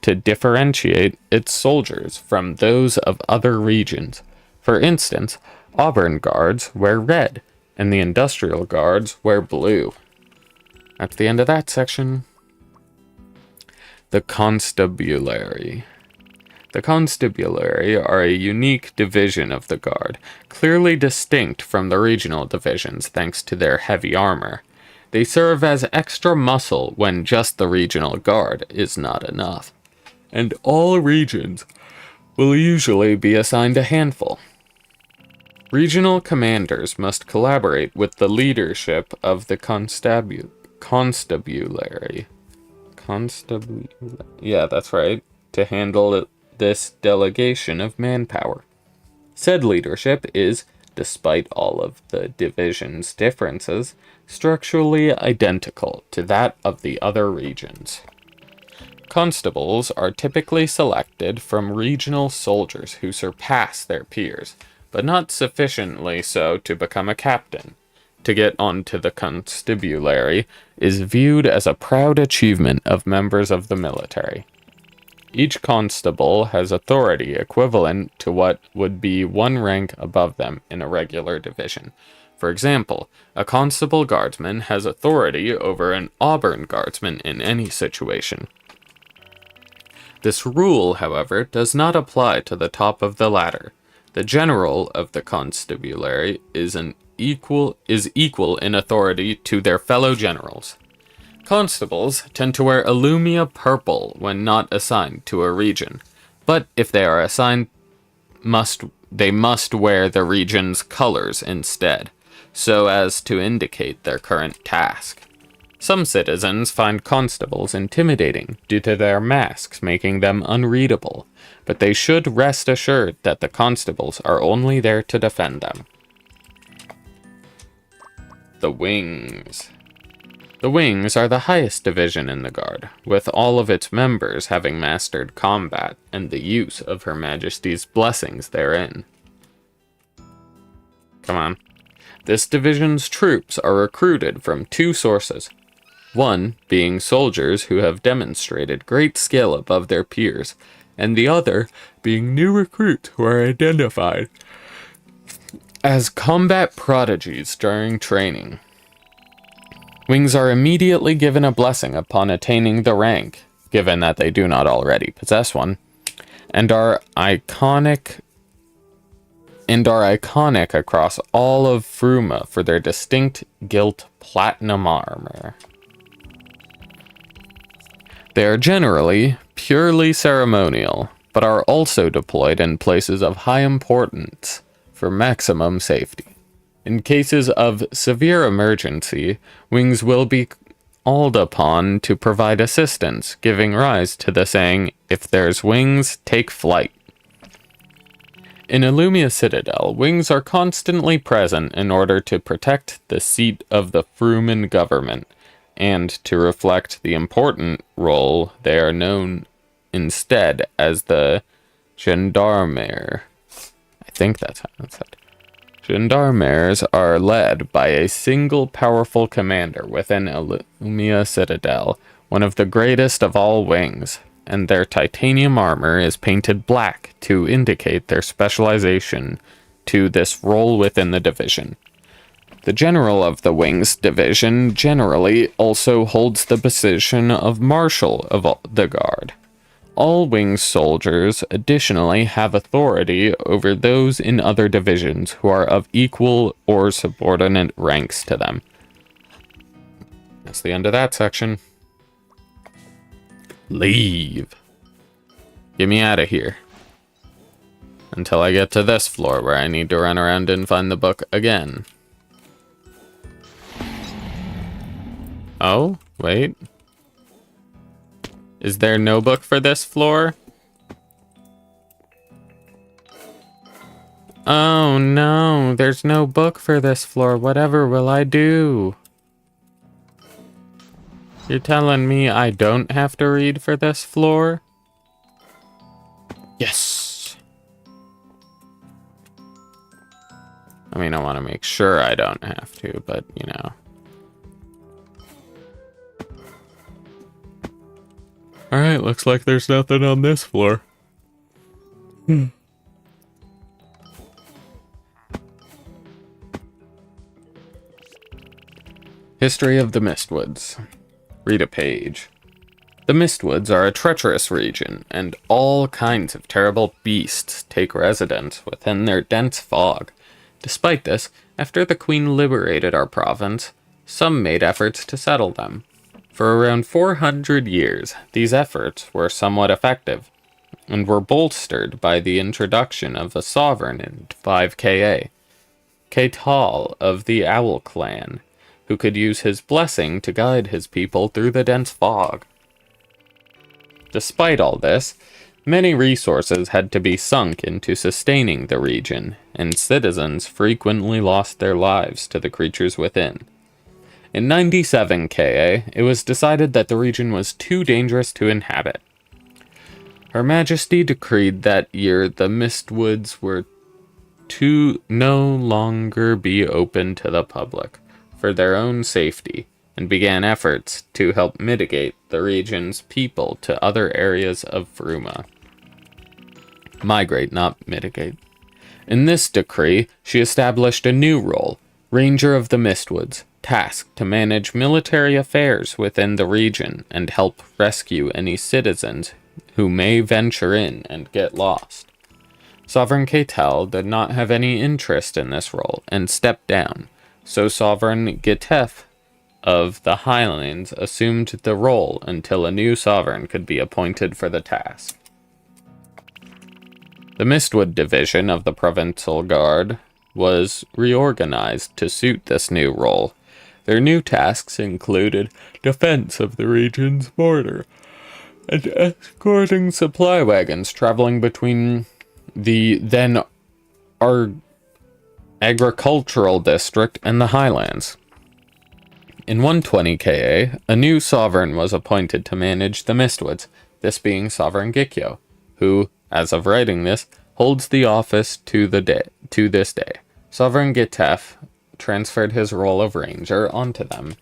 to differentiate its soldiers from those of other regions. For instance, Auburn Guards wear red, and the Industrial Guards wear blue. That's the end of that section. The Constabulary. The Constabulary are a unique division of the Guard, clearly distinct from the regional divisions thanks to their heavy armor. They serve as extra muscle when just the regional Guard is not enough, and all regions will usually be assigned a handful. Regional commanders must collaborate with the leadership of the Constabulary. Yeah, that's right, to handle this delegation of manpower. Said leadership is, despite all of the division's differences, structurally identical to that of the other regions. Constables are typically selected from regional soldiers who surpass their peers, but not sufficiently so to become a captain. To get onto the constabulary is viewed as a proud achievement of members of the military. Each constable has authority equivalent to what would be one rank above them in a regular division. For example, a constable guardsman has authority over an Auburn guardsman in any situation. This rule, however, does not apply to the top of the ladder. The general of the constabulary is equal in authority to their fellow generals. Constables tend to wear Illumia purple when not assigned to a region, but if they are assigned, they must wear the region's colors instead, so as to indicate their current task. Some citizens find constables intimidating due to their masks making them unreadable, but they should rest assured that the constables are only there to defend them. The Wings. The Wings are the highest division in the Guard, with all of its members having mastered combat and the use of Her Majesty's blessings therein. Come on. This division's troops are recruited from 2 sources. One being soldiers who have demonstrated great skill above their peers, and the other being new recruits who are identified as combat prodigies during training. Wings are immediately given a blessing upon attaining the rank, given that they do not already possess one, and are iconic across all of Fruma for their distinct gilt platinum armor. They are generally purely ceremonial, but are also deployed in places of high importance for maximum safety. In cases of severe emergency, wings will be called upon to provide assistance, giving rise to the saying, "If there's wings, take flight." In Illumia Citadel, wings are constantly present in order to protect the seat of the Fruma government, and to reflect the important role they are known instead as the gendarmerie. I think that's how it's said. Gendarmeries are led by a single powerful commander within Illumia Citadel, one of the greatest of all wings, and their titanium armor is painted black to indicate their specialization to this role within the division. The general of the Wings division generally also holds the position of Marshal of the Guard. All Wings soldiers additionally have authority over those in other divisions who are of equal or subordinate ranks to them. That's the end of that section. Leave. Get me out of here. Until I get to this floor where I need to run around and find the book again. Oh, wait. Is there no book for this floor? Oh no, there's no book for this floor. Whatever will I do? You're telling me I don't have to read for this floor? Yes! I mean, I want to make sure I don't have to, but, you know. Alright, looks like there's nothing on this floor. History of the Mistwoods. Read a page. The Mistwoods are a treacherous region, and all kinds of terrible beasts take residence within their dense fog. Despite this, after the Queen liberated our province, some made efforts to settle them. For around 400 years, these efforts were somewhat effective, and were bolstered by the introduction of a sovereign in 5KA, Keital of the Owl Clan, who could use his blessing to guide his people through the dense fog. Despite all this, many resources had to be sunk into sustaining the region, and citizens frequently lost their lives to the creatures within. In 97 KA, it was decided that the region was too dangerous to inhabit. Her Majesty decreed that year the Mistwoods were to no longer be open to the public for their own safety, and began efforts to help mitigate the region's people to other areas of Fruma. Migrate, not mitigate. In this decree, she established a new role, Ranger of the Mistwoods, tasked to manage military affairs within the region and help rescue any citizens who may venture in and get lost. Sovereign Keitel did not have any interest in this role and stepped down, so Sovereign Gitef of the Highlands assumed the role until a new sovereign could be appointed for the task. The Mistwood division of the Provincial Guard was reorganized to suit this new role. Their new tasks included defense of the region's border and escorting supply wagons traveling between the then agricultural district and the Highlands. In 120 KA, a new sovereign was appointed to manage the Mistwoods, this being Sovereign Gikyo, who, as of writing this, holds the office to this day. Sovereign Gitef transferred his role of ranger onto them.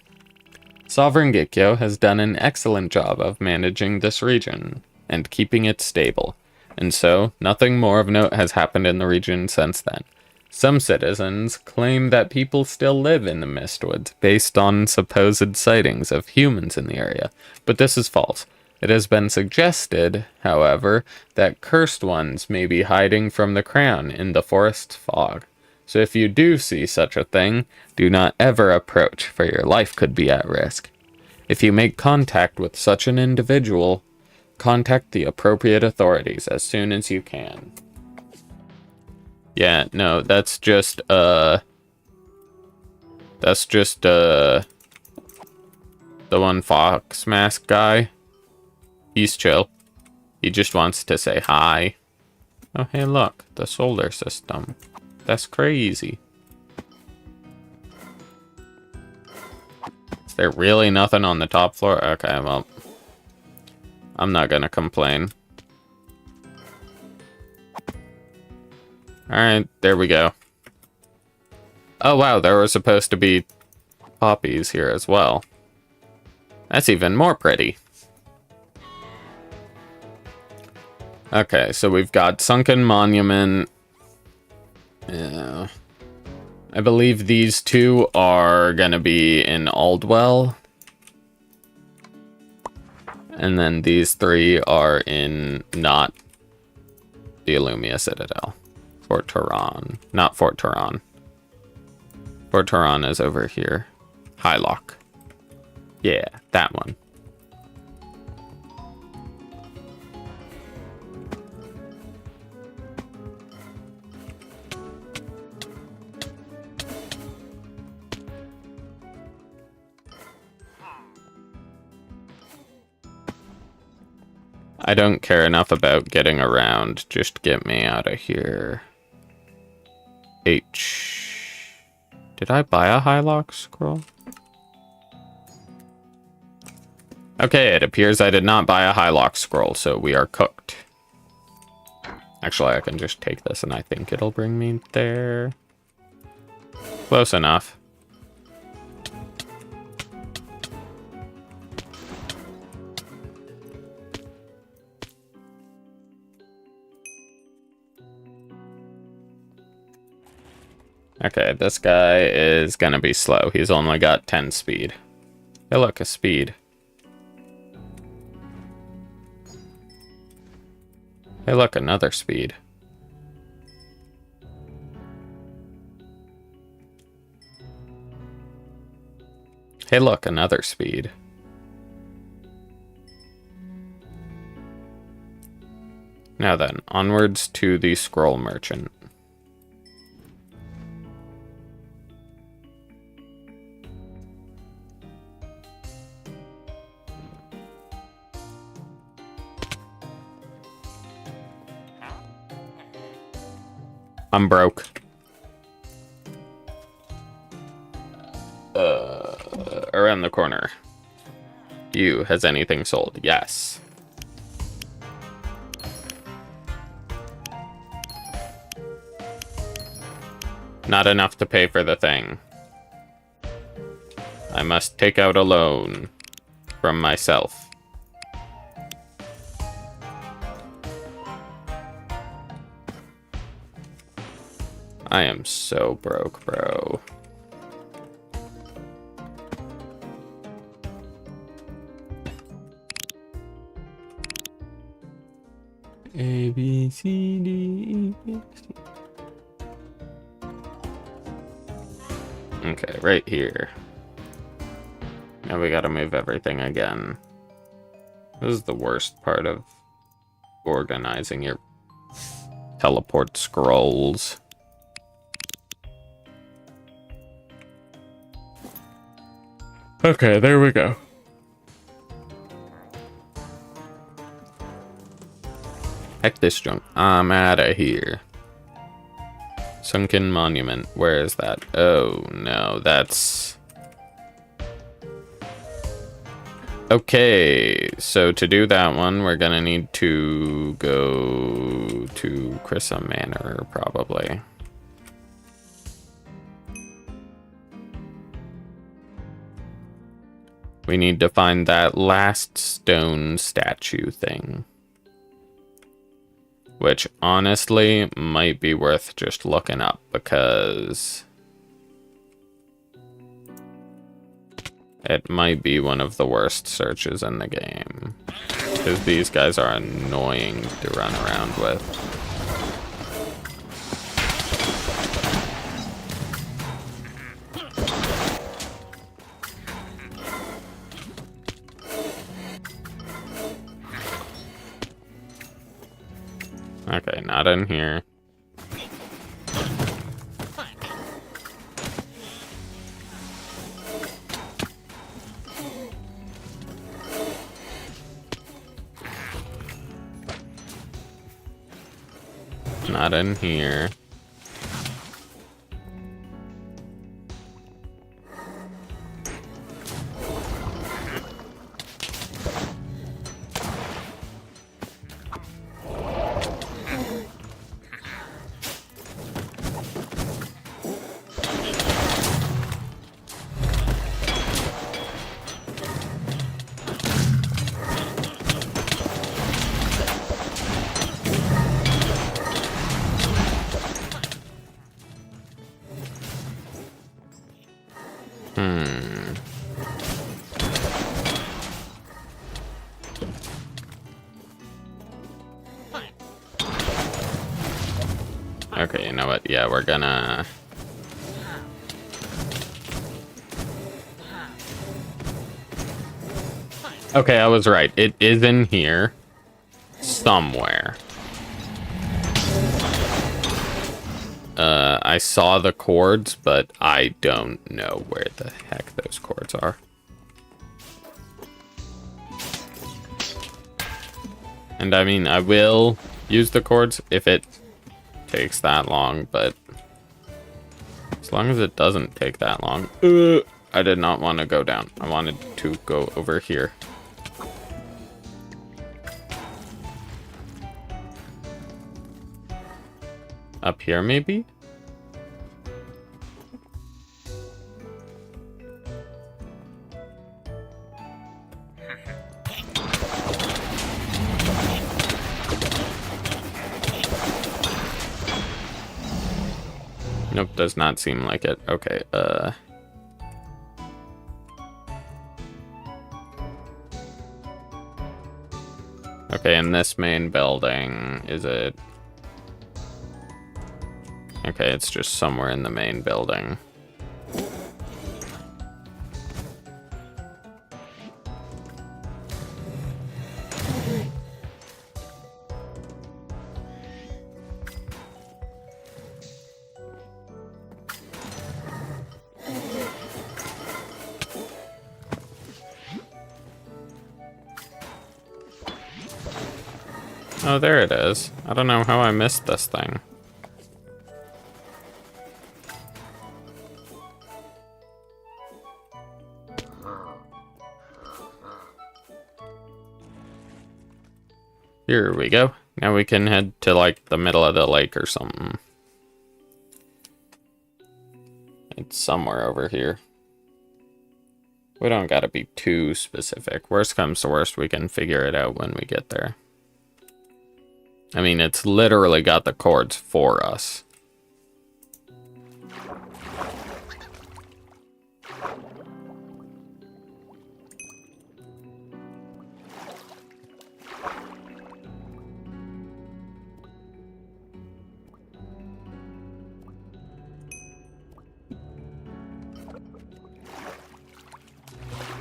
Sovereign Gikyo has done an excellent job of managing this region and keeping it stable, and so nothing more of note has happened in the region since then. Some citizens claim that people still live in the Mistwoods based on supposed sightings of humans in the area, but this is false. It has been suggested, however, that cursed ones may be hiding from the crown in the forest fog. So if you do see such a thing, do not ever approach, for your life could be at risk. If you make contact with such an individual, Contact the appropriate authorities as soon as you can. Yeah, no, that's just, the one fox mask guy. He's chill. He just wants to say hi. Oh, hey, look, the solar system. That's crazy. Is there really nothing on the top floor? Okay, well, I'm not gonna complain. Alright, there we go. Oh, wow, there were supposed to be poppies here as well. That's even more pretty. Okay, so we've got Sunken Monument. Yeah. I believe these two are gonna be in Aldwell. And then these three are in not the Illumia Citadel. Fort Tehran. Not Fort Tehran. Fort Tehran is over here. Highlock. Yeah, that one. I don't care enough about getting around. Just get me out of here. H. Did I buy a Highlock scroll? Okay, it appears I did not buy a Highlock scroll, so we are cooked. Actually, I can just take this and I think it'll bring me there. Close enough. Okay, this guy is gonna be slow. He's only got 10 speed. Hey, look, a speed. Hey, look, another speed. Hey, look, another speed. Now then, onwards to the scroll merchant. I'm broke. Around the corner. You, has anything sold? Yes. Not enough to pay for the thing. I must take out a loan from myself. I am so broke, bro. A, B, C, D, E, F, C. Okay, right here. Now we gotta move everything again. This is the worst part of organizing your teleport scrolls. Okay, there we go. Heck this junk. I'm out of here. Sunken Monument. Where is that? Oh, no, that's... Okay, so to do that one, we're gonna need to go to Crissa Manor, probably. We need to find that last stone statue thing. Which, honestly, might be worth just looking up, because it might be one of the worst searches in the game. Because these guys are annoying to run around with. Okay, not in here. Not in here. Okay, you know what? Yeah, we're gonna... Okay, I was right. It is in here. Somewhere. I saw the cords, but I don't know where the heck those cords are. And I mean, I will use the cords if it takes that long, but as long as it doesn't take that long. I did not want to go down. I wanted to go over here. Up here, maybe? Nope, does not seem like it. Okay, Okay, in this main building, is it... Okay, it's just somewhere in the main building. Oh, there it is. I don't know how I missed this thing. Here we go. Now we can head to, like, the middle of the lake or something. It's somewhere over here. We don't gotta be too specific. Worst comes to worst, we can figure it out when we get there. I mean, it's literally got the cords for us.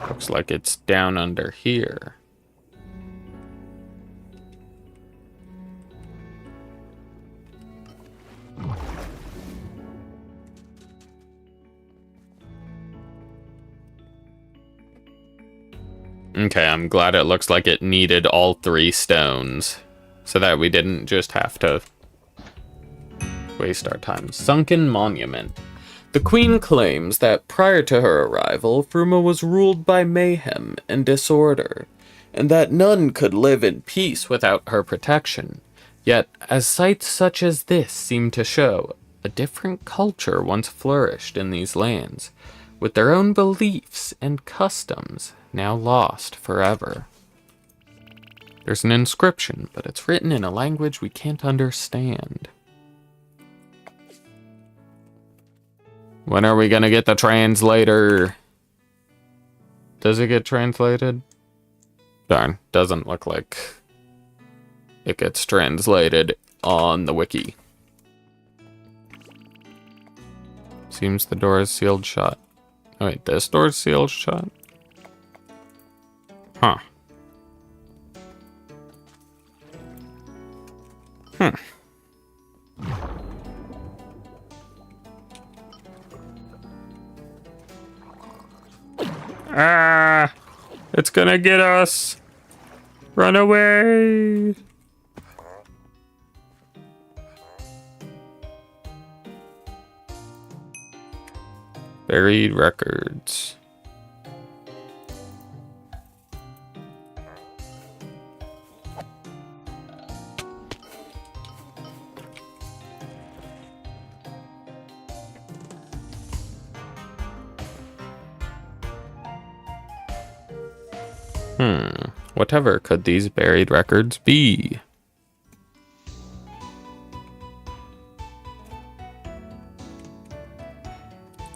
Looks like it's down under here. Okay, I'm glad it looks like it needed all 3 stones, so that we didn't just have to waste our time. Sunken Monument. The Queen claims that prior to her arrival, Fruma was ruled by mayhem and disorder, and that none could live in peace without her protection. Yet, as sights such as this seem to show, a different culture once flourished in these lands, with their own beliefs and customs now lost forever. There's an inscription, but it's written in a language we can't understand. When are we gonna get the translator? Does it get translated? Darn, doesn't look like it gets translated on the wiki. Seems the door is sealed shut. Oh wait, this door is sealed shut? Huh. Ah! It's gonna get us! Run away! Buried records. Whatever could these buried records be?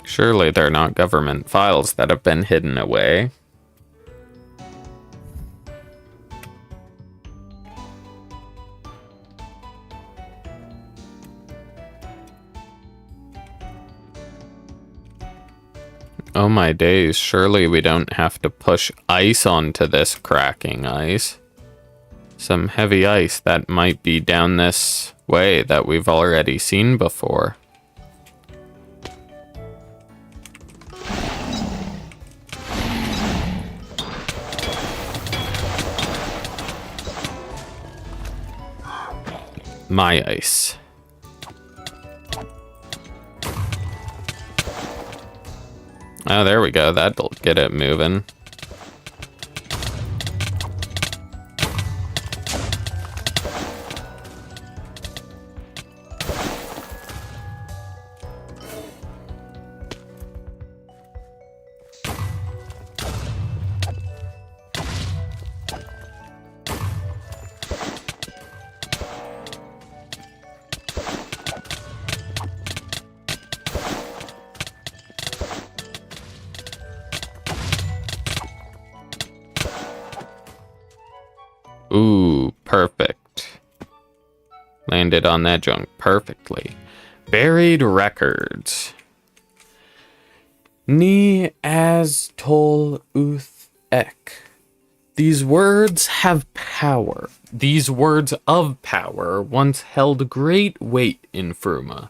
Surely they're not government files that have been hidden away. Oh my days, surely we don't have to push ice onto this cracking ice. Some heavy ice that might be down this way that we've already seen before. My ice. Oh, there we go. That'll get it moving. Ooh, perfect. Landed on that junk perfectly. Buried records. Ni as tol uth ek. These words have power. These words of power once held great weight in Fruma.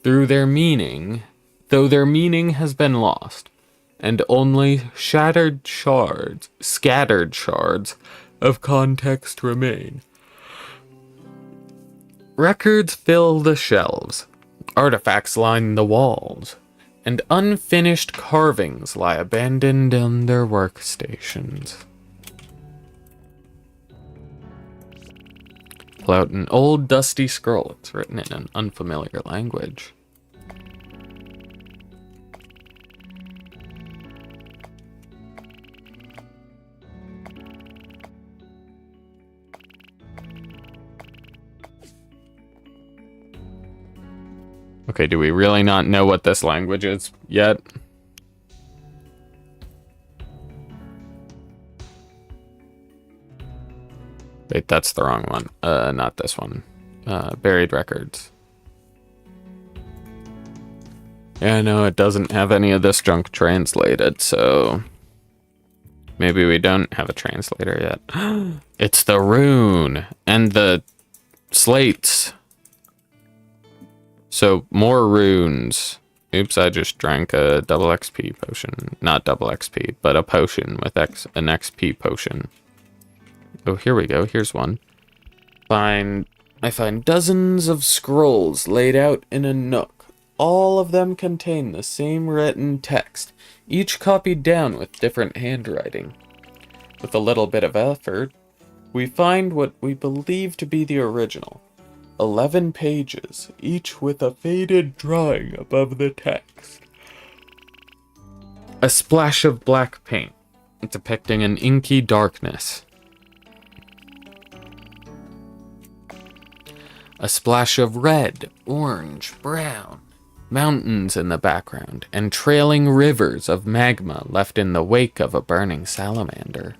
Though their meaning has been lost, and only scattered shards of context remain. Records fill the shelves, artifacts line the walls, and unfinished carvings lie abandoned on their workstations. Pull out an old dusty scroll. It's written in an unfamiliar language. Okay, do we really not know what this language is yet? Wait, that's the wrong one. Not this one. Buried records. Yeah, no, it doesn't have any of this junk translated, so maybe we don't have a translator yet. It's the rune and the slates. So, more runes. Oops, I just drank a double XP potion. Not double XP, but a potion with an XP potion. Oh, here we go. Here's one. I find dozens of scrolls laid out in a nook. All of them contain the same written text, each copied down with different handwriting. With a little bit of effort, we find what we believe to be the original. 11 pages, each with a faded drawing above the text. A splash of black paint, depicting an inky darkness. A splash of red, orange, brown. Mountains in the background, and trailing rivers of magma left in the wake of a burning salamander.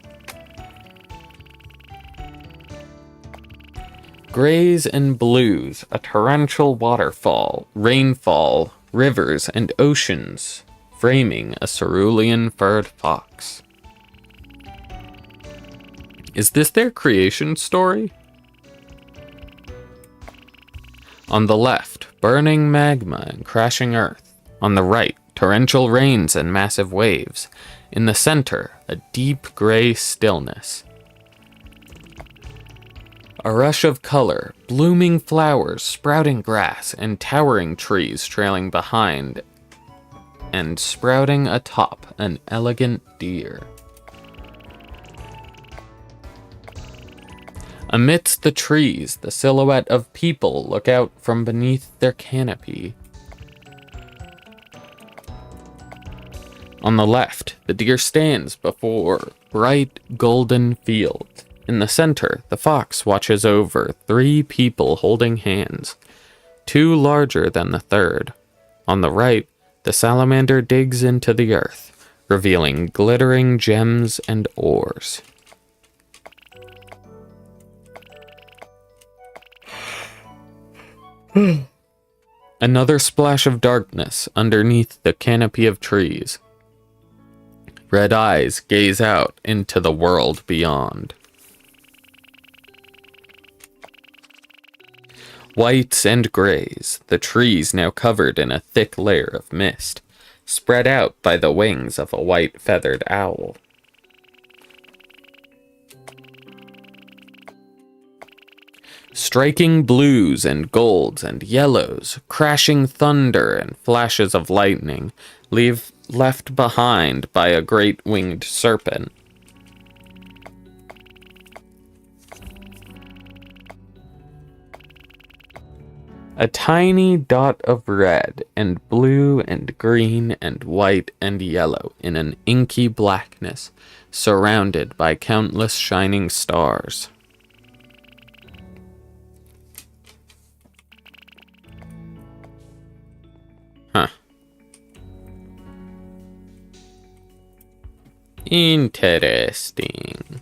Grays and blues, a torrential waterfall, rainfall, rivers, and oceans, framing a cerulean furred fox. Is this their creation story? On the left, burning magma and crashing earth. On the right, torrential rains and massive waves. In the center, a deep gray stillness. A rush of color, blooming flowers, sprouting grass, and towering trees trailing behind, and sprouting atop an elegant deer. Amidst the trees, the silhouette of people look out from beneath their canopy. On the left, the deer stands before bright golden fields. In the center, the fox watches over 3 people holding hands, 2 larger than the third. On the right, the salamander digs into the earth, revealing glittering gems and ores. Another splash of darkness underneath the canopy of trees. Red eyes gaze out into the world beyond. Whites and grays, the trees now covered in a thick layer of mist, spread out by the wings of a white feathered owl. Striking blues and golds and yellows, crashing thunder and flashes of lightning, left behind by a great winged serpent. A tiny dot of red and blue and green and white and yellow in an inky blackness, surrounded by countless shining stars. Huh. Interesting.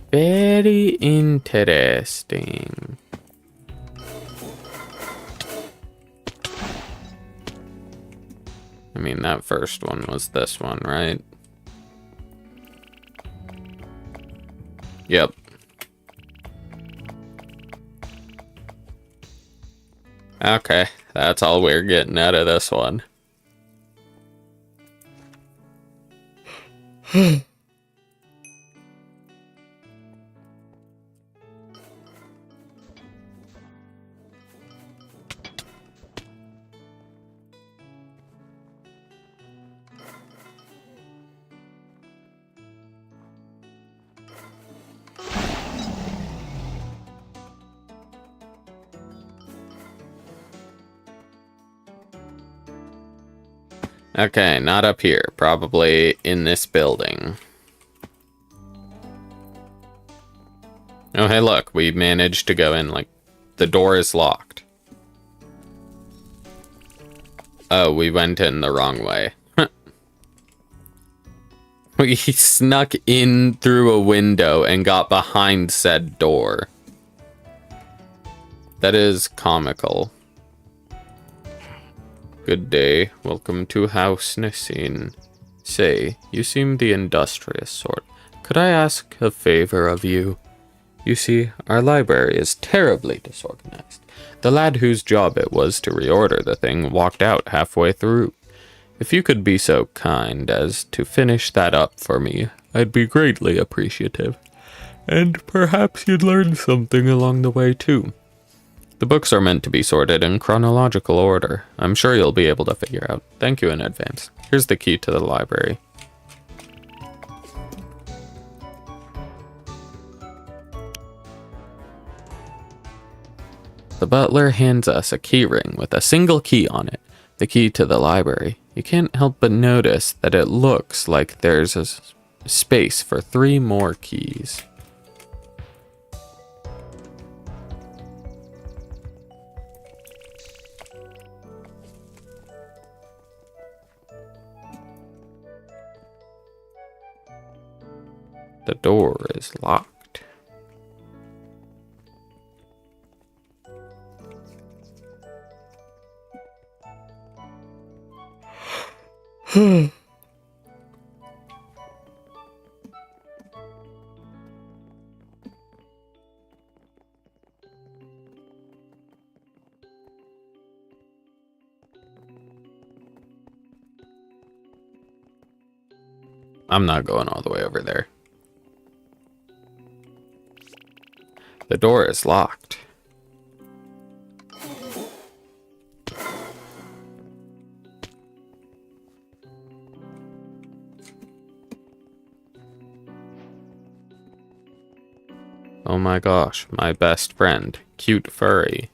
Very interesting. I mean, that first one was this one, right? Yep. Okay, that's all we're getting out of this one. Okay, not up here. Probably in this building. Oh, hey, look. We managed to go in, like, the door is locked. Oh, we went in the wrong way. We snuck in through a window and got behind said door. That is comical. Good day. Welcome to House Nissin. Say, you seem the industrious sort. Could I ask a favor of you? You see, our library is terribly disorganized. The lad whose job it was to reorder the thing walked out halfway through. If you could be so kind as to finish that up for me, I'd be greatly appreciative. And perhaps you'd learn something along the way, too. The books are meant to be sorted in chronological order. I'm sure you'll be able to figure out. Thank you in advance. Here's the key to the library. The butler hands us a key ring with a single key on it, the key to the library. You can't help but notice that it looks like there's a space for 3 more keys. The door is locked. I'm not going all the way over there. The door is locked. Oh my gosh, my best friend. Cute furry.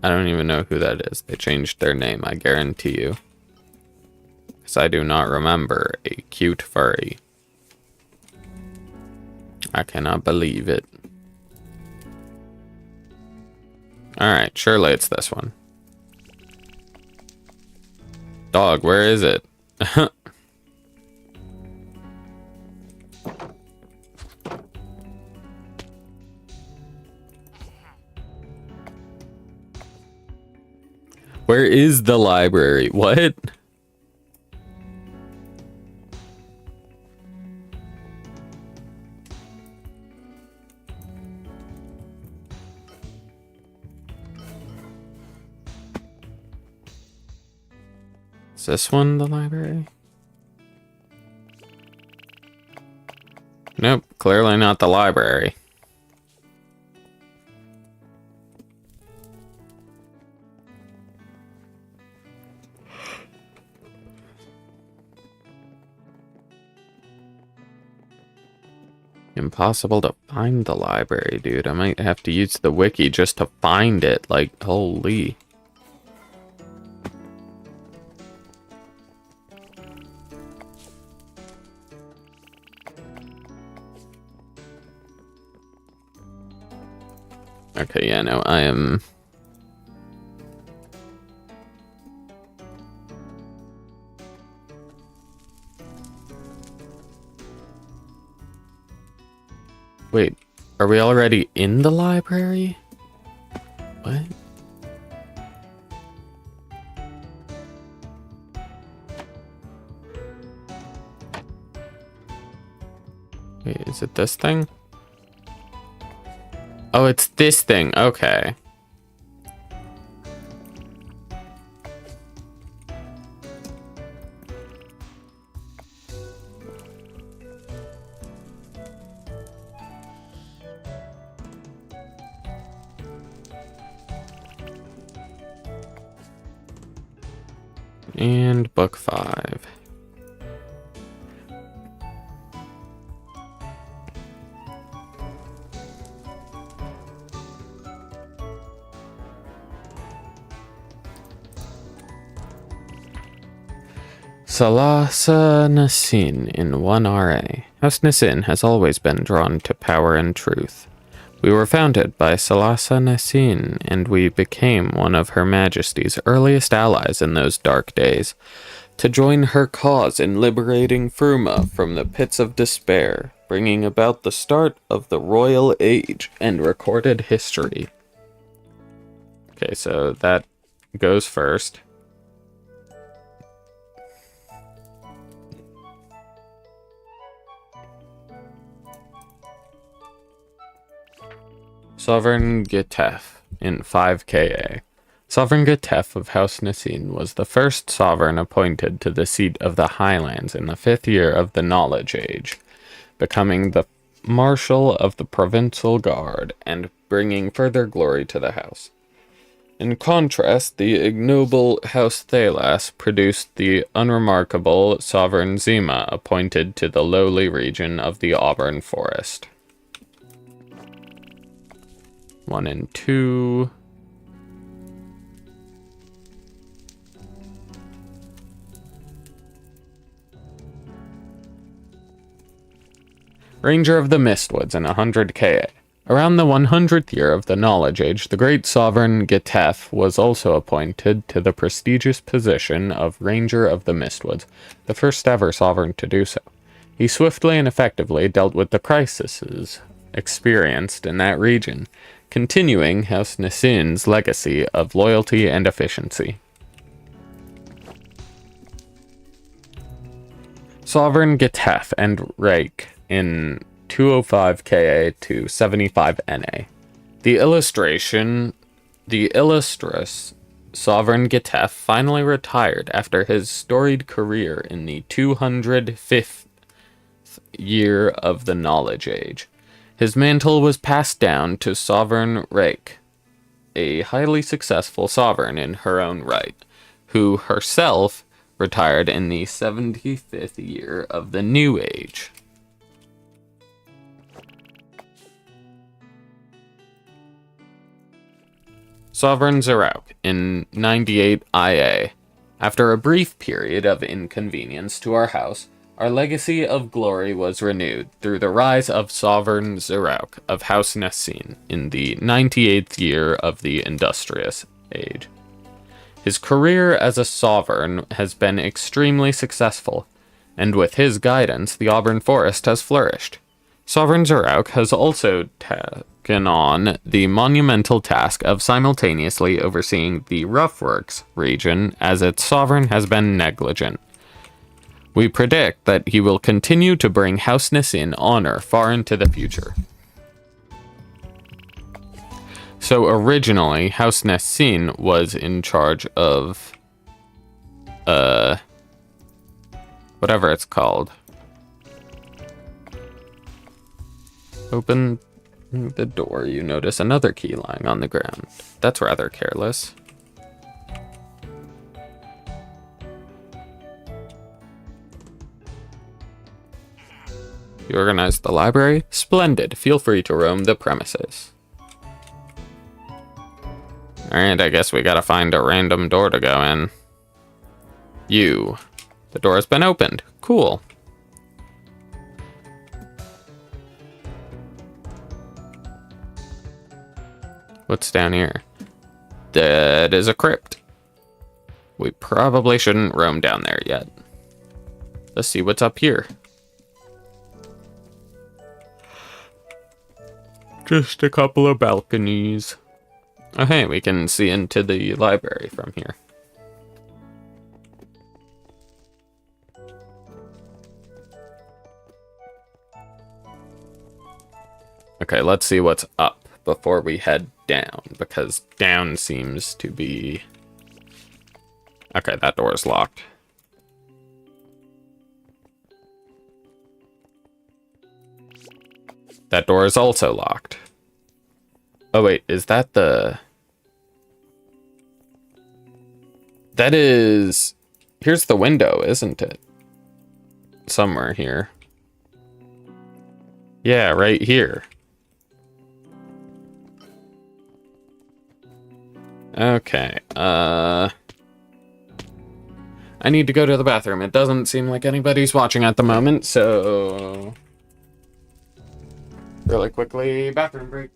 I don't even know who that is. They changed their name, I guarantee you. Because I do not remember a cute furry. I cannot believe it. Alright, surely it's this one. Dog, where is it? Where is the library? What? Is this one the library? Nope, clearly not the library. Impossible to find the library, dude. I might have to use the wiki just to find it. Like, holy. Okay, yeah, no, I am... Wait, are we already in the library? What? Wait, is it this thing? Oh, it's this thing. Okay. And book 5. Salasa Nassin in 1RA. House Nassin has always been drawn to power and truth. We were founded by Salasa Nassin, and we became one of Her Majesty's earliest allies in those dark days, to join her cause in liberating Fruma from the pits of despair, bringing about the start of the Royal Age and recorded history. Okay, so that goes first. Sovereign Getef in 5KA. Sovereign Getef of House Nassin was the first sovereign appointed to the seat of the Highlands in the 5th year of the Knowledge Age, becoming the Marshal of the Provincial Guard and bringing further glory to the house. In contrast, the ignoble House Thalas produced the unremarkable Sovereign Zima, appointed to the lowly region of the Auburn Forest. 1 and 2. Ranger of the Mistwoods in 100KA. Around the 100th year of the Knowledge Age, the great sovereign Getef was also appointed to the prestigious position of Ranger of the Mistwoods, the first ever sovereign to do so. He swiftly and effectively dealt with the crises experienced in that region, continuing House Nassin's legacy of loyalty and efficiency. Sovereign Getef and Rake in 205KA to 75NA. The illustrous Sovereign Getef finally retired after his storied career in the 205th year of the Knowledge Age. His mantle was passed down to Sovereign Rake, a highly successful sovereign in her own right, who herself retired in the 75th year of the New Age. Sovereign Zerauk in 98 IA. After a brief period of inconvenience to our house, our legacy of glory was renewed through the rise of Sovereign Zerauk of House Nessin in the 98th year of the Industrious Age. His career as a sovereign has been extremely successful, and with his guidance, the Auburn Forest has flourished. Sovereign Zerauk has also taken on the monumental task of simultaneously overseeing the Roughworks region, as its sovereign has been negligent. We predict that he will continue to bring House Nessin honor far into the future. So originally, House Nessin was in charge of, whatever it's called. Open the door, you notice another key lying on the ground. That's rather careless. You organized the library? Splendid. Feel free to roam the premises. Alright, I guess we gotta find a random door to go in. You. The door has been opened. Cool. What's down here? That is a crypt. We probably shouldn't roam down there yet. Let's see what's up here. Just a couple of balconies. Oh hey, we can see into the library from here. Okay, let's see what's up before we head down, because down seems to be... Okay, that door is locked. That door is also locked. Oh wait, is that the... That is... Here's the window, isn't it? Somewhere here. Yeah, right here. Okay, I need to go to the bathroom. It doesn't seem like anybody's watching at the moment, so... Really quickly, bathroom break.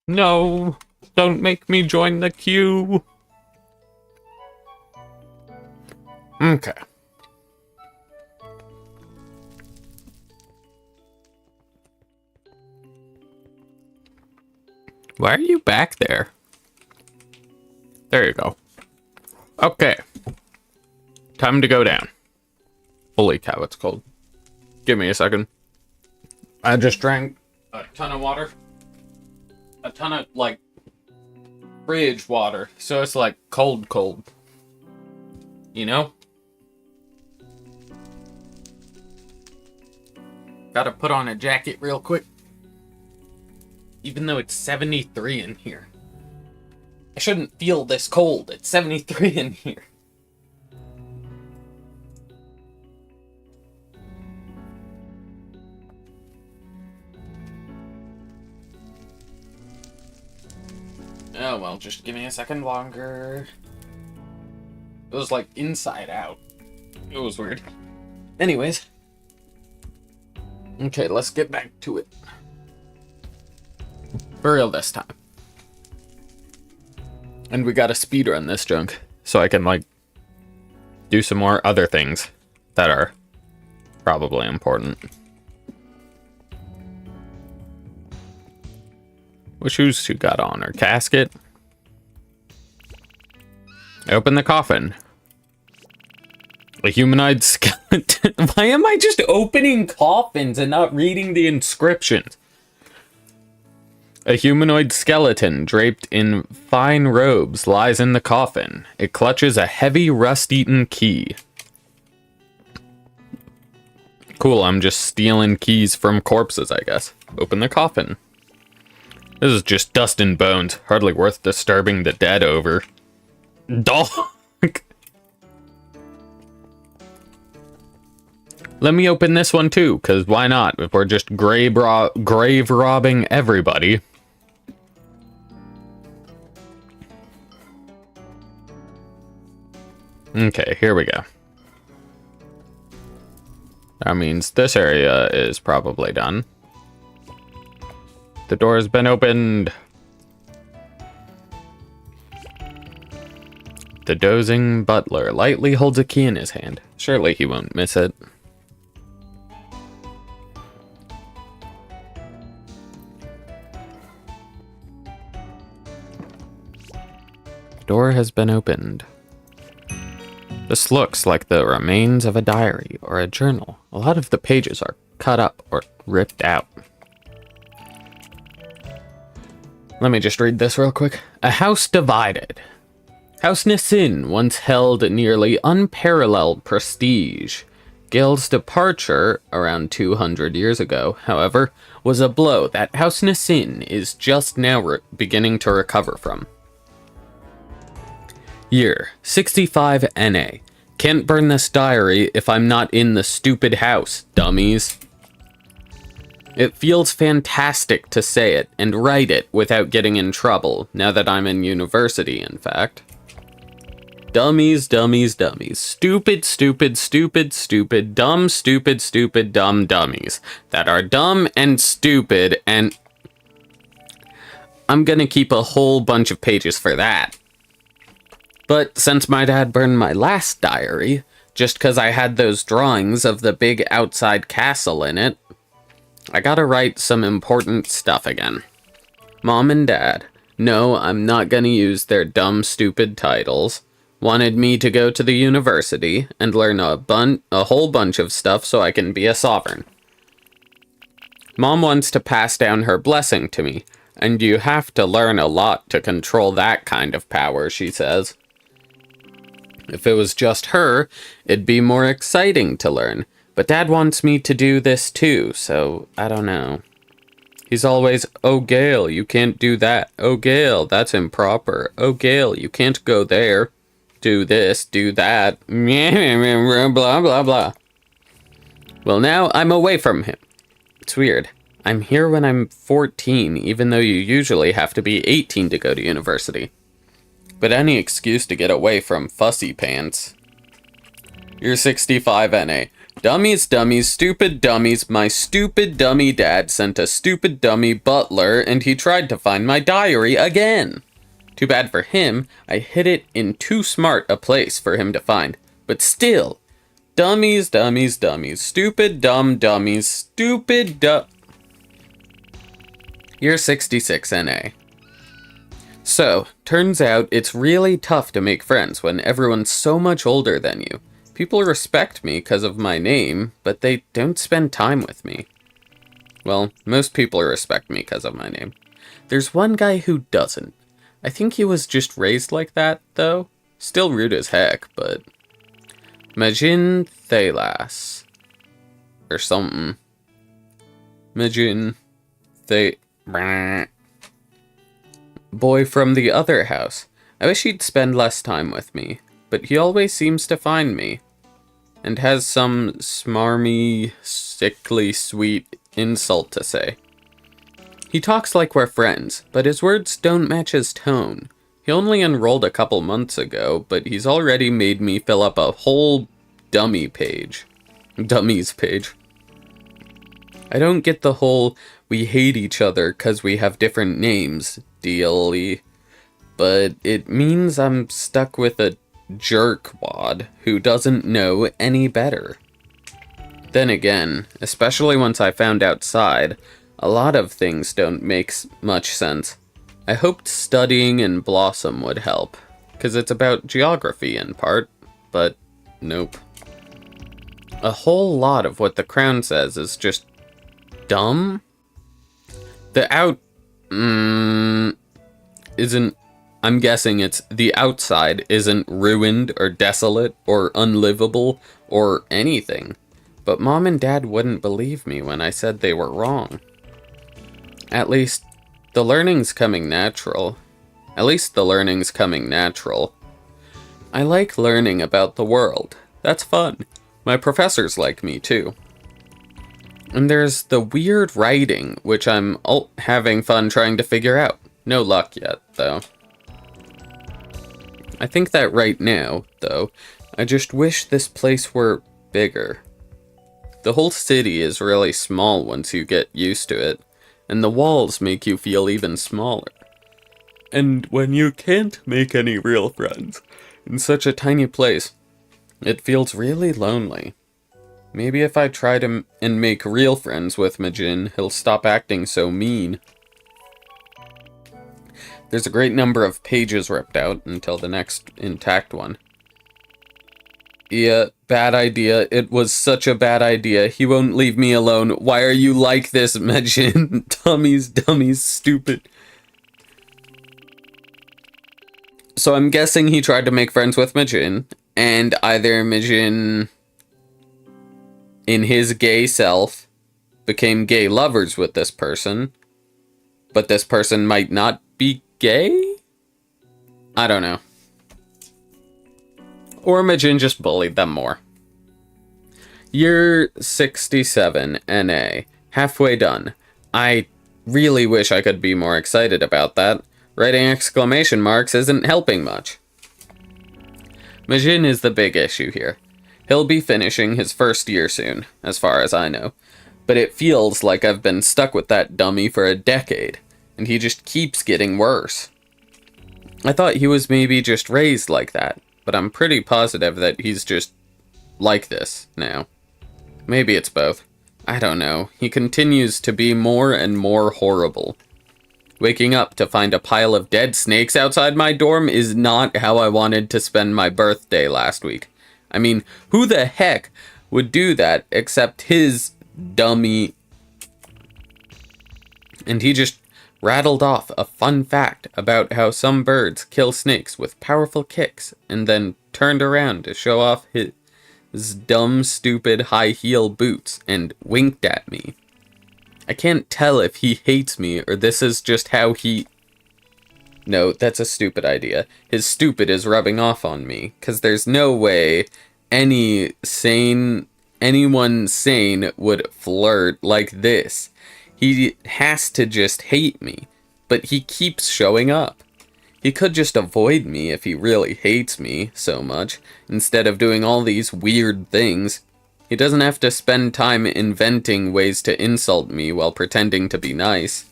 No, don't make me join the queue. Okay. Why are you back there? There you go. Okay. Time to go down. Holy cow, it's cold. Give me a second. I just drank a ton of water. A ton of, like, fridge water. So it's, like, cold. You know? Gotta put on a jacket real quick. Even though it's 73 in here. I shouldn't feel this cold. It's 73 in here. Oh, well, just give me a second longer. It was like inside out. It was weird. Anyways. Okay, let's get back to it. For real this time. And we gotta speedrun this junk. So I can, like, do some more other things that are probably important. What shoes she got on her? Casket? Open the coffin. A humanoid skeleton. Why am I just opening coffins and not reading the inscriptions? A humanoid skeleton draped in fine robes lies in the coffin. It clutches a heavy, rust-eaten key. Cool, I'm just stealing keys from corpses, I guess. Open the coffin. This is just dust and bones. Hardly worth disturbing the dead over. Dog! Let me open this one too, because why not? If we're just grave robbing everybody. Okay, here we go. That means this area is probably done. The door has been opened. The dozing butler lightly holds a key in his hand. Surely he won't miss it. The door has been opened. This looks like the remains of a diary or a journal. A lot of the pages are cut up or ripped out. Let me just read this real quick. A house divided. House Nissin once held nearly unparalleled prestige. Gale's departure, around 200 years ago, however, was a blow that House Nissin is just now beginning to recover from. Year 65 NA. Can't burn this diary if I'm not in the stupid house, dummies. It feels fantastic to say it and write it without getting in trouble, now that I'm in university, in fact. Dummies, dummies, dummies. Stupid, stupid, stupid, stupid, dumb, stupid, stupid, dumb dummies. That are dumb and stupid, and I'm gonna keep a whole bunch of pages for that. But since my dad burned my last diary, just because I had those drawings of the big outside castle in it, I gotta write some important stuff again. Mom and Dad, no, I'm not gonna use their dumb, stupid titles, wanted me to go to the university and learn a whole bunch of stuff so I can be a sovereign. Mom wants to pass down her blessing to me, and you have to learn a lot to control that kind of power, she says. If it was just her, it'd be more exciting to learn. But Dad wants me to do this too, so I don't know. He's always, oh Gale, you can't do that. Oh Gale, that's improper. Oh Gale, you can't go there. Do this, do that. Blah, blah, blah. Well, now I'm away from him. It's weird. I'm here when I'm 14, even though you usually have to be 18 to go to university. But any excuse to get away from fussy pants. You're 65 NA. Dummies, dummies, stupid dummies. My stupid dummy dad sent a stupid dummy butler, and he tried to find my diary again. Too bad for him, I hid it in too smart a place for him to find. But still, dummies, dummies, dummies. Stupid dumb dummies. Stupid Year 66 NA. So, turns out it's really tough to make friends when everyone's so much older than you. People respect me because of my name, but they don't spend time with me. Well, most people respect me because of my name. There's one guy who doesn't. I think he was just raised like that, though. Still rude as heck, but... Majin Thalas. Or something. Majin Boy from the other house. I wish he'd spend less time with me, but he always seems to find me. And has some smarmy, sickly, sweet insult to say. He talks like we're friends, but his words don't match his tone. He only enrolled a couple months ago, but he's already made me fill up a whole dummies page. I don't get the whole we hate each other 'cause we have different names deal-y, but it means I'm stuck with a jerkwad who doesn't know any better. Then again, especially once I found outside, a lot of things don't make much sense. I hoped studying in Blossom would help, 'cause it's about geography in part, but nope. A whole lot of what the crown says is just dumb. I'm guessing it's the outside isn't ruined or desolate or unlivable or anything. But Mom and Dad wouldn't believe me when I said they were wrong. At least, the learning's coming natural. I like learning about the world. That's fun. My professors like me too. And there's the weird writing, which I'm having fun trying to figure out. No luck yet, though. I think that right now, though, I just wish this place were bigger. The whole city is really small once you get used to it, and the walls make you feel even smaller. And when you can't make any real friends in such a tiny place, it feels really lonely. Maybe if I try to make real friends with Majin, he'll stop acting so mean. There's a great number of pages ripped out until the next intact one. Yeah, bad idea. It was such a bad idea. He won't leave me alone. Why are you like this, Majin? Dummies, stupid. So I'm guessing he tried to make friends with Majin, and either Majin, in his gay self, became gay lovers with this person, but this person might not be gay? I don't know. Or Majin just bullied them more. Year 67 NA. Halfway done. I really wish I could be more excited about that. Writing exclamation marks isn't helping much. Majin is the big issue here. He'll be finishing his first year soon, as far as I know. But it feels like I've been stuck with that dummy for a decade, and he just keeps getting worse. I thought he was maybe just raised like that, but I'm pretty positive that he's just like this now. Maybe it's both. I don't know. He continues to be more and more horrible. Waking up to find a pile of dead snakes outside my dorm is not how I wanted to spend my birthday last week. I mean, who the heck would do that except his dummy? And he just rattled off a fun fact about how some birds kill snakes with powerful kicks and then turned around to show off his dumb, stupid high heel boots and winked at me. I can't tell if he hates me or this is just how he... No, that's a stupid idea. His stupid is rubbing off on me, because there's no way anyone sane would flirt like this. He has to just hate me, but he keeps showing up. He could just avoid me if he really hates me so much, instead of doing all these weird things. He doesn't have to spend time inventing ways to insult me while pretending to be nice.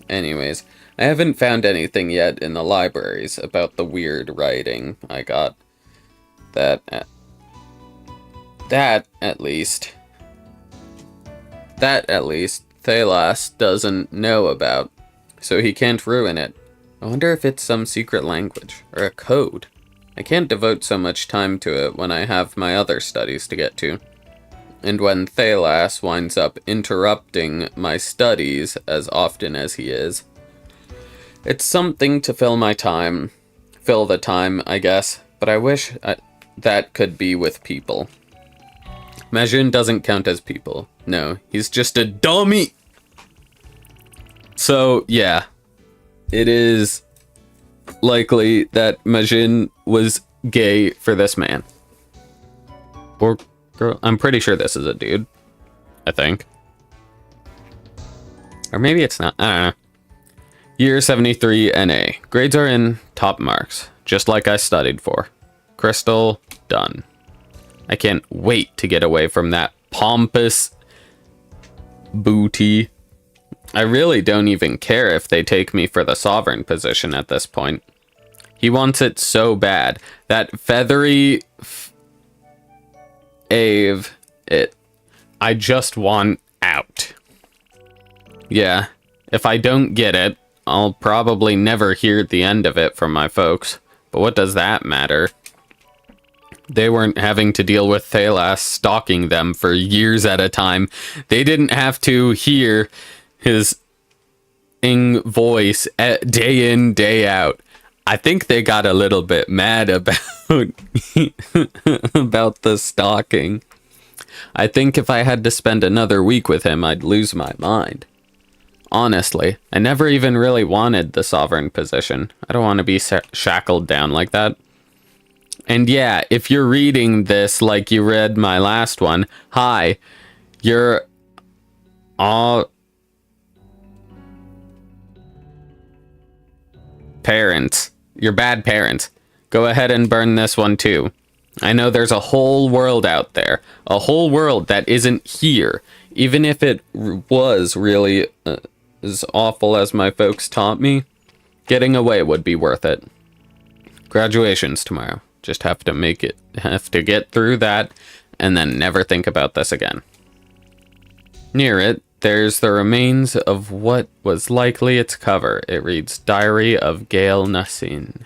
Anyways, I haven't found anything yet in the libraries about the weird writing I got. That at least, Thalas doesn't know about, so he can't ruin it. I wonder if it's some secret language, or a code. I can't devote so much time to it when I have my other studies to get to. And when Thalas winds up interrupting my studies as often as he is, it's something to fill the time, I guess, but I wish that could be with people. Majin doesn't count as people. No, he's just a dummy! So, yeah. It is likely that Majin was gay for this man. Or girl. I'm pretty sure this is a dude. I think. Or maybe it's not. I don't know. Year 73 NA. Grades are in, top marks. Just like I studied for. Crystal, done. I can't wait to get away from that pompous booty. I really don't even care if they take me for the sovereign position at this point. He wants it so bad. That feathery I just want out. Yeah, if I don't get it, I'll probably never hear the end of it from my folks. But what does that matter? They weren't having to deal with Thalas stalking them for years at a time. They didn't have to hear his voice day in, day out. I think they got a little bit mad about about the stalking. I think if I had to spend another week with him, I'd lose my mind. Honestly, I never even really wanted the sovereign position. I don't want to be shackled down like that. And yeah, if you're reading this like you read my last one, hi, you're all parents. You're bad parents. Go ahead and burn this one too. I know there's a whole world out there. A whole world that isn't here. Even if it was really as awful as my folks taught me, getting away would be worth it. Graduation's tomorrow. Just have to get through that and then never think about this again. Near it, there's the remains of what was likely its cover. It reads, Diary of Gail Nassin.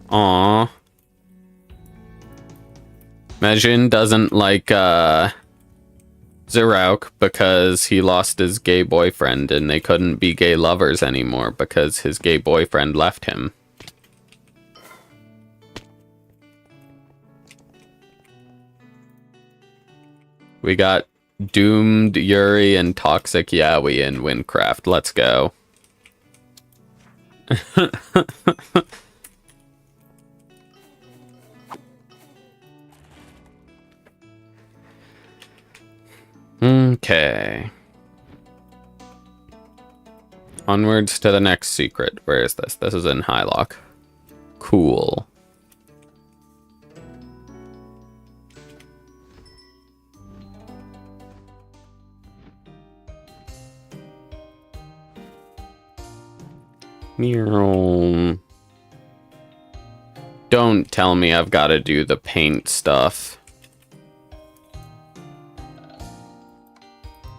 Aww. Majin doesn't like Zerauk because he lost his gay boyfriend and they couldn't be gay lovers anymore because his gay boyfriend left him. We got Doomed Yuri and Toxic Yaoi in Wynncraft. Let's go. Okay. Onwards to the next secret. Where is this? This is in Highlock. Cool. Don't tell me I've got to do the paint stuff.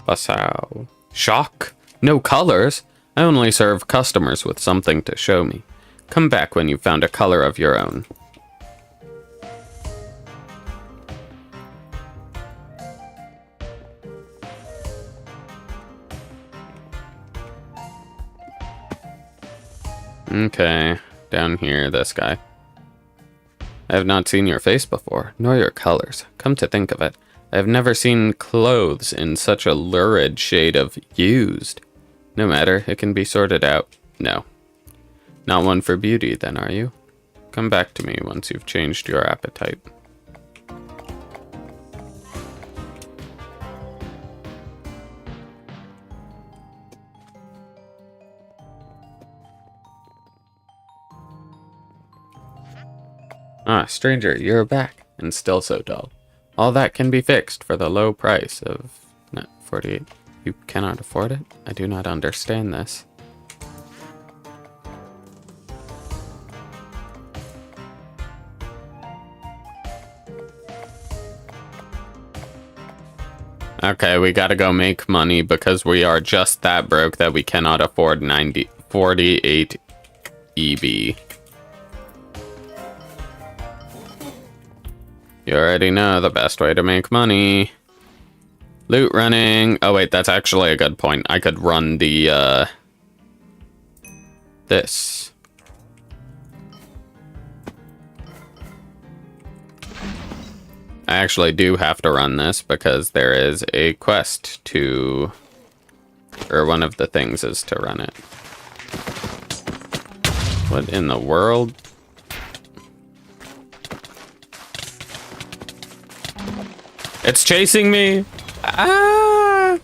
Basao. Shock? No colors? I only serve customers with something to show me. Come back when you've found a color of your own. Okay, down here, this guy. I have not seen your face before, nor your colors. Come to think of it, I have never seen clothes in such a lurid shade of used. No matter, it can be sorted out. No. Not one for beauty, then, are you? Come back to me once you've changed your appetite. Ah, stranger, you're back. and still so dull. All that can be fixed for the low price of 48. You cannot afford it? I do not understand this. Okay, we gotta go make money because we are just that broke that we cannot afford 48 EB. You already know the best way to make money. Loot running. Oh wait, that's actually a good point. I could run the, this. I actually do have to run this because there is a quest to, or one of the things is to run it. What in the world? It's chasing me! Ah!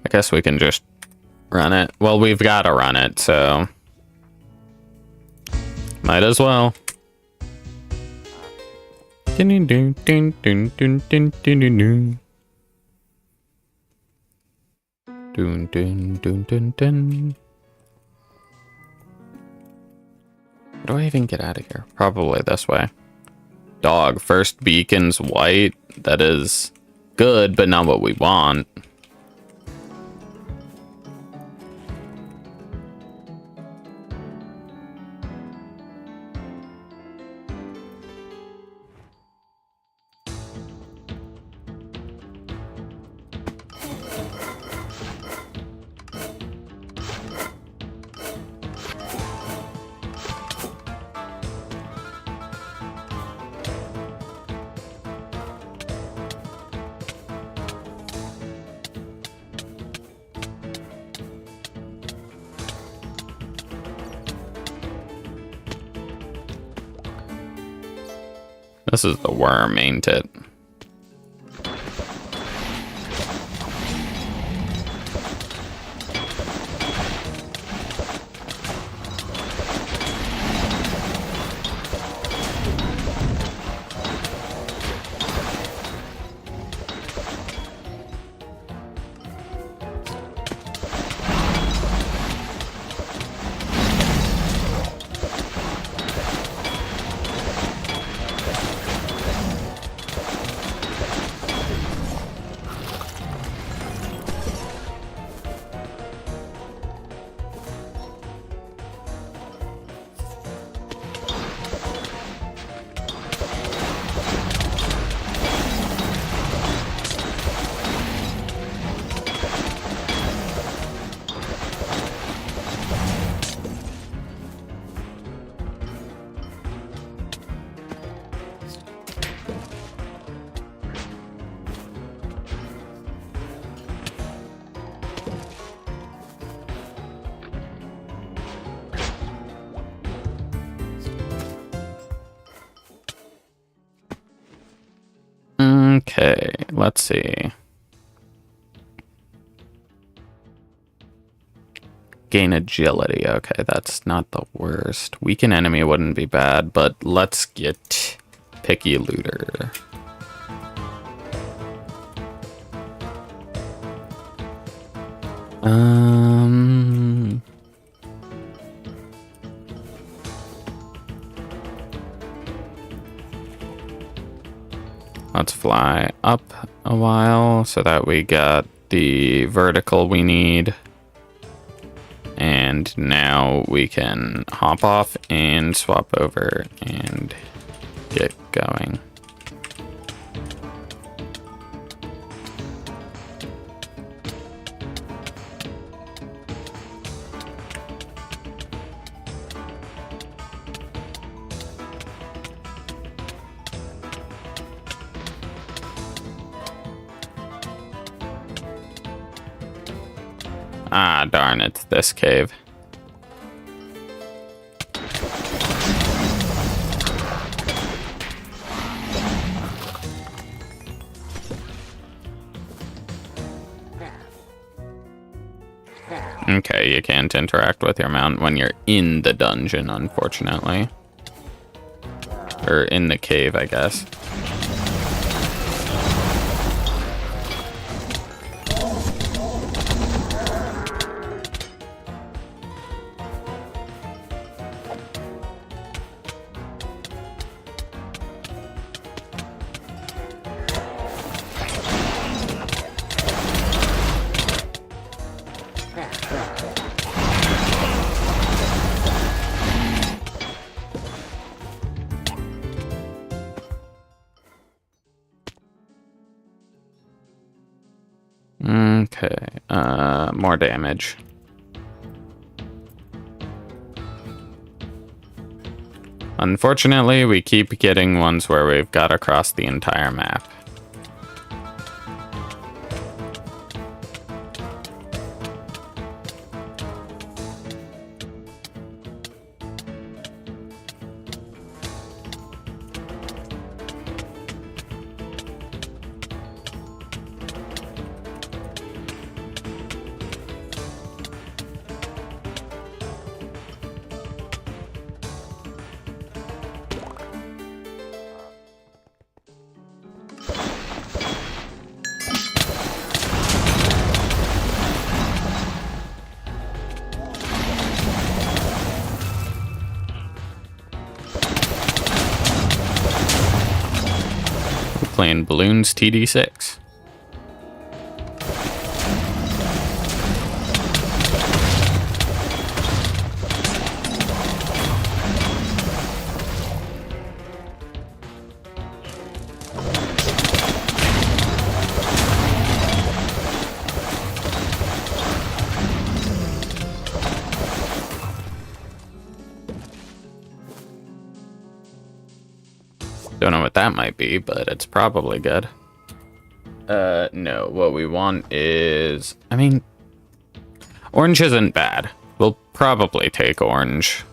I guess we can just run it. Well, we've got to run it, so might as well. How do I even get out of here? Probably this way. Dog, first beacon's white. That is good, but not what we want. This is the worm, ain't it? Okay, let's see. Gain agility. Okay, that's not the worst. Weaken enemy wouldn't be bad, but let's get picky looter. Let's fly up a while so that we got the vertical we need. And now we can hop off and swap over and get going. Ah, darn, it's this cave. Okay, you can't interact with your mount when you're in the dungeon, unfortunately. Or in the cave, I guess. Okay, more damage. Unfortunately, we keep getting ones where we've got to cross the entire map. Playing Balloons TD6. Don't know what that might be, but it's probably good. No, what we want is... I mean, orange isn't bad. We'll probably take orange.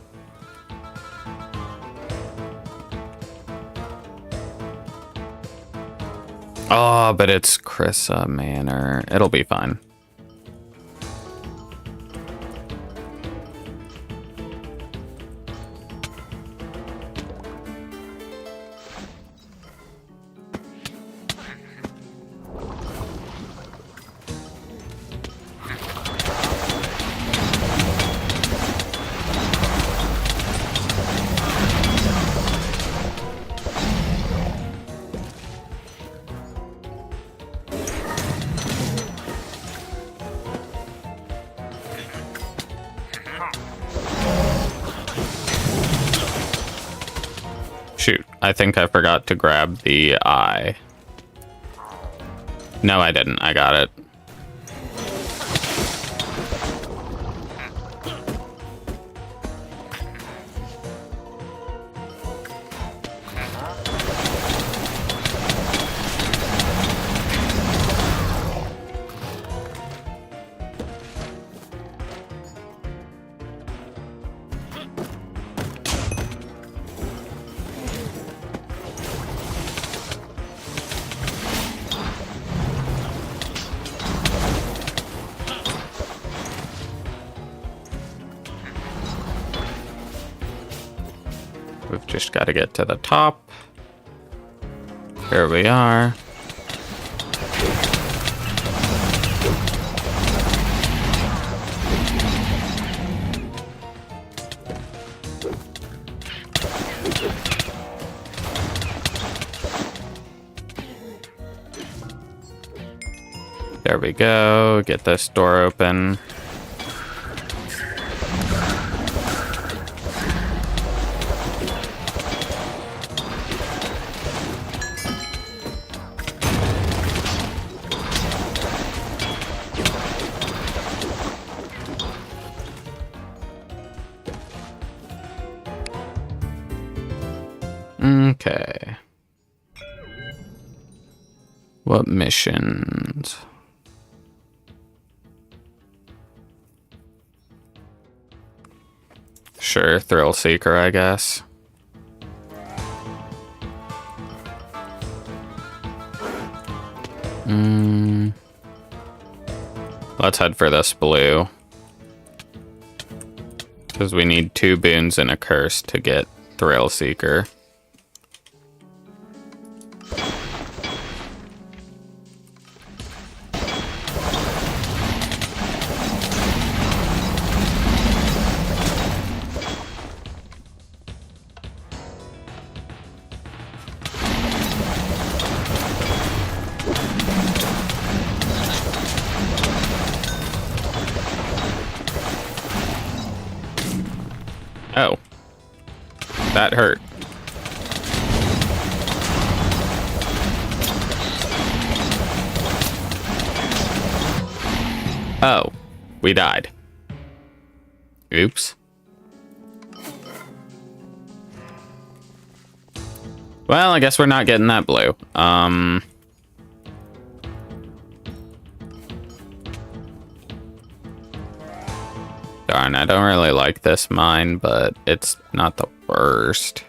Oh, but it's Krissa Manor. It'll be fine. Shoot, I think I forgot to grab the eye. No, I didn't. I got it. We've just got to get to the top. Here we are. There we go. Get this door open. Okay. What missions? Sure, thrill seeker, I guess. Let's head for this blue. Because we need 2 boons and a curse to get thrill seeker. Oh. That hurt. Oh. We died. Oops. Well, I guess we're not getting that blue. Darn, I don't really like this mine, but it's not the worst.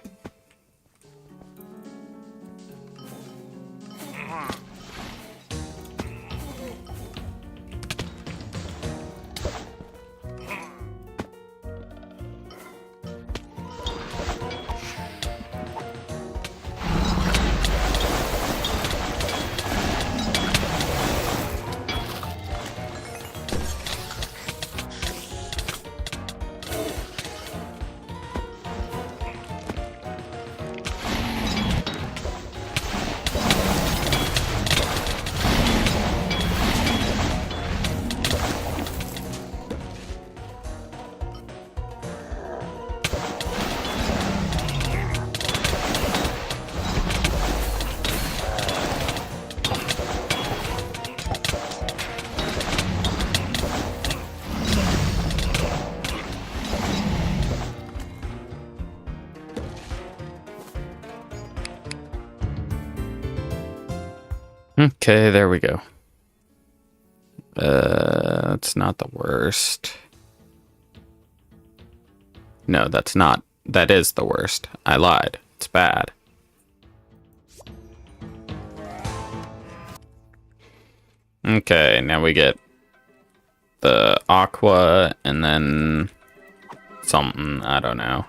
Okay, there we go. It's not the worst. No, that's not. That is the worst. I lied. It's bad. Okay, now we get the aqua and then something. I don't know.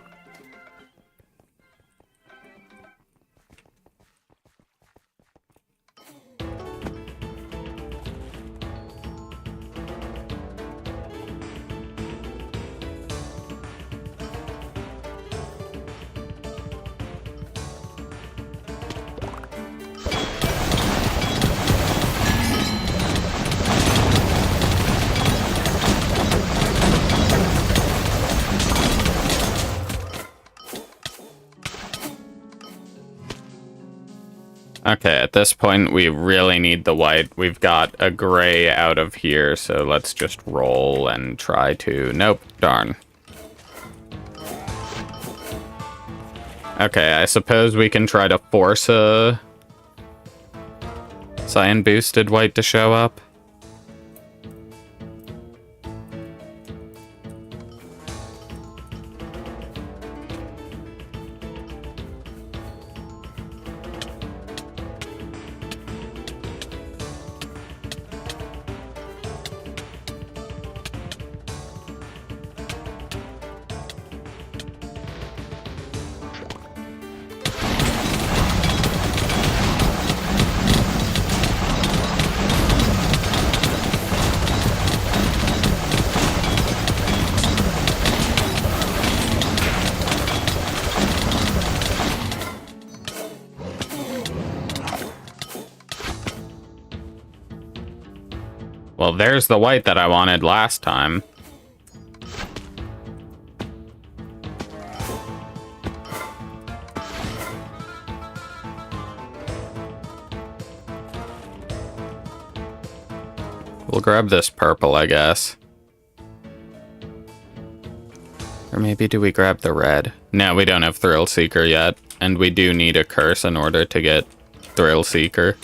Okay, at this point, we really need the white. We've got a gray out of here, so let's just roll and try to... Nope, darn. Okay, I suppose we can try to force a cyan boosted white to show up. Well, there's the white that I wanted last time. We'll grab this purple, I guess. Or maybe do we grab the red? No, we don't have Thrill Seeker yet. And we do need a curse in order to get Thrill Seeker.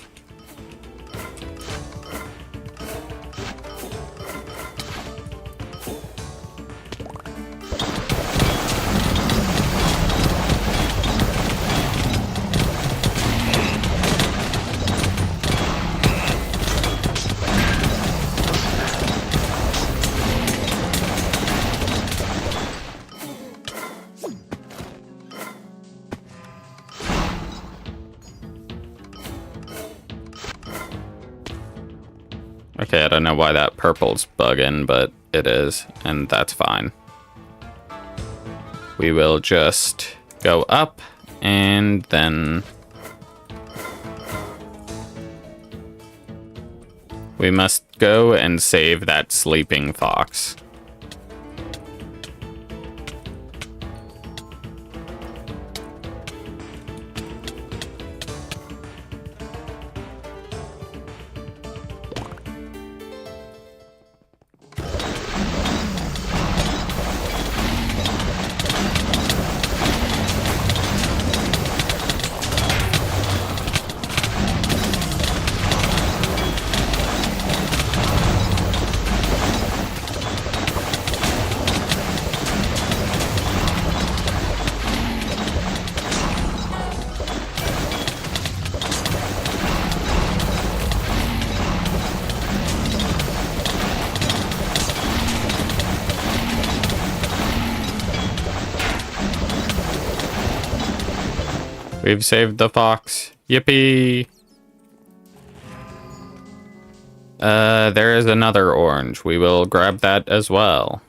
Okay, I don't know why that purple's bugging, but it is, and that's fine. We will just go up, and then we must go and save that sleeping fox. We've saved the fox. Yippee! There is another orange. We will grab that as well.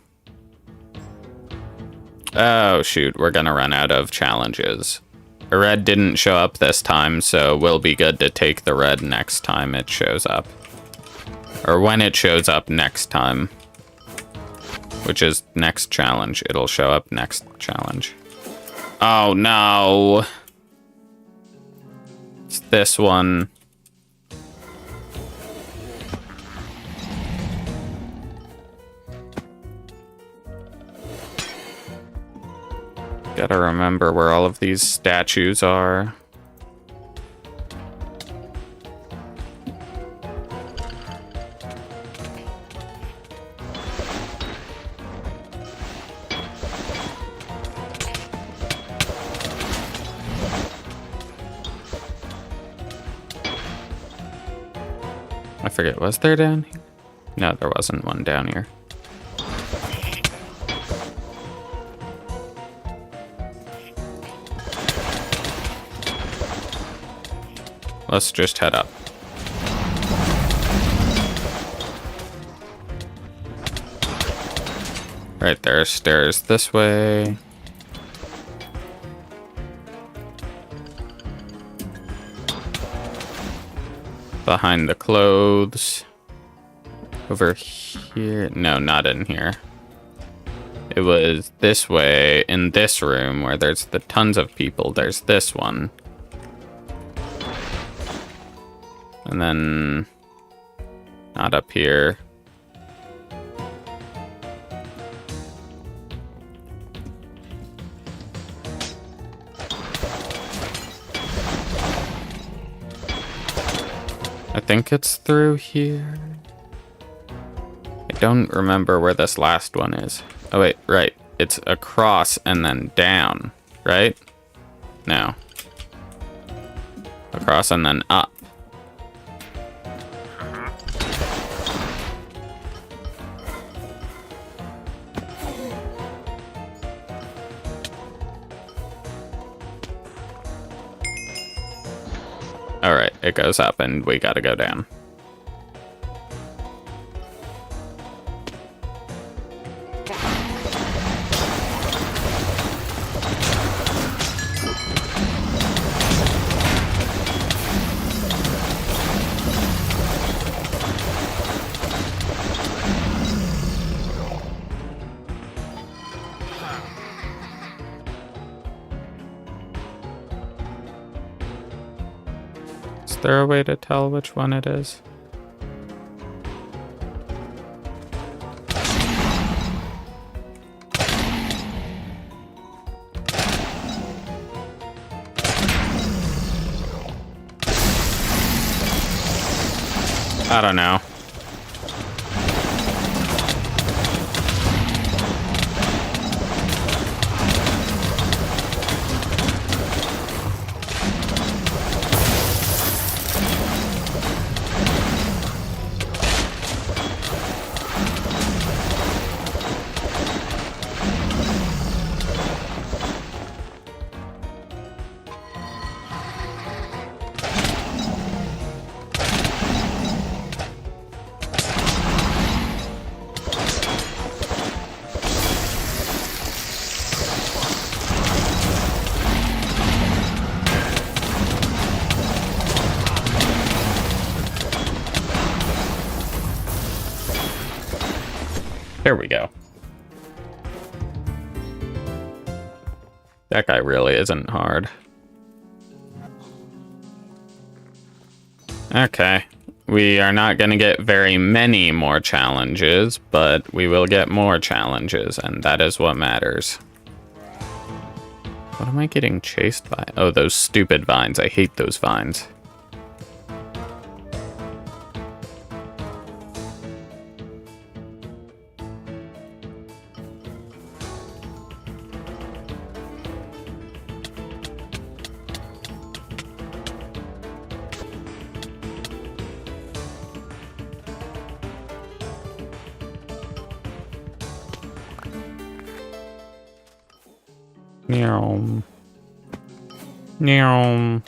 Oh, shoot. We're gonna run out of challenges. A red didn't show up this time, so we'll be good to take the red next time it shows up. Or when it shows up next time. Which is next challenge. It'll show up next challenge. Oh, no! It's this one. Gotta remember where all of these statues are. I forget, was there down here? No, there wasn't one down here. Let's just head up. Right, there are stairs this way. Behind the clothes. Over here. No, not in here. It was this way in this room where there's the tons of people. There's this one. And then not up here. I think it's through here. I don't remember where this last one is. Oh wait, right. It's across and then down, right? No. Across and then up. Alright, it goes up and we gotta go down. Is there a way to tell which one it is? I don't know. There we go. That guy really isn't hard. Okay. We are not going to get very many more challenges, but we will get more challenges, and that is what matters. What am I getting chased by? Oh, those stupid vines. I hate those vines. Meow. Meow.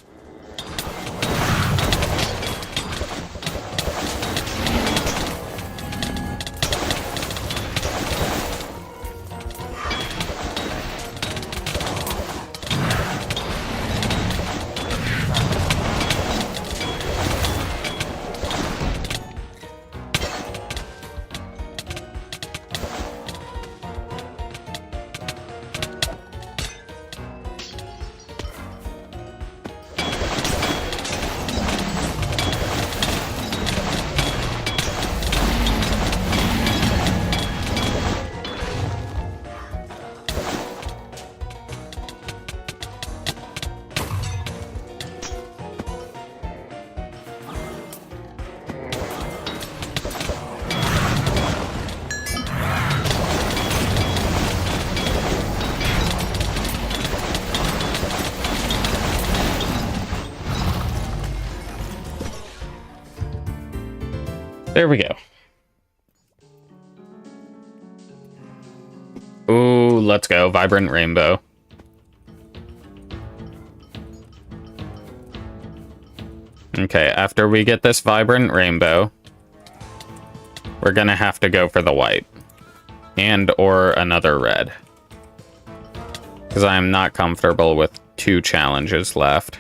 There we go. Ooh, let's go. Vibrant rainbow. Okay, after we get this vibrant rainbow, we're gonna have to go for the white. And or another red. Because I am not comfortable with 2 challenges left.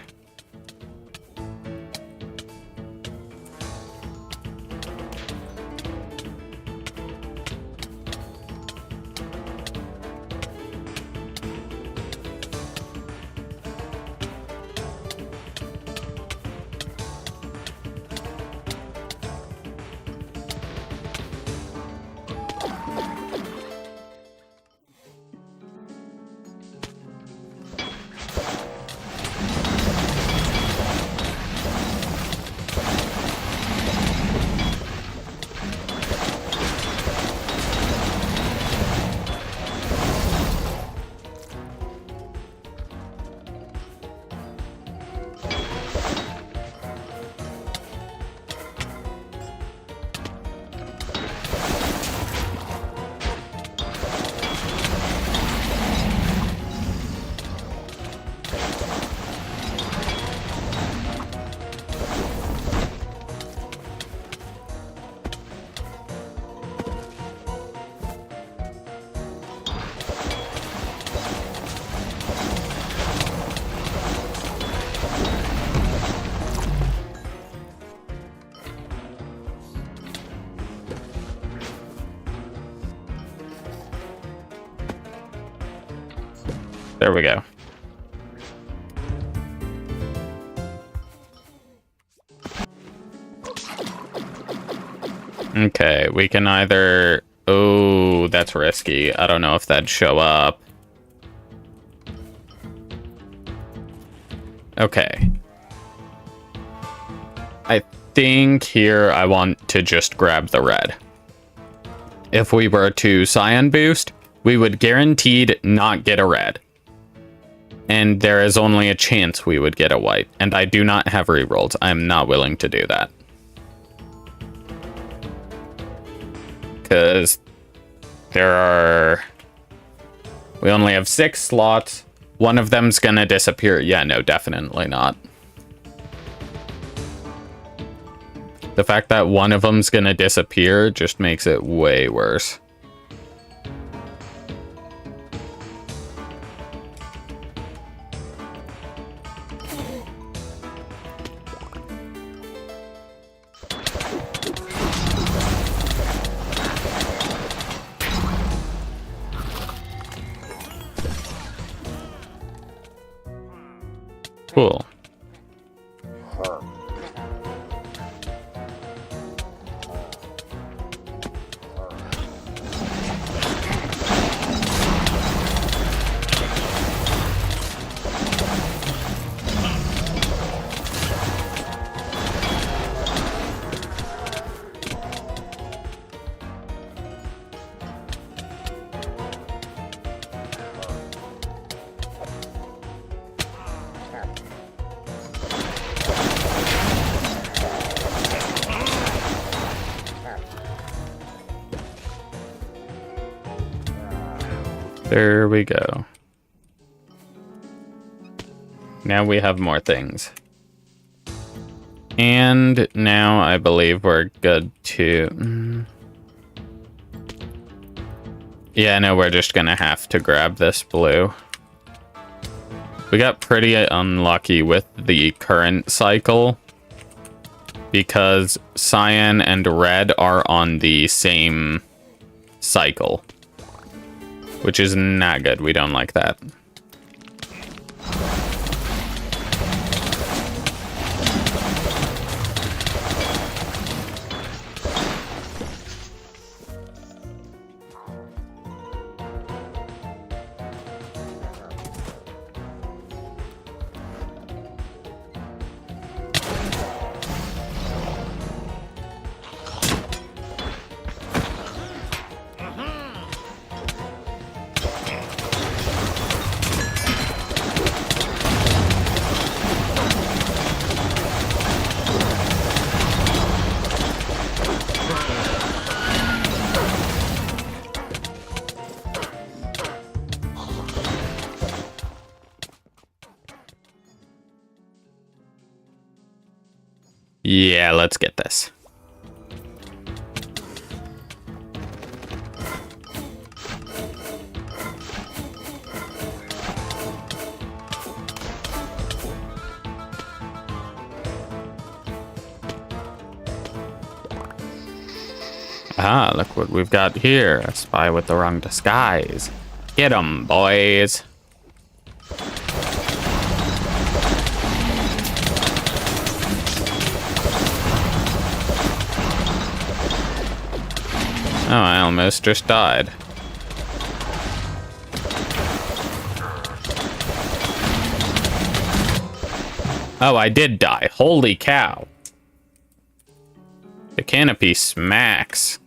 There we go. Okay, we can either... Oh, that's risky. I don't know if that'd show up. Okay. I think here I want to just grab the red. If we were to cyan boost, we would guaranteed not get a red. And there is only a chance we would get a white. And I do not have rerolls. I'm not willing to do that. Because there are... We only have 6 slots. One of them's gonna disappear. Yeah, no, definitely not. The fact that one of them's gonna disappear just makes it way worse. There we go. Now we have more things. And now I believe we're good to... Yeah, no, we're just gonna have to grab this blue. We got pretty unlucky with the current cycle because cyan and red are on the same cycle, which is not good. We don't like that. Yeah, let's get this. Ah, look what we've got here. A spy with the wrong disguise. Get 'em, boys. Oh, I almost just died. Oh, I did die. Holy cow. The canopy smacks.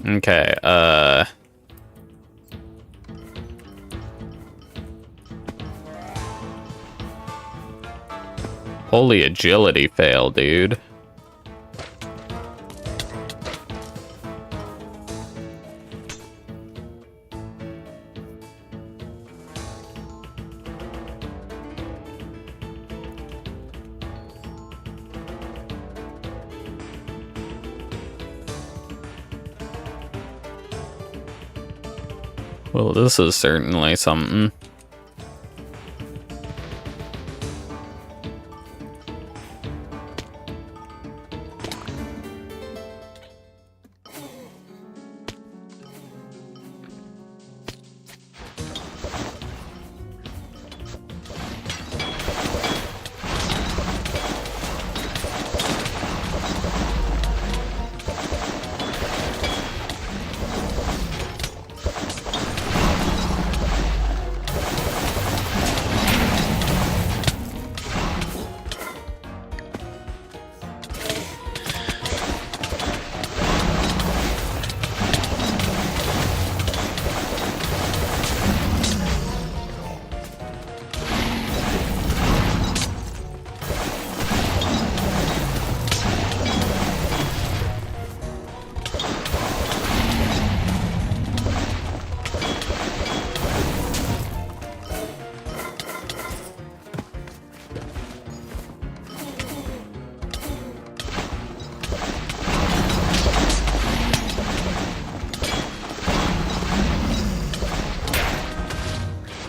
Okay, holy agility fail, dude. Well, this is certainly something.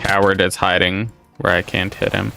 Howard is hiding where I can't hit him.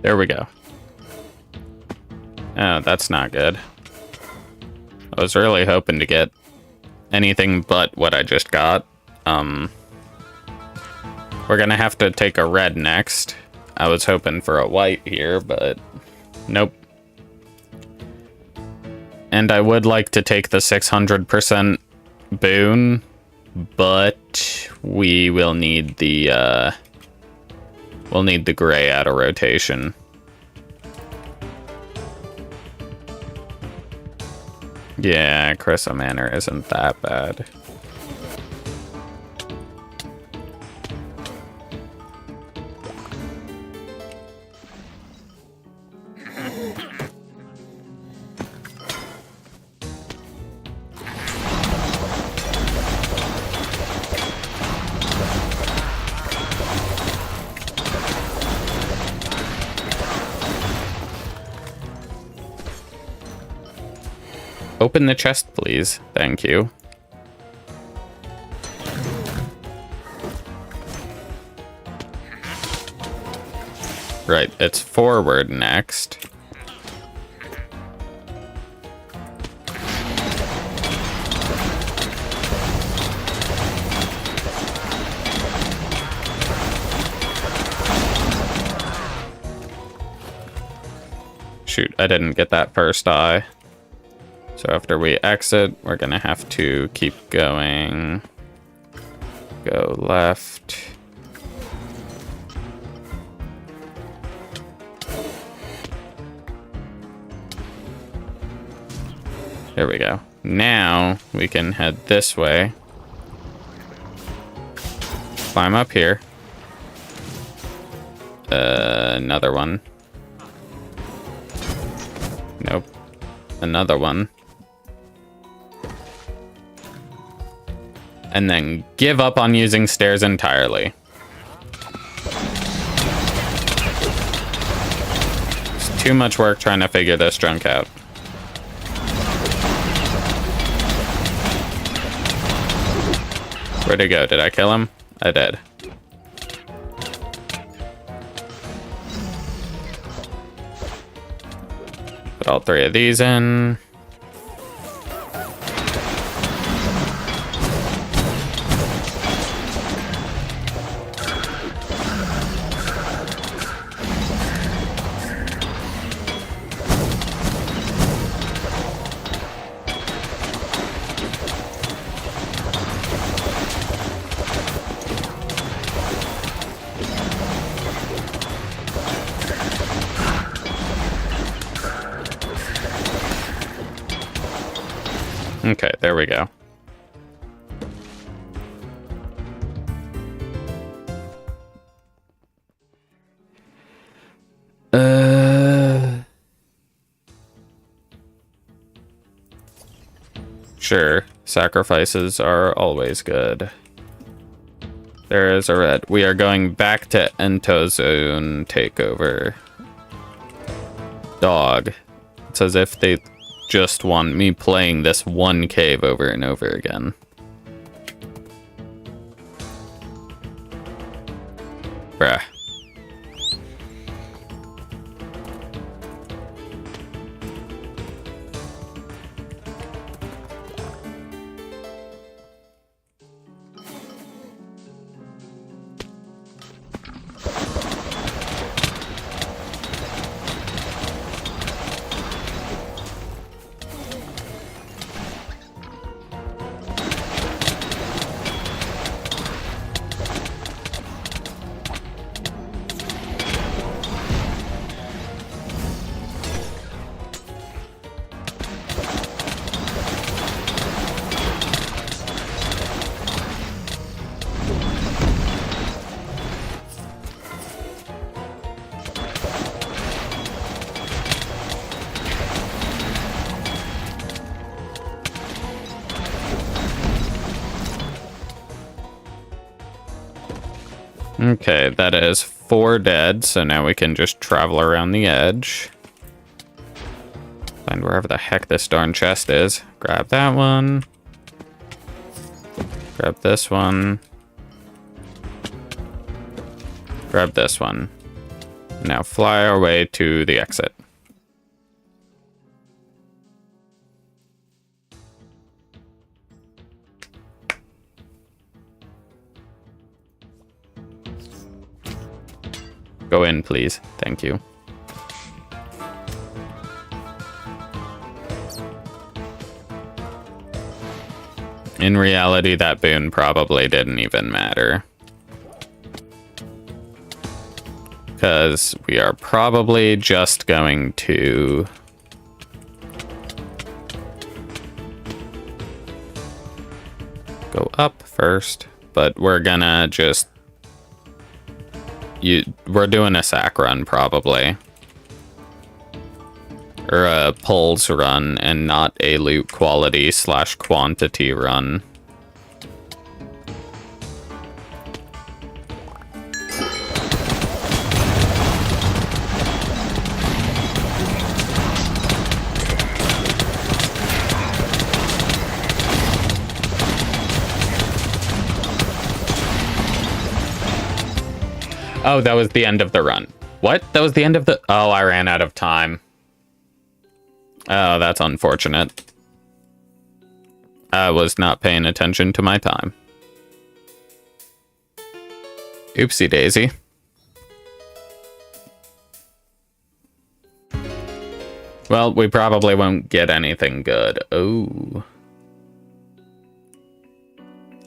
There we go. Oh, that's not good. I was really hoping to get anything but what I just got. We're gonna have to take a red next. I was hoping for a white here, but nope. And I would like to take the 600% boon, but we will need the we'll need the gray out of rotation. Yeah, Chrysa Manor isn't that bad. Open the chest, please. Thank you. Right, it's forward next. Shoot, I didn't get that first eye. So after we exit, we're gonna have to keep going. Go left. There we go. Now we can head this way. Climb up here. Another one. Nope. Another one. And then give up on using stairs entirely. It's too much work trying to figure this junk out. Where'd he go? Did I kill him? I did. Put all three of these in. Okay, there we go. Sure, sacrifices are always good. There is a red. We are going back to Entozone takeover. Dog. It's as if they just want me playing this one cave over and over again. Bruh. Okay, that is 4 dead, so now we can just travel around the edge. Find wherever the heck this darn chest is. Grab that one. Grab this one. Grab this one. Now fly our way to the exit. Go in, please. Thank you. In reality, that boon probably didn't even matter. Because we are probably just going to... go up first. But we're gonna just... we're doing a sack run, probably. Or a pulls run, and not a loot quality / quantity run. Oh, that was the end of the run. What? That was the end of the... Oh, I ran out of time. Oh, that's unfortunate. I was not paying attention to my time. Oopsie daisy. Well, we probably won't get anything good. Oh.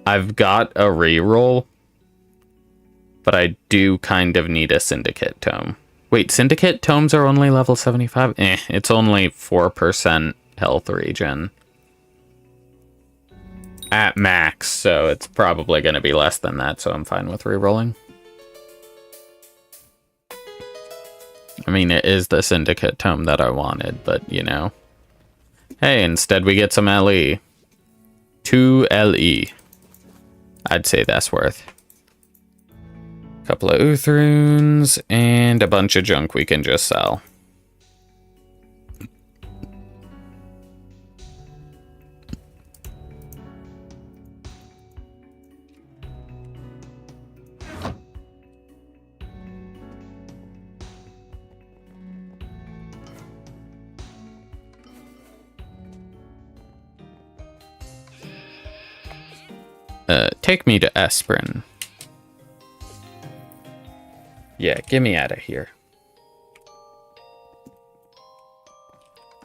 I've got a reroll, but I do kind of need a syndicate tome. Wait, syndicate tomes are only level 75? It's only 4% health regen. At max, so it's probably going to be less than that, so I'm fine with rerolling. I mean, it is the syndicate tome that I wanted, but, you know. Hey, instead we get some LE. 2 LE. I'd say that's worth. Couple of Uthrunes, and a bunch of junk we can just sell. Take me to Esprin. Yeah, get me out of here.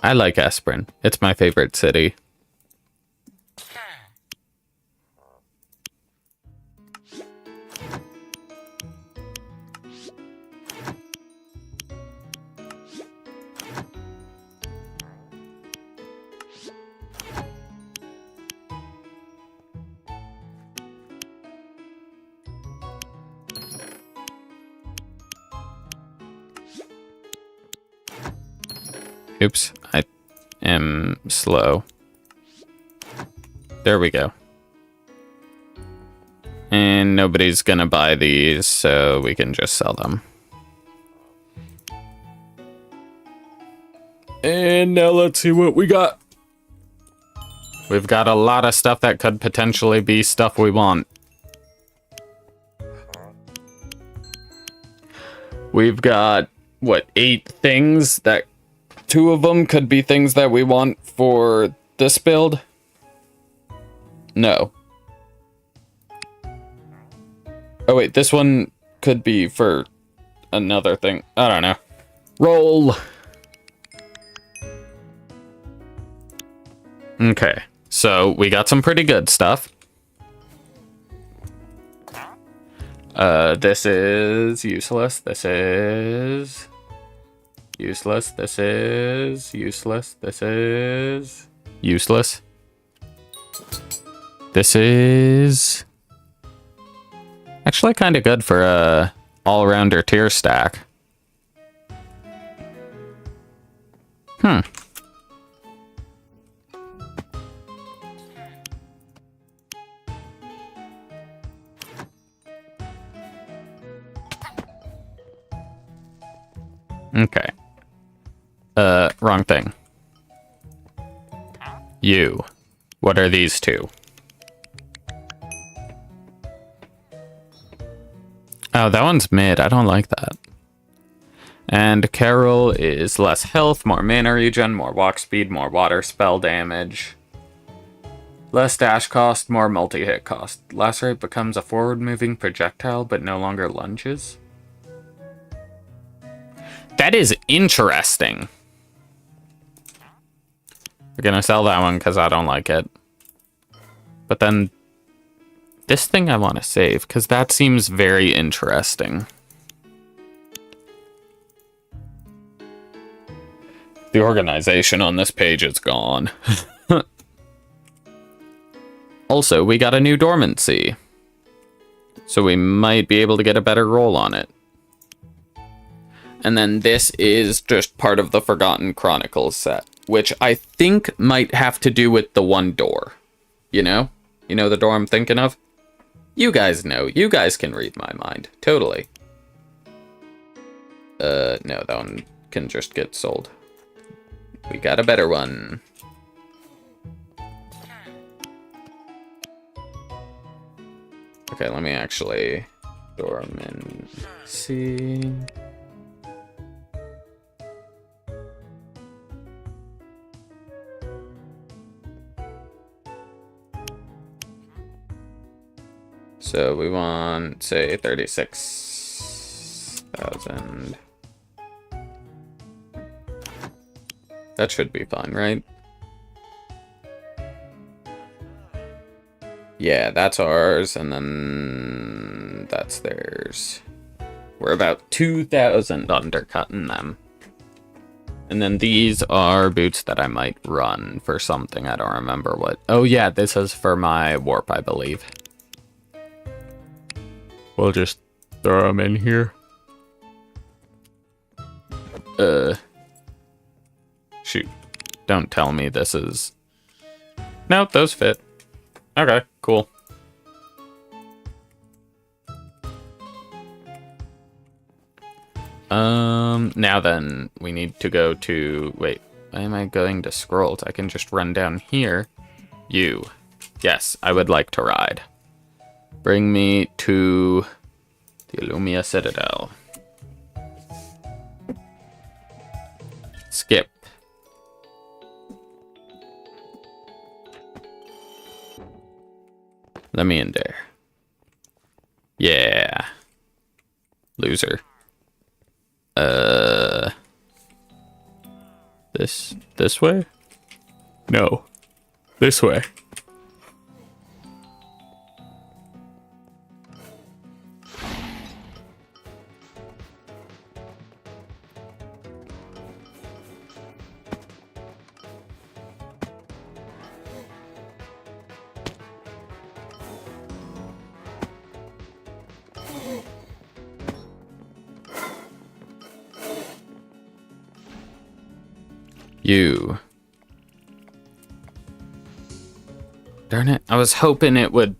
I like Esprin. It's my favorite city. Oops, I am slow. There we go. And nobody's gonna buy these, so we can just sell them. And now let's see what we got. We've got a lot of stuff that could potentially be stuff we want. We've got, what, 8 things that... 2 of them could be things that we want for this build? No. Oh wait, this one could be for another thing. I don't know. Roll! Okay, so we got some pretty good stuff. This is useless. This is... useless. This is useless. This is useless. This is actually kind of good for a all-rounder tier stack. Okay. Wrong thing. You. What are these 2? Oh, that one's mid. I don't like that. And Carol is less health, more mana regen, more walk speed, more water spell damage. Less dash cost, more multi-hit cost. Lacerate becomes a forward-moving projectile, but no longer lunges. That is interesting. We're gonna sell that one because I don't like it. But then this thing I want to save because that seems very interesting. The organization on this page is gone. Also, we got a new dormancy. So we might be able to get a better roll on it. And then this is just part of the Forgotten Chronicles set, which I think might have to do with the one door. You know? You know the door I'm thinking of? You guys know. You guys can read my mind. Totally. No, that one can just get sold. We got a better one. Okay, let me actually dormancy. So we want, say, 36,000. That should be fine, right? Yeah, that's ours, and then that's theirs. We're about 2,000 undercutting them. And then these are boots that I might run for something. I don't remember what. Oh yeah, this is for my warp, I believe. We'll just throw them in here. Shoot. Don't tell me this is... Nope, those fit. Okay, cool. Now then, we need to go to... Wait, why am I going to scrolls? I can just run down here. You. Yes, I would like to ride. Bring me to the Illumia Citadel. Skip. Let me in there. Yeah. Loser. This way? No. This way. You. Darn it. I was hoping it would,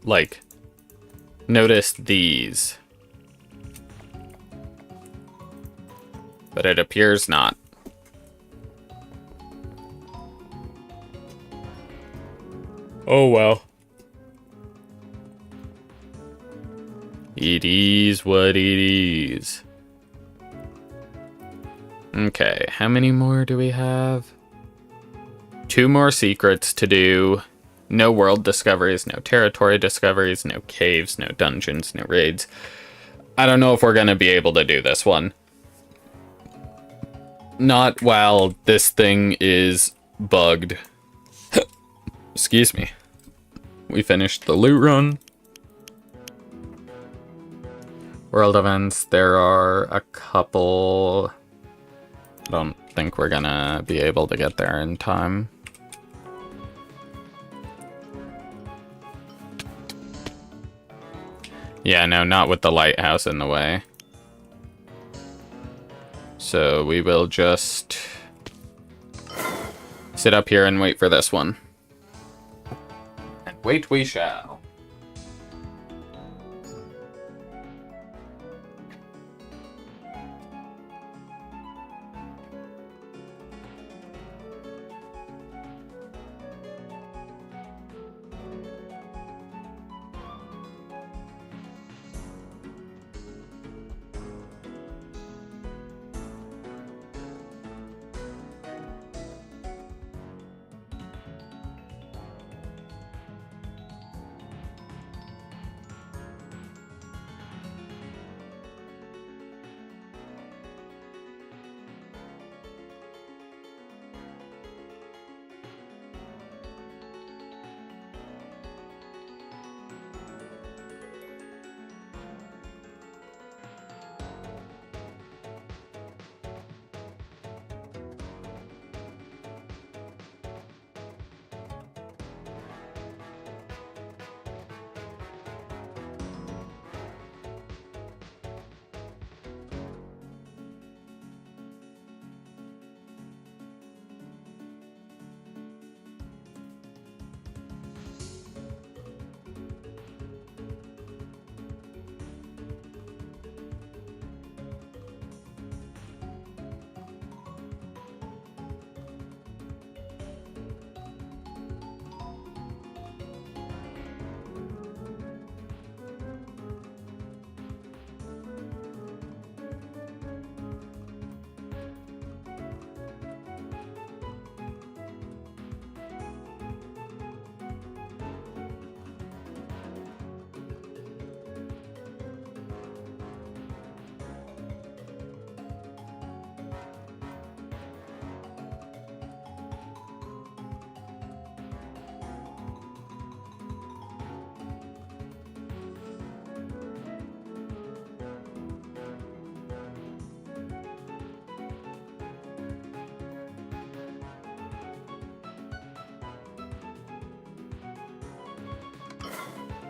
like, notice these. But it appears not. Oh, well. It is what it is. Okay, how many more do we have? 2 more secrets to do. No world discoveries, no territory discoveries, no caves, no dungeons, no raids. I don't know if we're gonna be able to do this one. Not while this thing is bugged. Excuse me. We finished the loot run. World events, there are a couple... I don't think we're gonna be able to get there in time. Yeah, no, not with the lighthouse in the way. So we will just sit up here and wait for this one. And wait we shall.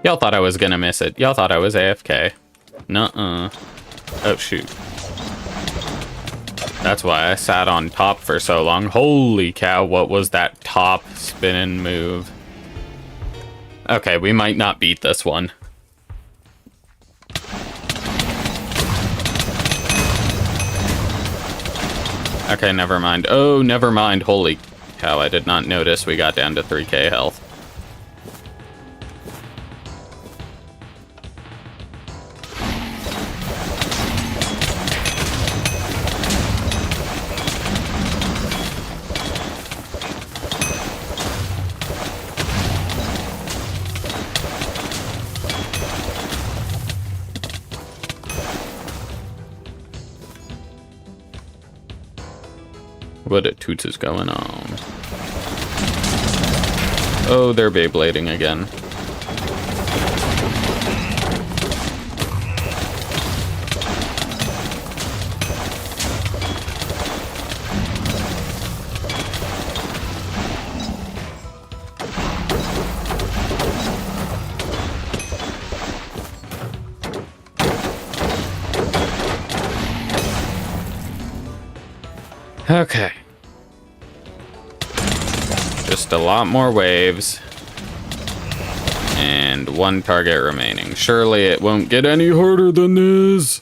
Y'all thought I was gonna miss it. Y'all thought I was AFK. Nuh-uh. Oh, shoot. That's why I sat on top for so long. Holy cow, what was that top spinning move? Okay, we might not beat this one. Okay, never mind. Oh, never mind. Holy cow, I did not notice we got down to 3k health. What a toots is going on? Oh, they're Beyblading again. Okay. Just a lot more waves. And one target remaining. Surely it won't get any harder than this.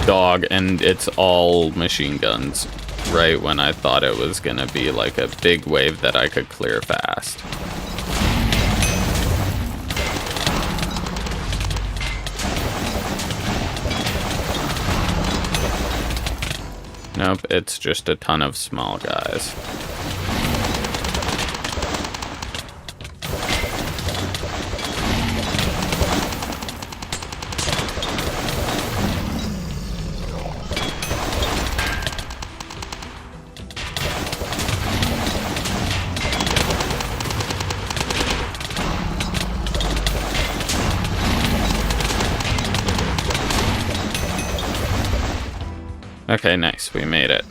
Dog, and it's all machine guns. Right when I thought it was gonna be like a big wave that I could clear fast. Nope, it's just a ton of small guys. Okay, nice. We made it.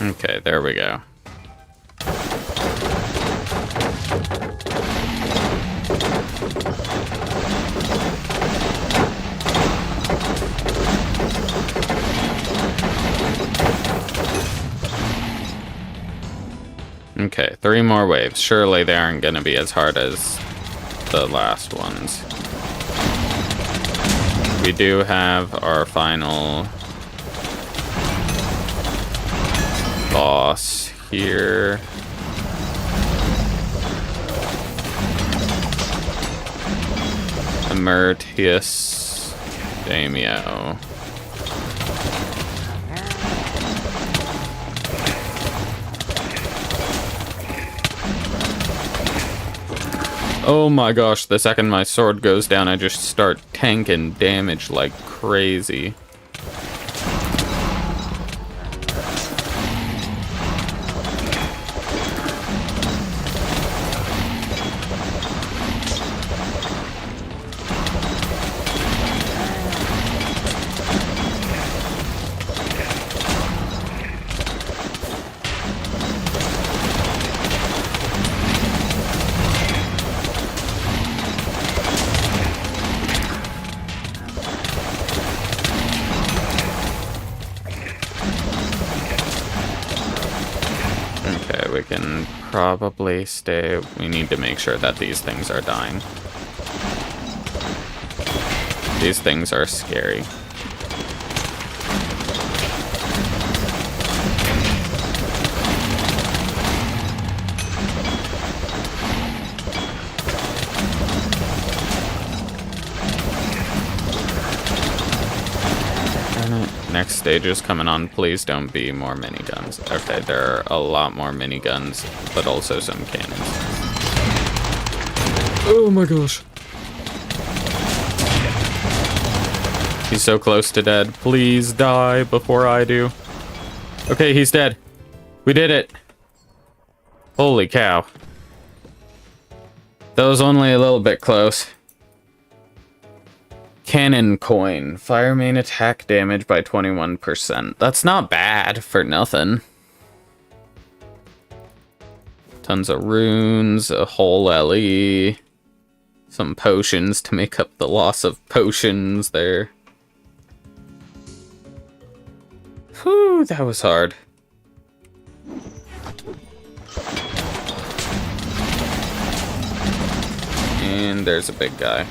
Okay, there we go. Okay, 3 more waves. Surely they aren't going to be as hard as the last ones. We do have our final boss here. Emertius Daimyo. Oh my gosh, the second my sword goes down, I just start tanking damage like crazy. We can probably stay. We need to make sure that these things are dying. These things are scary. next stage is coming on. Please don't be more miniguns. Okay, there are a lot more miniguns, but also some cannons. Oh my gosh. He's so close to dead. Please die before I do. Okay, he's dead. We did it. Holy cow. That was only a little bit close. Cannon coin. Fire main attack damage by 21%. That's not bad for nothing. Tons of runes, a whole LE. Some potions to make up the loss of potions there. Whew, that was hard. And there's a big guy.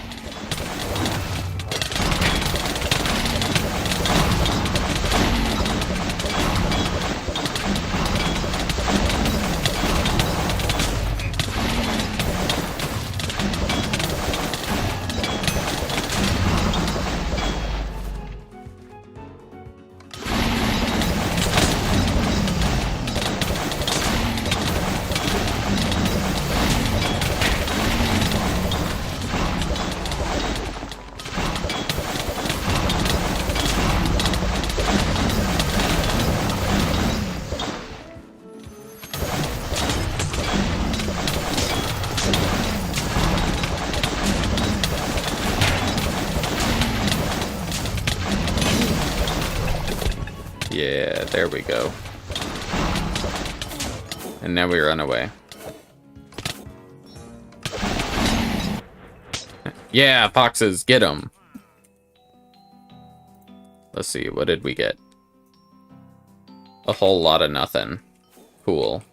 Yeah, there we go. And now we run away. Yeah, foxes, get them. Let's see, what did we get? A whole lot of nothing. Cool.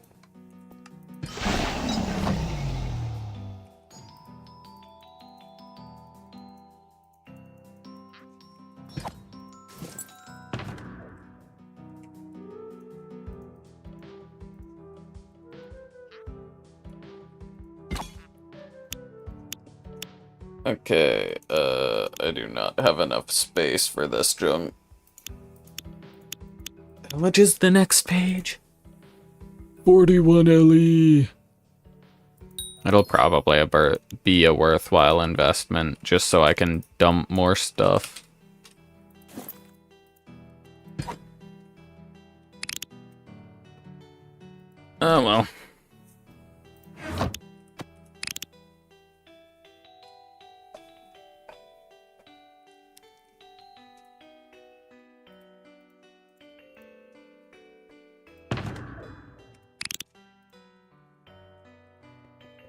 Okay, I do not have enough space for this junk. How much is the next page? 41 LE. It'll probably be a worthwhile investment, just so I can dump more stuff. Oh well.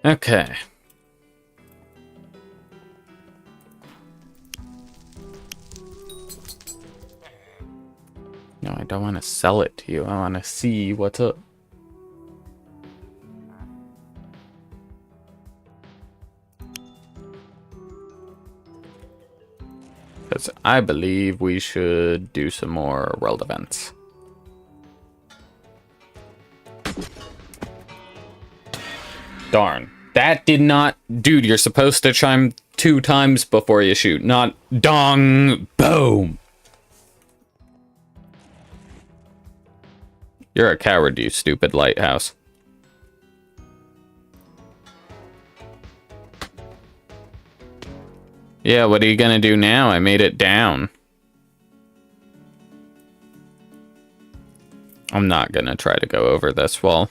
Okay. No, I don't want to sell it to you. I want to see what's up. Because I believe we should do some more world events. Darn. That did not... Dude, you're supposed to chime 2 times before you shoot, not dong, boom. You're a coward, you stupid lighthouse. Yeah, what are you gonna do now? I made it down. I'm not gonna try to go over this wall.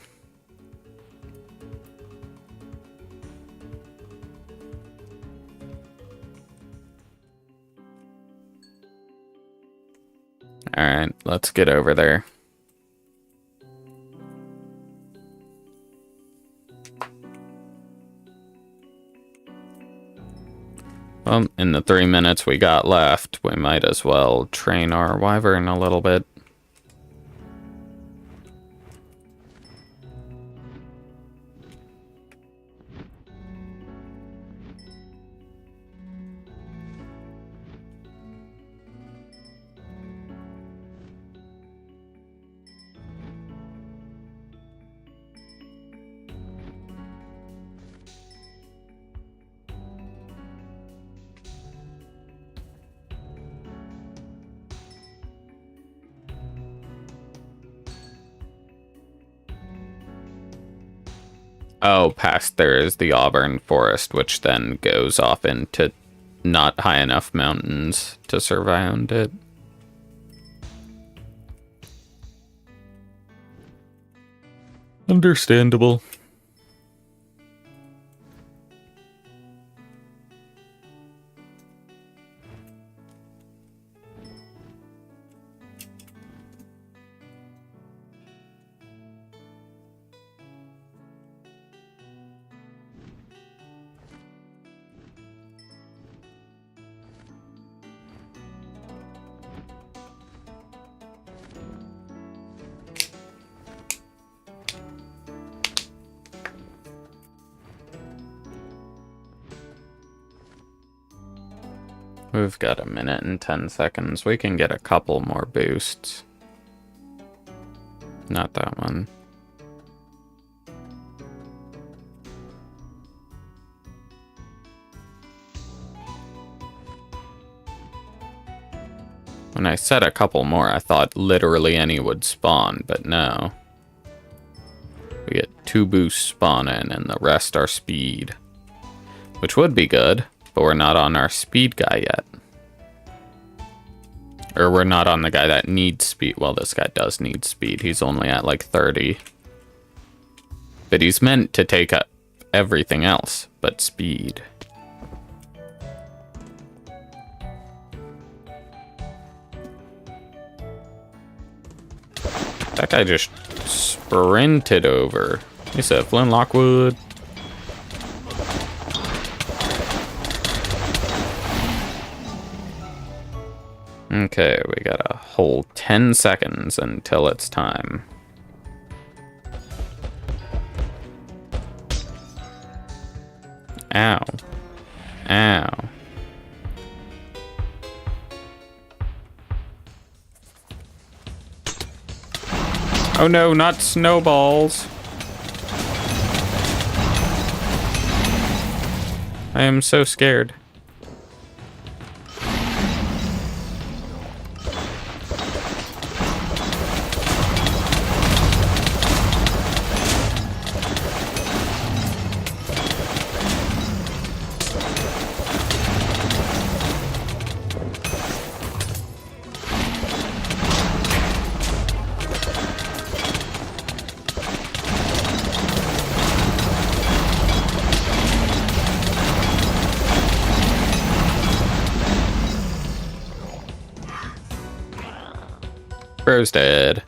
Alright, let's get over there. Well, in the 3 minutes we got left, we might as well train our wyvern a little bit. Oh, past there is the Auburn Forest, which then goes off into not high enough mountains to surround it. Understandable. We've got 1 minute and 10 seconds. We can get a couple more boosts. Not that one. When I said a couple more, I thought literally any would spawn, but no. We get 2 boosts spawn in, and the rest are speed. Which would be good, but we're not on our speed guy yet. Or we're not on the guy that needs speed. Well, this guy does need speed. He's only at like 30. But he's meant to take up everything else but speed. That guy just sprinted over. He said, Flynn Lockwood. Okay, we got a whole 10 seconds until it's time. Ow. Ow. Oh no, not snowballs. I am so scared. Bro's dead.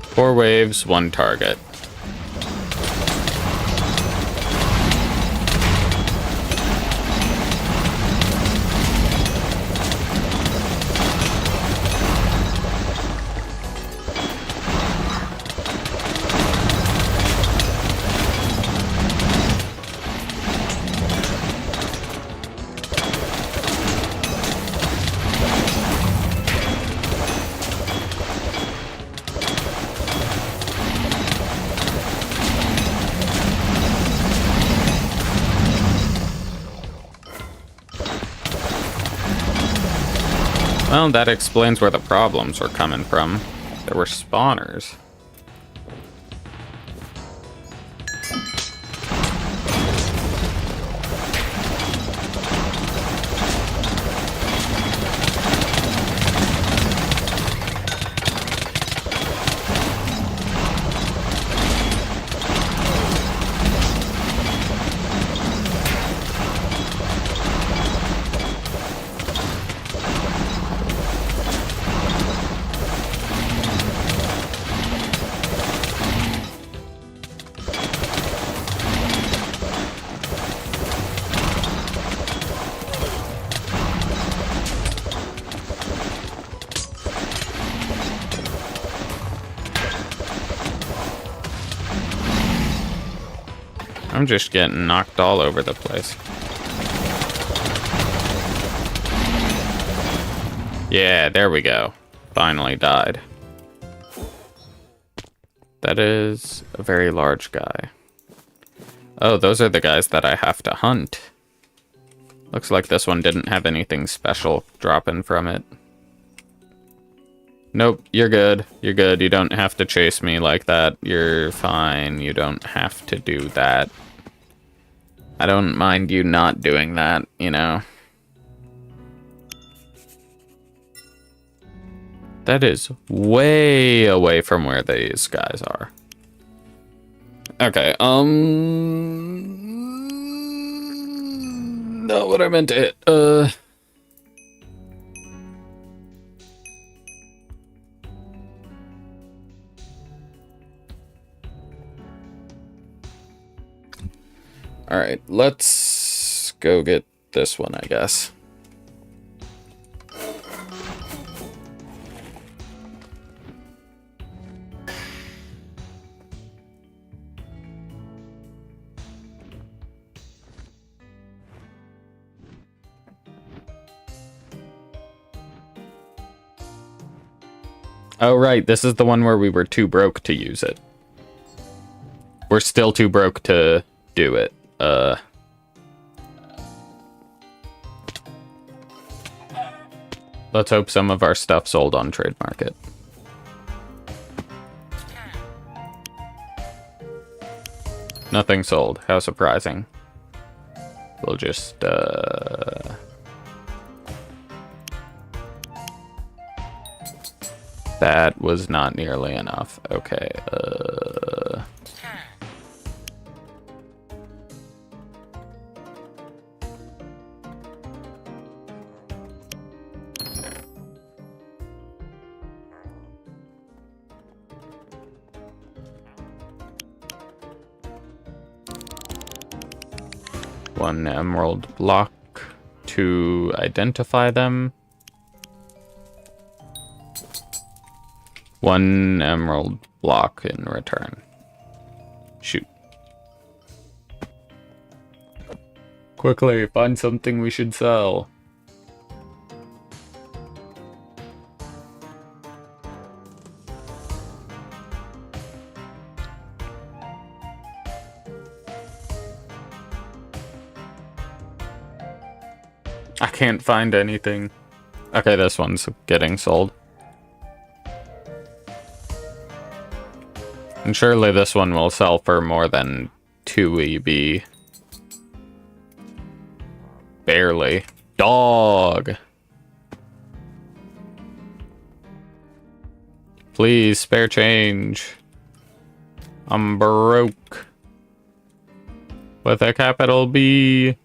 4 waves, 1 target. Well, that explains where the problems were coming from. There were spawners. I'm just getting knocked all over the place. Yeah, there we go. Finally died. That is a very large guy. Oh, those are the guys that I have to hunt. Looks like this one didn't have anything special dropping from it. Nope, you're good. You're good. You don't have to chase me like that. You're fine. You don't have to do that. I don't mind you not doing that, you know. That is way away from where these guys are. Okay, not what I meant to hit. Alright, let's go get this one, I guess. Oh, right, this is the one where we were too broke to use it. We're still too broke to do it. Let's hope some of our stuff sold on trade market. Nothing sold. How surprising. We'll just, that was not nearly enough. Okay, one emerald block to identify them. One emerald block in return. Shoot. Quickly, find something we should sell. I can't find anything. Okay, this one's getting sold. And surely this one will sell for more than 2 EB. Barely. Dog! Please, spare change. I'm broke. With a capital B.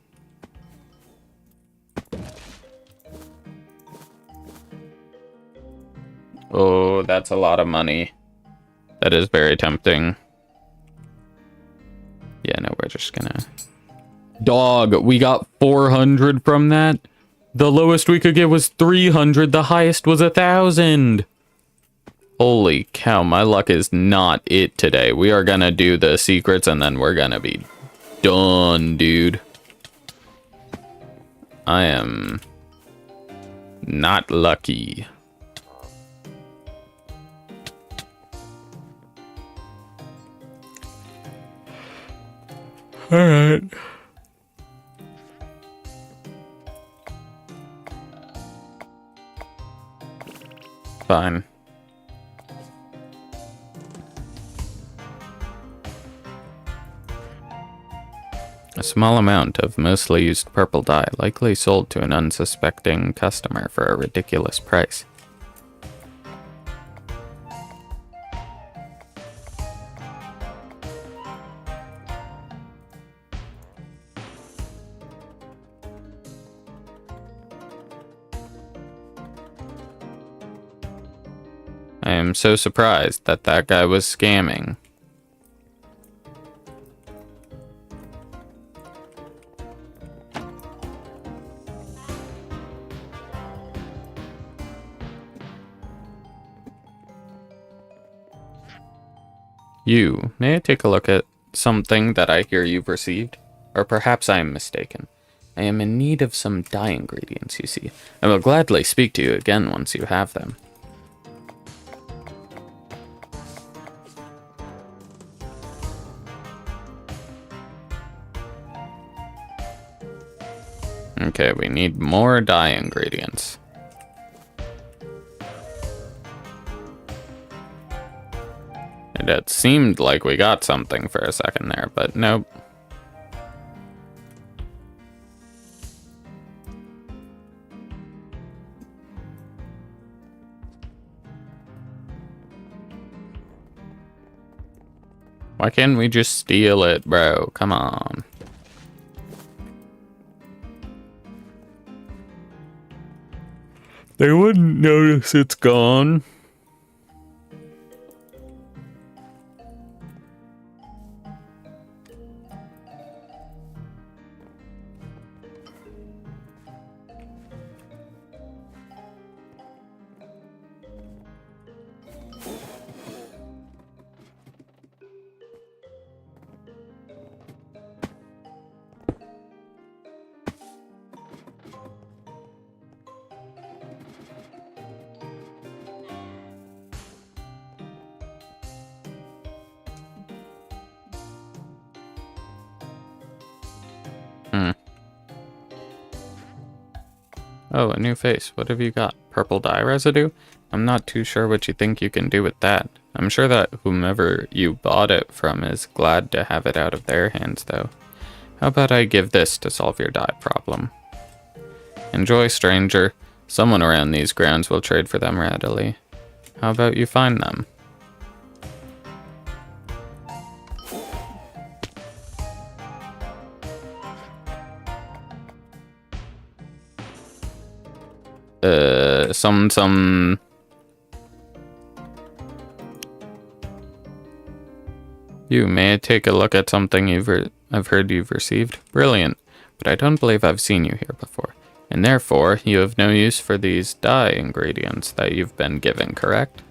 Oh, that's a lot of money. That is very tempting. Yeah, no, we're just gonna... Dog, we got 400 from that? The lowest we could get was 300. The highest was 1,000. Holy cow, my luck is not it today. We are gonna do the secrets and then we're gonna be done, dude. I am not lucky. Alright. Fine. A small amount of mostly used purple dye, likely sold to an unsuspecting customer for a ridiculous price. I am so surprised that that guy was scamming. You, may I take a look at something that I hear you've received? Or perhaps I am mistaken. I am in need of some dye ingredients, you see. I will gladly speak to you again once you have them. Okay, we need more dye ingredients. It seemed like we got something for a second there, but nope. Why can't we just steal it, bro? Come on. They wouldn't notice it's gone. Oh, a new face. What have you got? Purple dye residue? I'm not too sure what you think you can do with that. I'm sure that whomever you bought it from is glad to have it out of their hands, though. How about I give this to solve your dye problem? Enjoy, stranger. Someone around these grounds will trade for them readily. How about you find them? Some... May I take a look at something I've heard you've received? Brilliant, but I don't believe I've seen you here before, and therefore you have no use for these dye ingredients that you've been given, correct?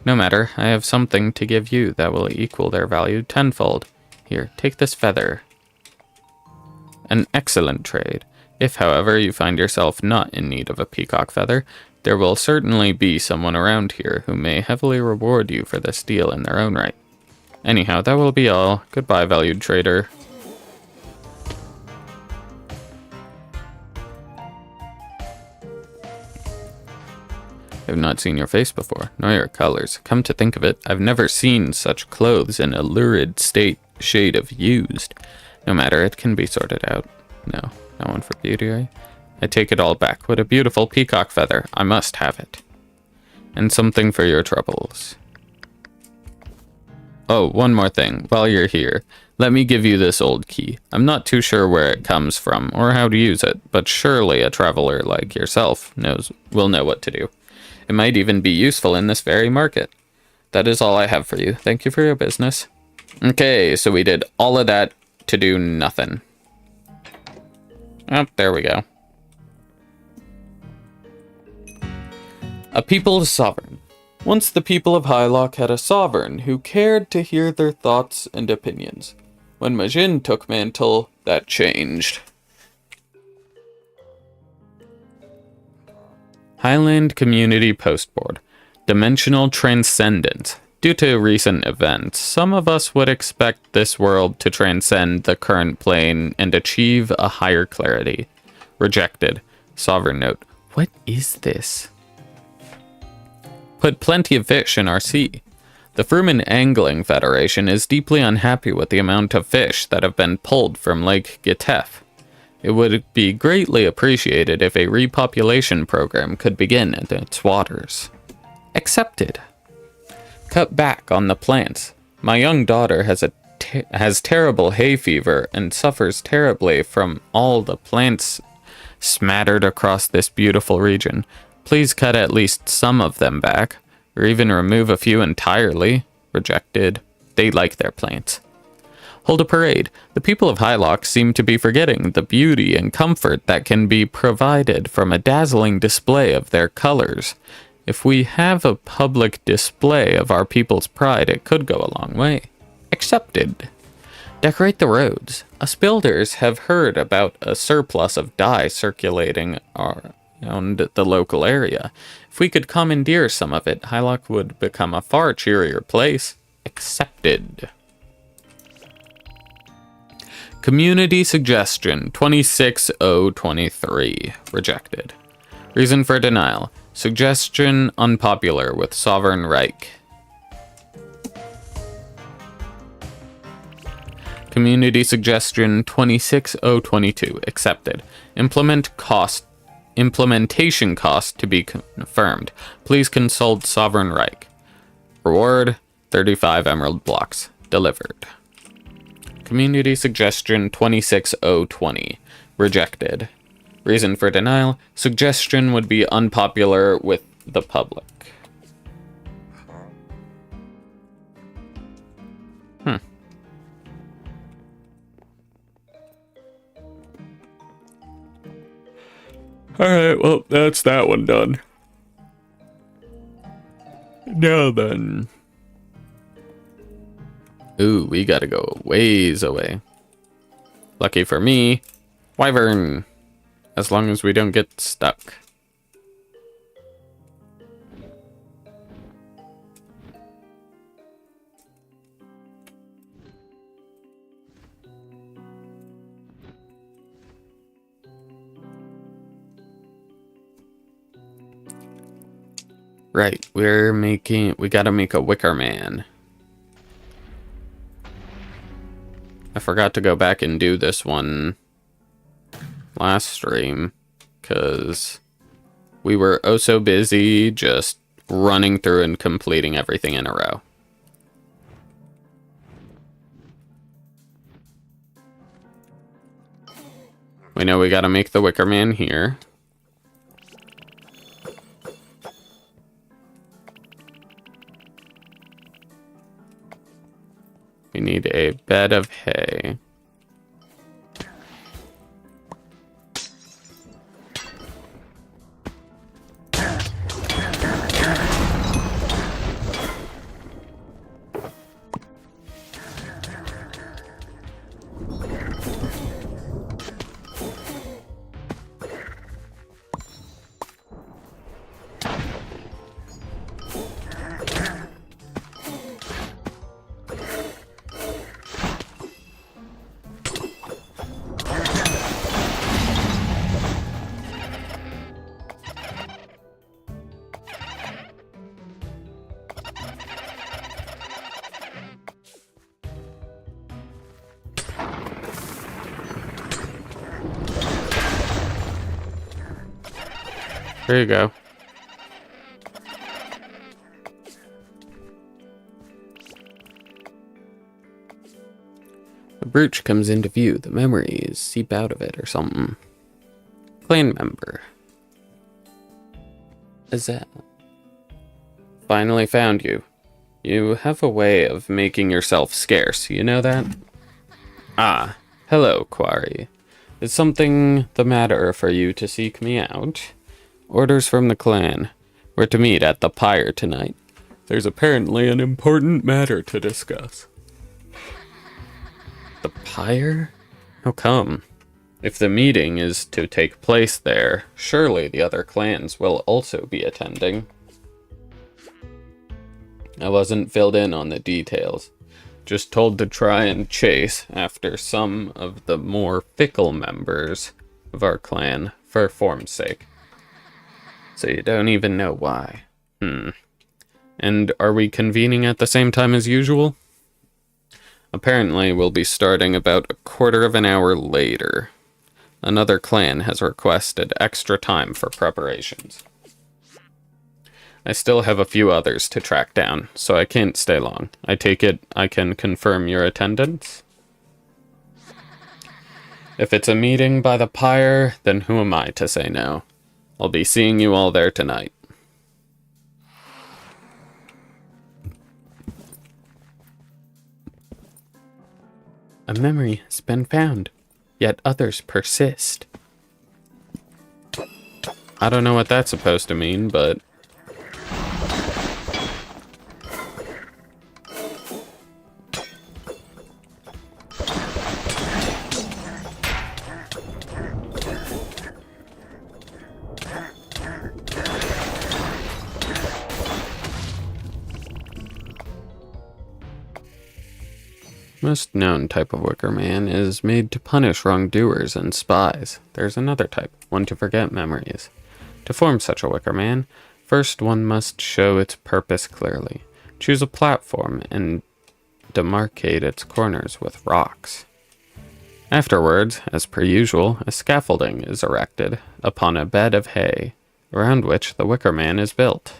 No matter, I have something to give you that will equal their value tenfold. Here, take this feather. An excellent trade. If, however, you find yourself not in need of a peacock feather, there will certainly be someone around here who may heavily reward you for this deal in their own right. Anyhow, that will be all. Goodbye, valued trader. I've not seen your face before, nor your colors. Come to think of it, I've never seen such clothes in a lurid shade of used. No matter, it can be sorted out. No one for beauty, eh? I take it all back. What a beautiful peacock feather. I must have it. And something for your troubles. Oh, one more thing. While you're here, let me give you this old key. I'm not too sure where it comes from or how to use it, but surely a traveler like yourself will know what to do. It might even be useful in this very market. That is all I have for you. Thank you for your business. Okay, so we did all of that to do nothing. Oh, there we go. A people's sovereign. Once the people of Hylock had a sovereign who cared to hear their thoughts and opinions. When Majin took mantle, that changed. Highland Community Postboard. Dimensional Transcendence. Due to recent events, some of us would expect this world to transcend the current plane and achieve a higher clarity. Rejected. Sovereign note. What is this? Put plenty of fish in our sea. The Fruma Angling Federation is deeply unhappy with the amount of fish that have been pulled from Lake Gitef. It would be greatly appreciated if a repopulation program could begin in its waters. Accepted. Cut back on the plants. My young daughter has terrible hay fever and suffers terribly from all the plants smattered across this beautiful region. Please cut at least some of them back, or even remove a few entirely. Rejected. They like their plants. Hold a parade. The people of Hylock seem to be forgetting the beauty and comfort that can be provided from a dazzling display of their colors. If we have a public display of our people's pride, it could go a long way. Accepted. Decorate the roads. Us builders have heard about a surplus of dye circulating around the local area. If we could commandeer some of it, Hylock would become a far cheerier place. Accepted. Community Suggestion 26023. Rejected. Reason for denial. Suggestion unpopular with Sovereign Reich. Community suggestion 26022 accepted. Implementation cost to be confirmed. Please consult Sovereign Reich. Reward 35 emerald blocks. Delivered. Community suggestion 26020 rejected. Reason for denial: suggestion would be unpopular with the public. Alright, well, that's that one done. Now then. Ooh, we gotta go ways away. Lucky for me, wyvern. As long as we don't get stuck. Right, we gotta make a wicker man. I forgot to go back and do this one last stream, because we were oh so busy just running through and completing everything in a row. We know we gotta make the wicker man here. We need a bed of hay. There you go. A brooch comes into view. The memories seep out of it or something. Clan member. Azal. Finally found you. You have a way of making yourself scarce, you know that? Ah, hello, Quarry. Is something the matter for you to seek me out? Orders from the clan. We're to meet at the pyre tonight. There's apparently an important matter to discuss. The pyre? How come? If the meeting is to take place there, surely the other clans will also be attending. I wasn't filled in on the details. Just told to try and chase after some of the more fickle members of our clan for form's sake. So you don't even know why. And are we convening at the same time as usual? Apparently we'll be starting about a quarter of an hour later. Another clan has requested extra time for preparations. I still have a few others to track down, so I can't stay long. I take it I can confirm your attendance? If it's a meeting by the pyre, then who am I to say no? I'll be seeing you all there tonight. A memory has been found, yet others persist. I don't know what that's supposed to mean, but... Most known type of wicker man is made to punish wrongdoers and spies. There's another type, one to forget memories. To form such a wicker man, first one must show its purpose clearly. Choose a platform and demarcate its corners with rocks. Afterwards, as per usual, a scaffolding is erected upon a bed of hay, around which the wicker man is built.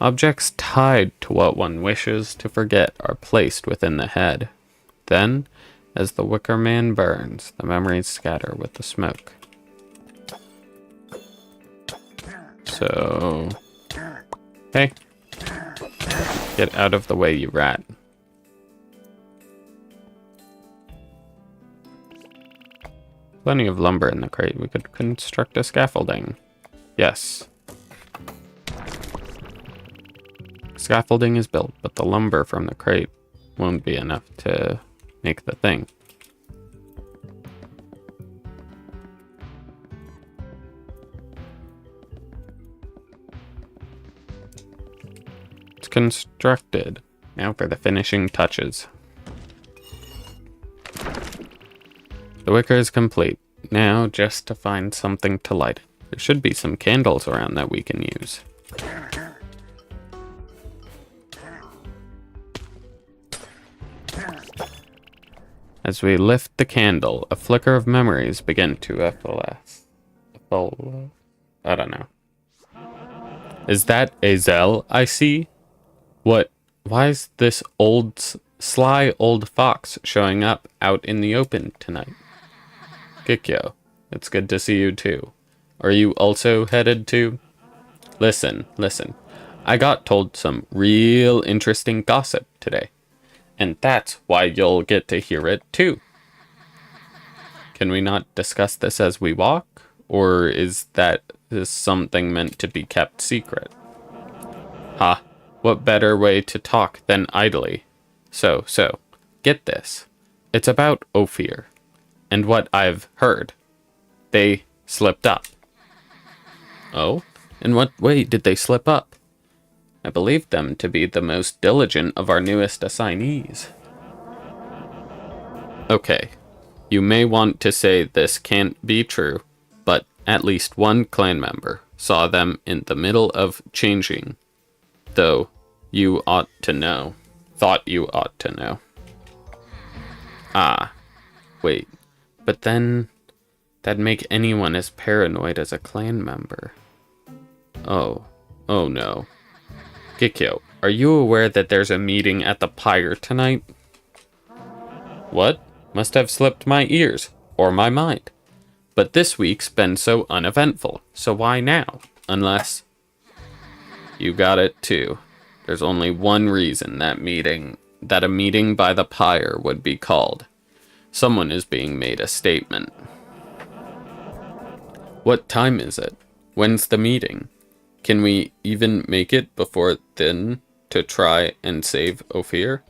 Objects tied to what one wishes to forget are placed within the head. Then, as the wicker man burns, the memories scatter with the smoke. So... Hey. Get out of the way, you rat. Plenty of lumber in the crate. We could construct a scaffolding. Yes. Scaffolding is built, but the lumber from the crate won't be enough to make the thing. It's constructed. Now for the finishing touches. The wicker is complete. Now just to find something to light it. There should be some candles around that we can use. As we lift the candle, a flicker of memories begin to efface. I don't know. Is that a Zell I see? What? Why is this sly old fox showing up out in the open tonight? Kikyo, it's good to see you too. Are you also headed to... Listen. I got told some real interesting gossip today. And that's why you'll get to hear it too. Can we not discuss this as we walk? Or is this something meant to be kept secret? Ha, what better way to talk than idly? So, get this. It's about Ophir. And what I've heard. They slipped up. Oh? In what way did they slip up? I believe them to be the most diligent of our newest assignees. Okay. You may want to say this can't be true, but at least one clan member saw them in the middle of changing. Though, you ought to know. Thought you ought to know. Ah. Wait. But then, that'd make anyone as paranoid as a clan member. Oh no. Kikyo, are you aware that there's a meeting at the pyre tonight? What? Must have slipped my ears, or my mind. But this week's been so uneventful, so why now? Unless... You got it too. There's only one reason that a meeting by the pyre would be called. Someone is being made a statement. What time is it? When's the meeting? Can we even make it before then to try and save Ophir?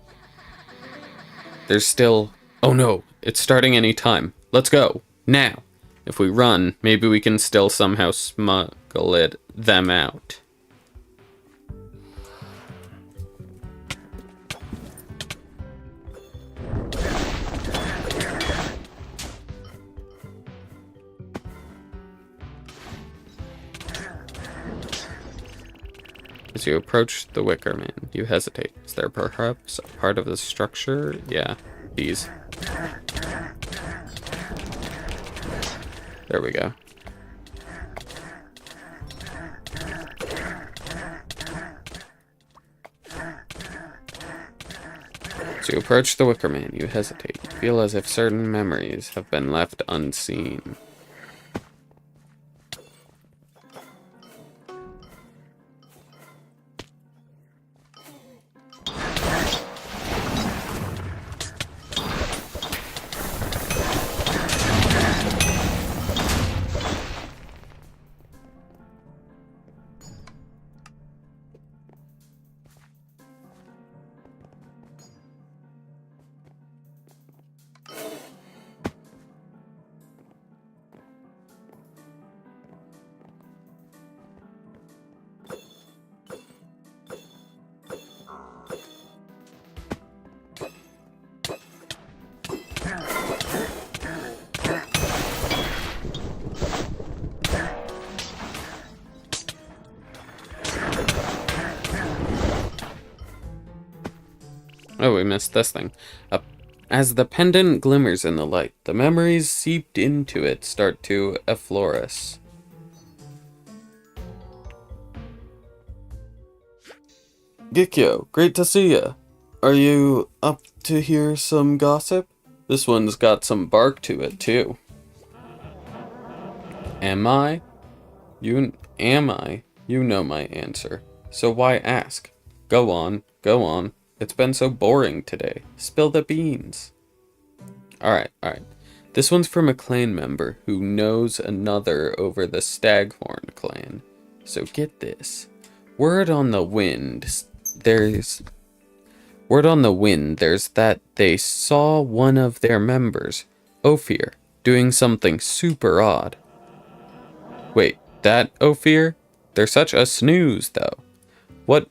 There's still... Oh no, it's starting any time. Let's go, now. If we run, maybe we can still somehow smuggle them out. As you approach the wicker man, you hesitate. Is there perhaps a part of the structure? Yeah, these. There we go. As you approach the wicker man, you hesitate. You feel as if certain memories have been left unseen. Oh, we missed this thing. As the pendant glimmers in the light, the memories seeped into it start to effloresce. Gikyo, great to see ya. Are you up to hear some gossip? This one's got some bark to it, too. Am I? Am I? You know my answer. So why ask? Go on, go on. It's been so boring today. Spill the beans. Alright. This one's from a clan member who knows another over the Staghorn clan. So get this. Word on the wind, there's that they saw one of their members, Ophir, doing something super odd. Wait, that Ophir? They're such a snooze, though. What?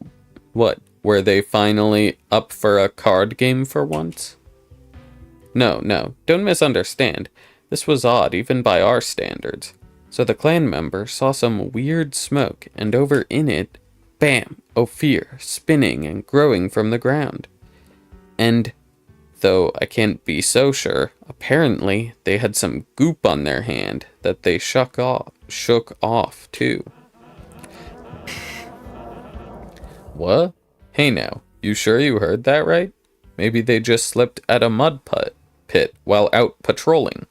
Were they finally up for a card game for once? No, don't misunderstand. This was odd, even by our standards. So the clan member saw some weird smoke, and over in it, bam, Ophir, spinning and growing from the ground. And, though I can't be so sure, apparently they had some goop on their hand that they shook off too. What? Hey now, you sure you heard that right? Maybe they just slipped at a mud pit while out patrolling.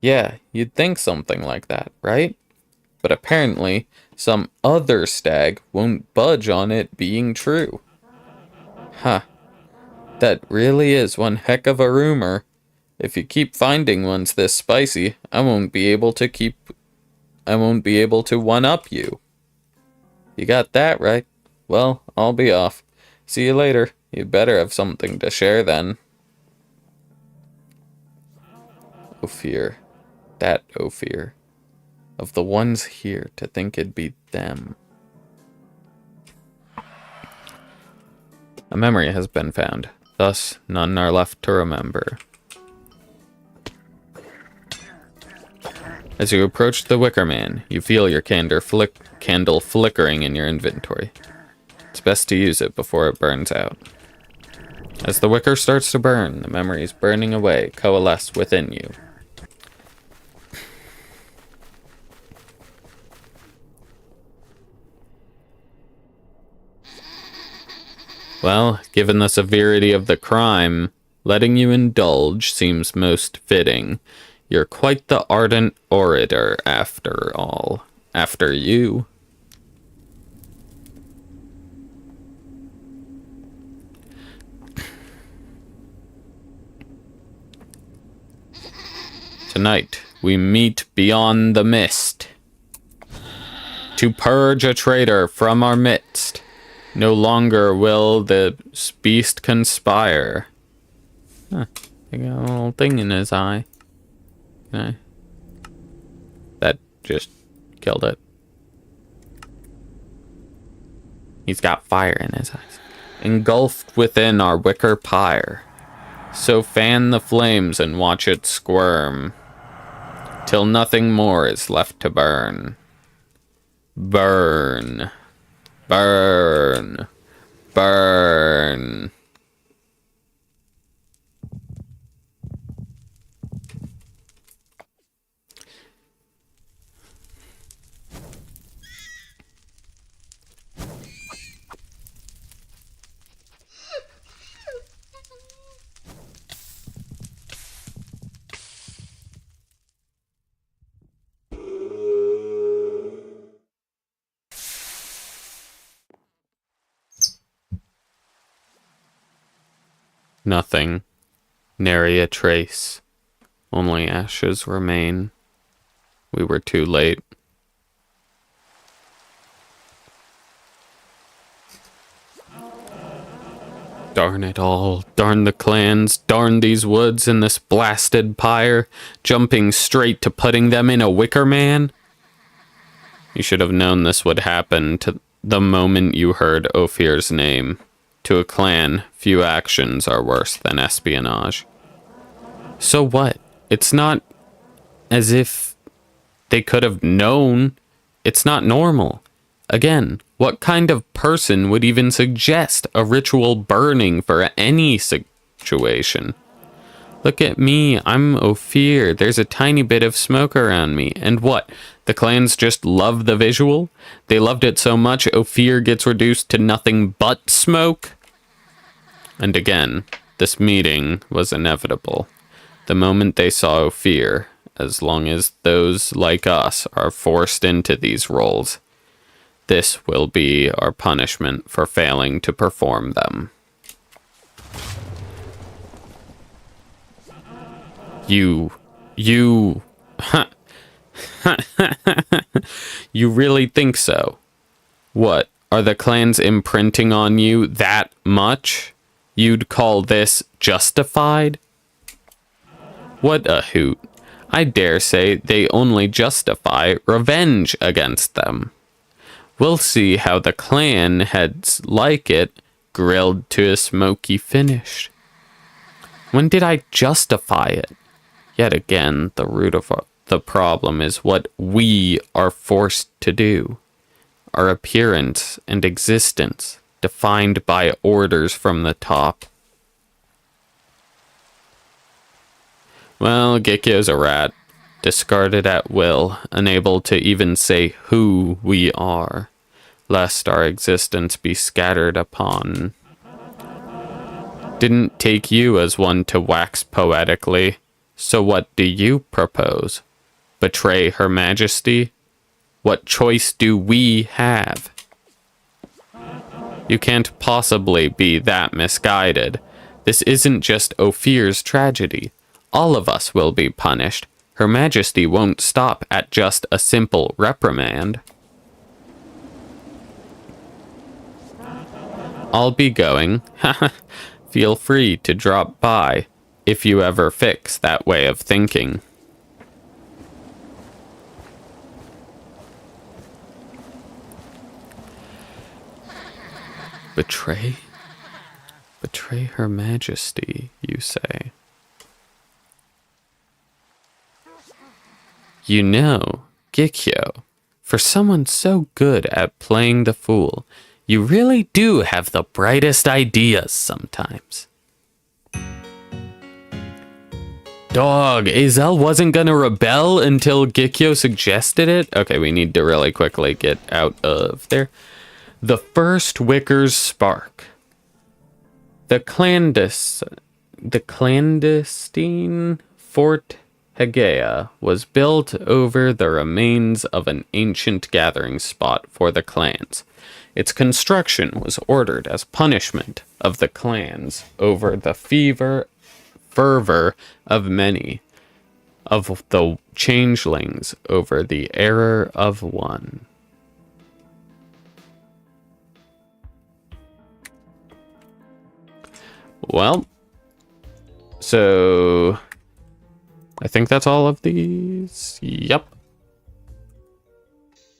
Yeah, you'd think something like that, right? But apparently, some other stag won't budge on it being true. Huh. That really is one heck of a rumor. If you keep finding ones this spicy, I won't be able to one-up you. You got that right. Well, I'll be off. See you later. You'd better have something to share then. Ophir. That Ophir. Of the ones here, to think it'd be them. A memory has been found. Thus, none are left to remember. As you approach the Wicker Man, you feel your candle flickering in your inventory. It's best to use it before it burns out. As the wicker starts to burn, the memories burning away coalesce within you. Well, given the severity of the crime, letting you indulge seems most fitting. You're quite the ardent orator, after all. After you. Tonight, we meet beyond the mist. To purge a traitor from our midst. No longer will the beast conspire. Huh, he got a little thing in his eye. Okay. That just killed it. He's got fire in his eyes. Engulfed within our wicker pyre. So fan the flames and watch it squirm. Till nothing more is left to burn. Burn. Burn. Burn. Nothing. Nary a trace. Only ashes remain. We were too late. Darn it all. Darn the clans. Darn these woods and this blasted pyre. Jumping straight to putting them in a wicker man. You should have known this would happen to the moment you heard Ophir's name. To a clan, few actions are worse than espionage. So what? It's not as if they could have known. It's not normal. Again, what kind of person would even suggest a ritual burning for any situation? Look at me, I'm Ophir. There's a tiny bit of smoke around me. And what? The clans just love the visual? They loved it so much Ophir gets reduced to nothing but smoke? And again, this meeting was inevitable. The moment they saw Ophir, as long as those like us are forced into these roles, this will be our punishment for failing to perform them. You really think so? What, are the clans imprinting on you that much? You'd call this justified? What a hoot. I dare say they only justify revenge against them. We'll see how the clan heads like it, grilled to a smoky finish. When did I justify it? Yet again, the root of the problem is what we are forced to do. Our appearance and existence, defined by orders from the top. Well, Gikyo's a rat, discarded at will, unable to even say who we are, lest our existence be scattered upon. Didn't take you as one to wax poetically. So what do you propose? Betray Her Majesty? What choice do we have? You can't possibly be that misguided. This isn't just Ophir's tragedy. All of us will be punished. Her Majesty won't stop at just a simple reprimand. I'll be going. Feel free to drop by. If you ever fix that way of thinking. Betray? Betray Her Majesty, you say. You know, Gikyo, for someone so good at playing the fool, you really do have the brightest ideas sometimes. Dog, Azel wasn't gonna rebel until Gikyo suggested it? Okay, we need to really quickly get out of there. The first Wicker's spark. The clandestine Fort Hegea was built over the remains of an ancient gathering spot for the clans. Its construction was ordered as punishment of the clans over the fervor of many, of the changelings over the error of one. Well, so I think that's all of these. Yep.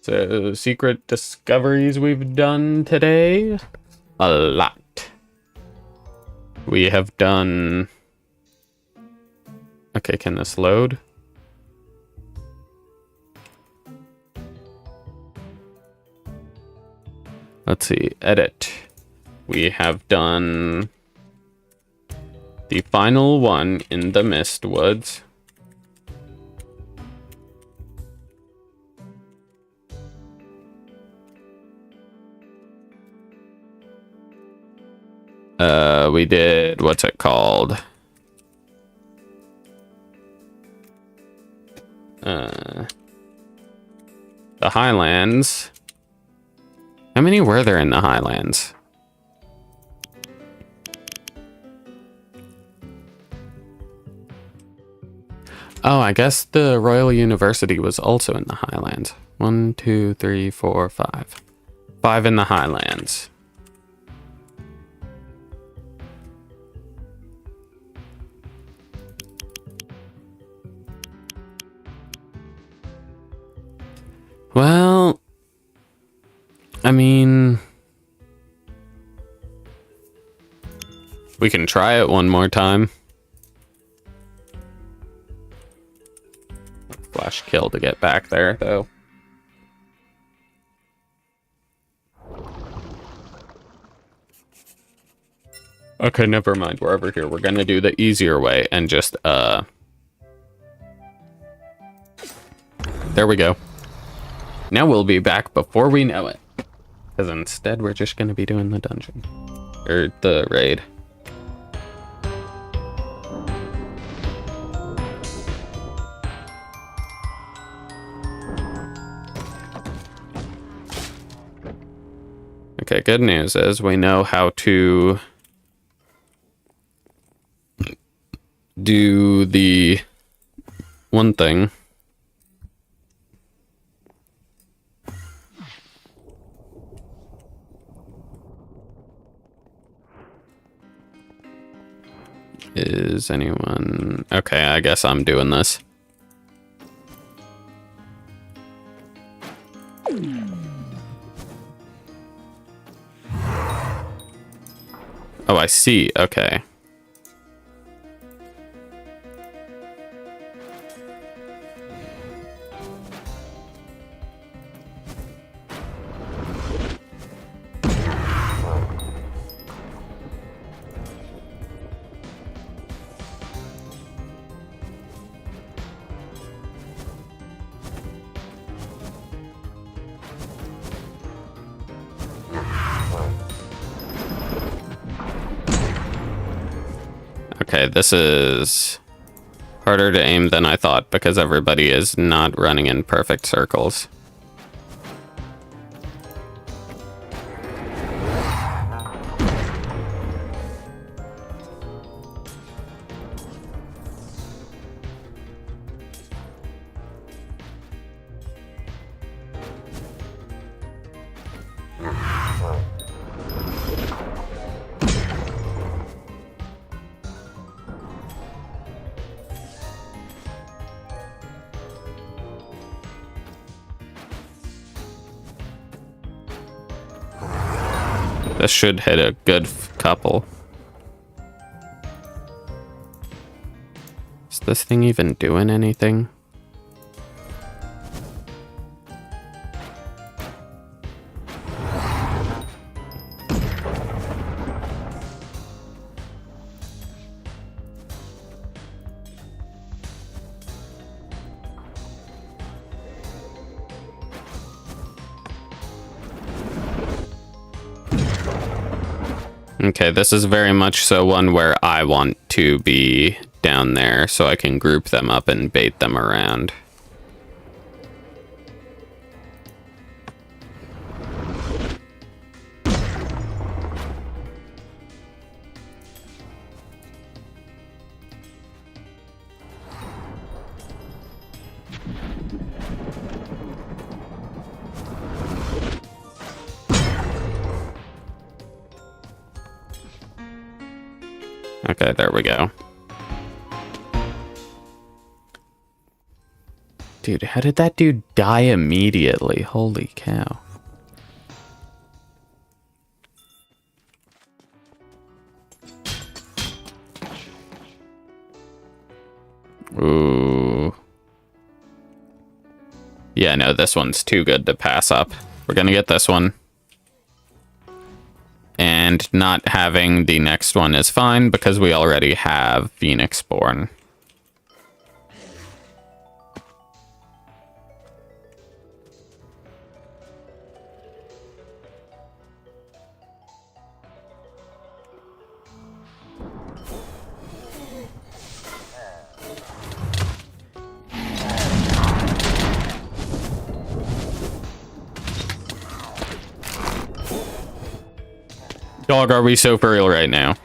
So secret discoveries we've done today. A lot. We have done... Okay, can this load? Let's see, edit. We have done the final one in the Mistwoods. We did, what's it called? The Highlands. How many were there in the Highlands? Oh, I guess the Royal University was also in the Highlands. 1, 2, 3, 4, 5. 5 in the Highlands. Well, I mean, we can try it one more time. Flash kill to get back there, though. Okay, never mind. We're over here. We're gonna do the easier way and just, there we go. Now we'll be back before we know it. Because instead, we're just gonna be doing the dungeon. Or the raid. Okay, good news is we know how to do the one thing. Is anyone... Okay, I guess I'm doing this. Oh, I see. Okay. Okay, this is harder to aim than I thought because everybody is not running in perfect circles. This should hit a good couple. Is this thing even doing anything? Okay, this is very much so one where I want to be down there so I can group them up and bait them around. Okay, there we go. Dude, how did that dude die immediately? Holy cow. Ooh. Yeah, no, this one's too good to pass up. We're gonna get this one. And not having the next one is fine because we already have Phoenix Born. Dog, are we so for real right now?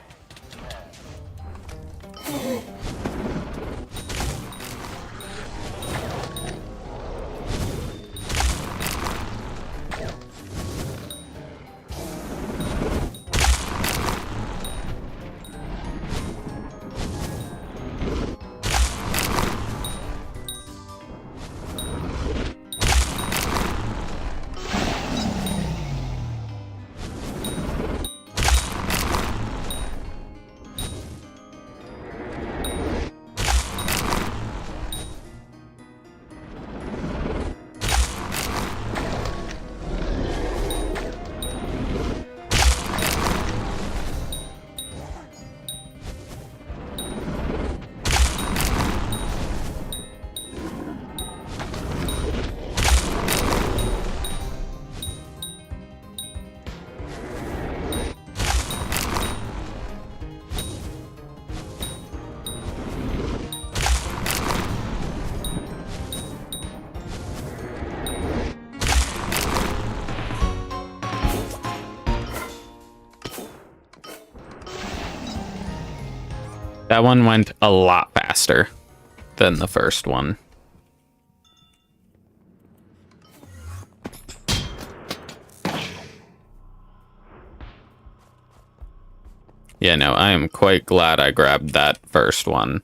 That one went a lot faster than the first one. Yeah, no, I am quite glad I grabbed that first one.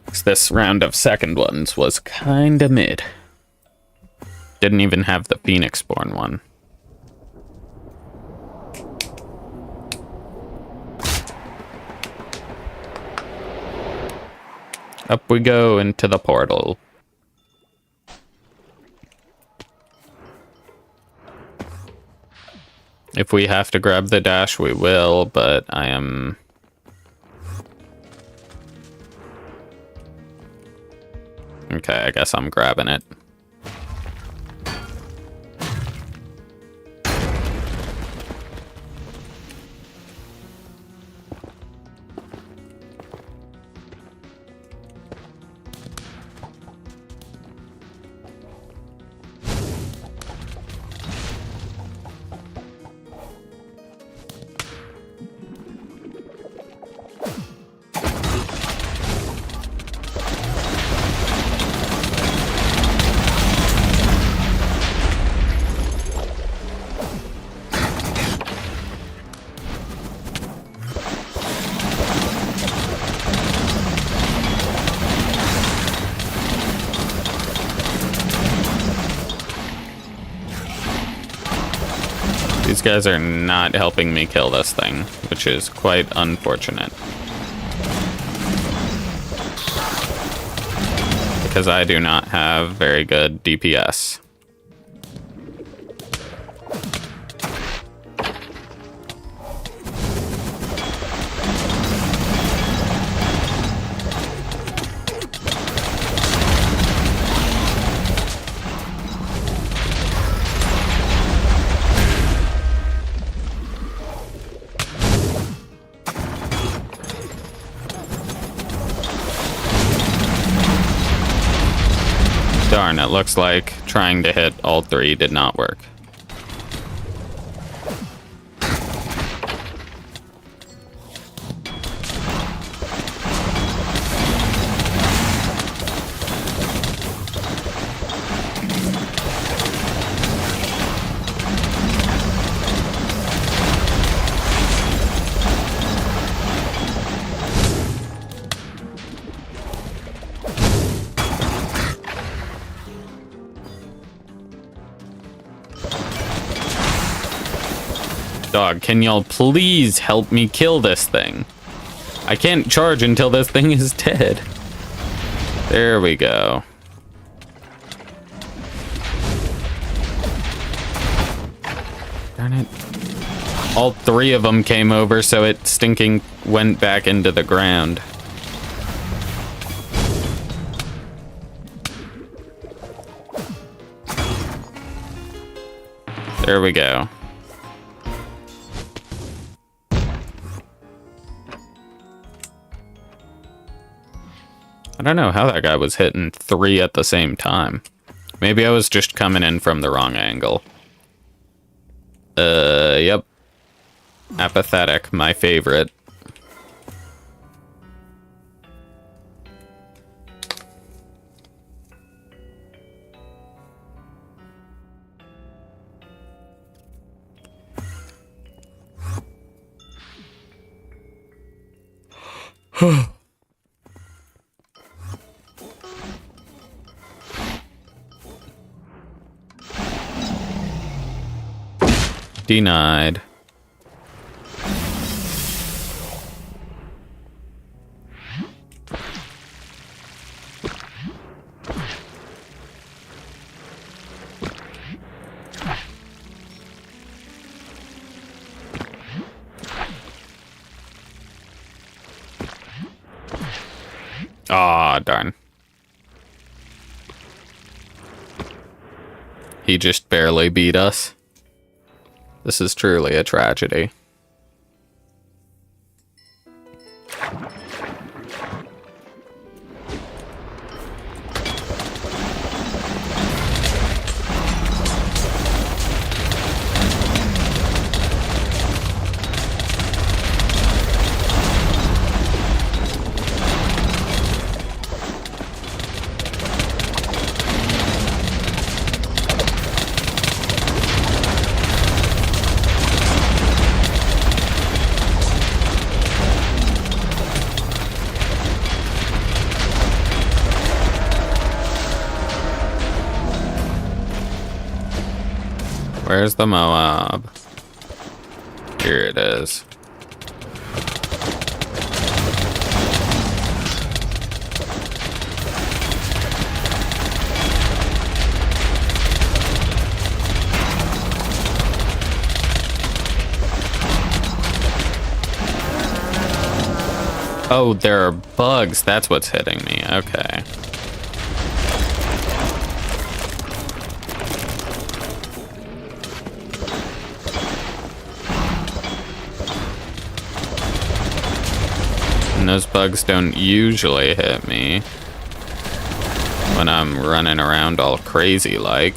'Cause this round of second ones was kinda mid. Didn't even have the Phoenix-born one. Up we go into the portal. If we have to grab the dash, we will, but I am... Okay, I guess I'm grabbing it. These guys are not helping me kill this thing, which is quite unfortunate. Because I do not have very good DPS. Darn, it looks like trying to hit all three did not work. Dog, can y'all please help me kill this thing? I can't charge until this thing is dead. There we go. Darn it. All three of them came over, so it stinking went back into the ground. There we go. I don't know how that guy was hitting three at the same time. Maybe I was just coming in from the wrong angle. Yep. Apathetic, my favorite. Denied. Aw, darn. He just barely beat us. This is truly a tragedy. Where's the Moab? Here it is. Oh, there are bugs. That's what's hitting me. Okay. And those bugs don't usually hit me when I'm running around all crazy like.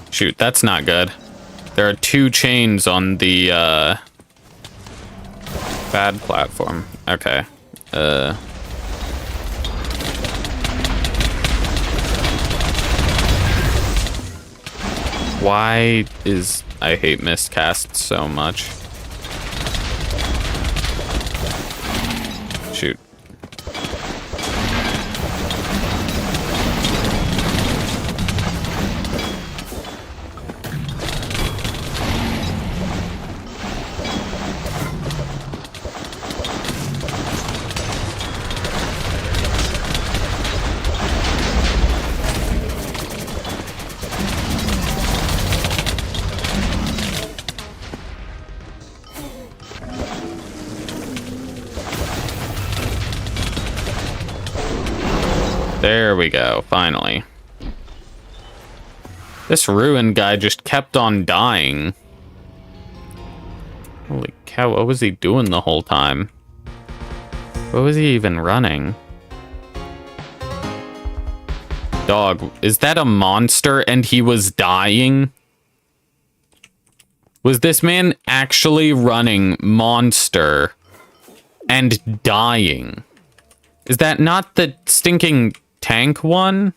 Shoot, that's not good. There are 2 chains on the bad platform. Okay. Why is I hate miscast so much? Shoot. There we go, finally. This ruin guy just kept on dying. Holy cow, what was he doing the whole time? What was he even running? Dog, is that a monster and he was dying? Was this man actually running monster and dying? Is that not the stinking tank one?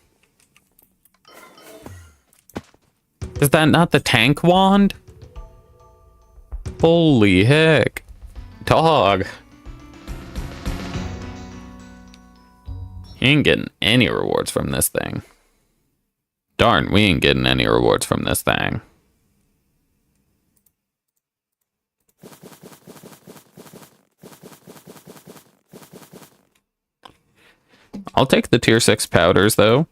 Is that not the tank wand? Holy heck. Dog. He ain't getting any rewards from this thing. Darn, we ain't getting any rewards from this thing. I'll take the tier 6 powders, though.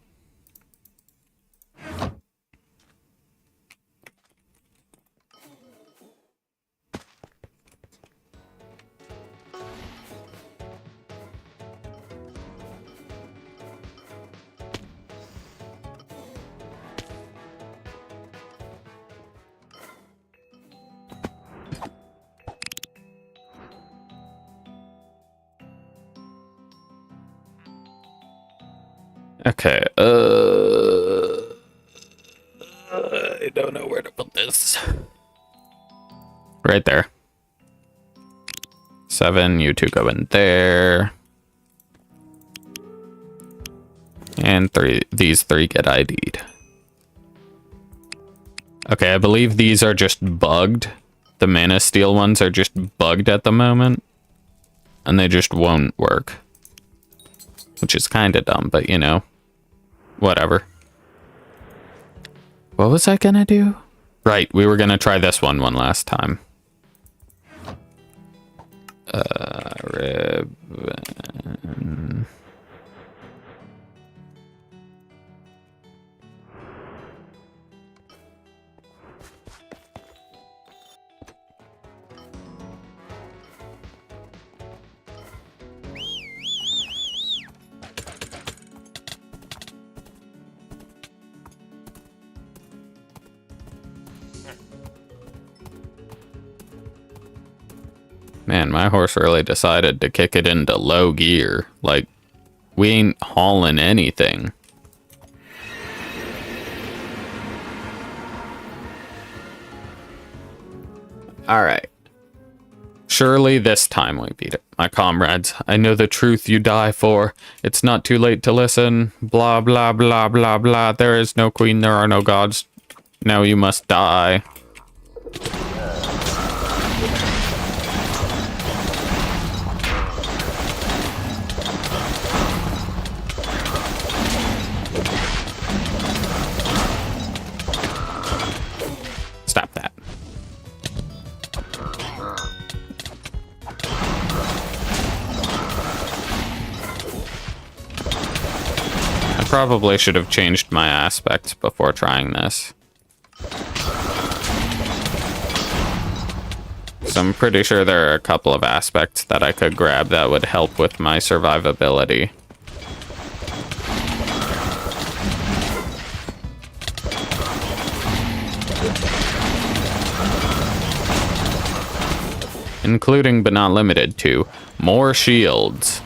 Okay, I don't know where to put this. Right there. 7, you 2 go in there. And 3, these 3 get ID'd. Okay, I believe these are just bugged. The Mana Steel ones are just bugged at the moment. And they just won't work. Which is kind of dumb, but you know. Whatever. What was I gonna do? Right, we were gonna try this one last time. Ribbon. Man, my horse really decided to kick it into low gear. Like, we ain't hauling anything. Alright. Surely this time we beat it. My comrades, I know the truth you die for. It's not too late to listen. Blah, blah, blah, blah, blah. There is no queen, there are no gods. Now you must die. Stop that. I probably should have changed my aspect before trying this. So I'm pretty sure there are a couple of aspects that I could grab that would help with my survivability. Including but not limited to more shields.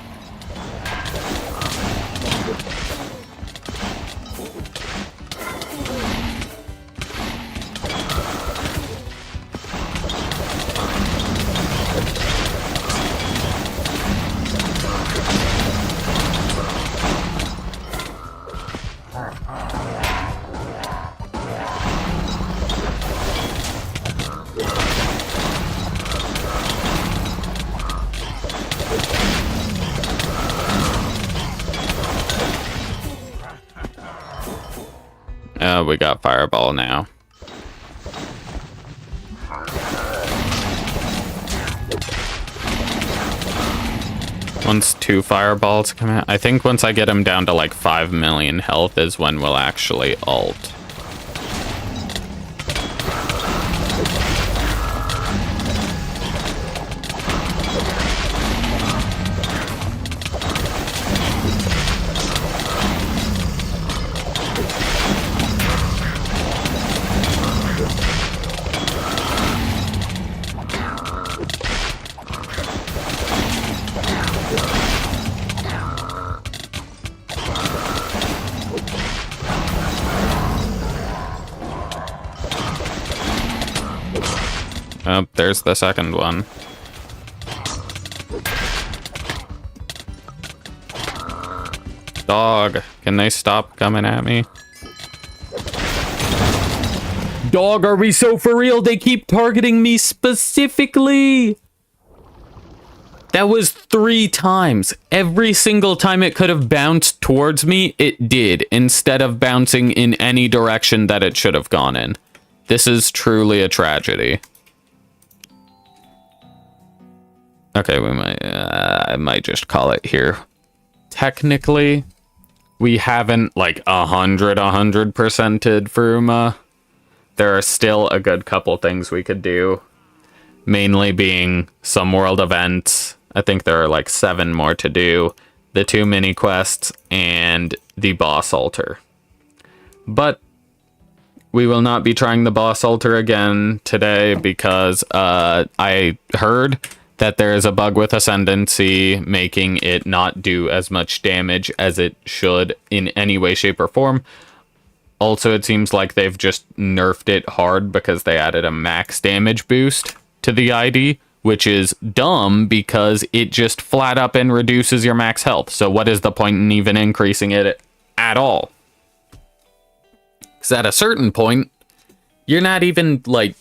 We got fireball now. Once 2 fireballs come out, I think once I get him down to like 5 million health is when we'll actually ult. Oh, there's the second one. Dog, can they stop coming at me? Dog, are we so for real? They keep targeting me specifically. That was 3 times. Every single time it could have bounced towards me, it did, instead of bouncing in any direction that it should have gone in. This is truly a tragedy. Okay, we might, I might just call it here. Technically, we haven't like 100%ed Fruma. There are still a good couple things we could do. Mainly being some world events. I think there are like 7 more to do. The 2 mini quests and the boss altar. But we will not be trying the boss altar again today because I heard that there is a bug with Ascendancy making it not do as much damage as it should in any way, shape, or form. Also, it seems like they've just nerfed it hard because they added a max damage boost to the ID, which is dumb because it just flat up and reduces your max health. So what is the point in even increasing it at all? Because at a certain point, you're not even, like,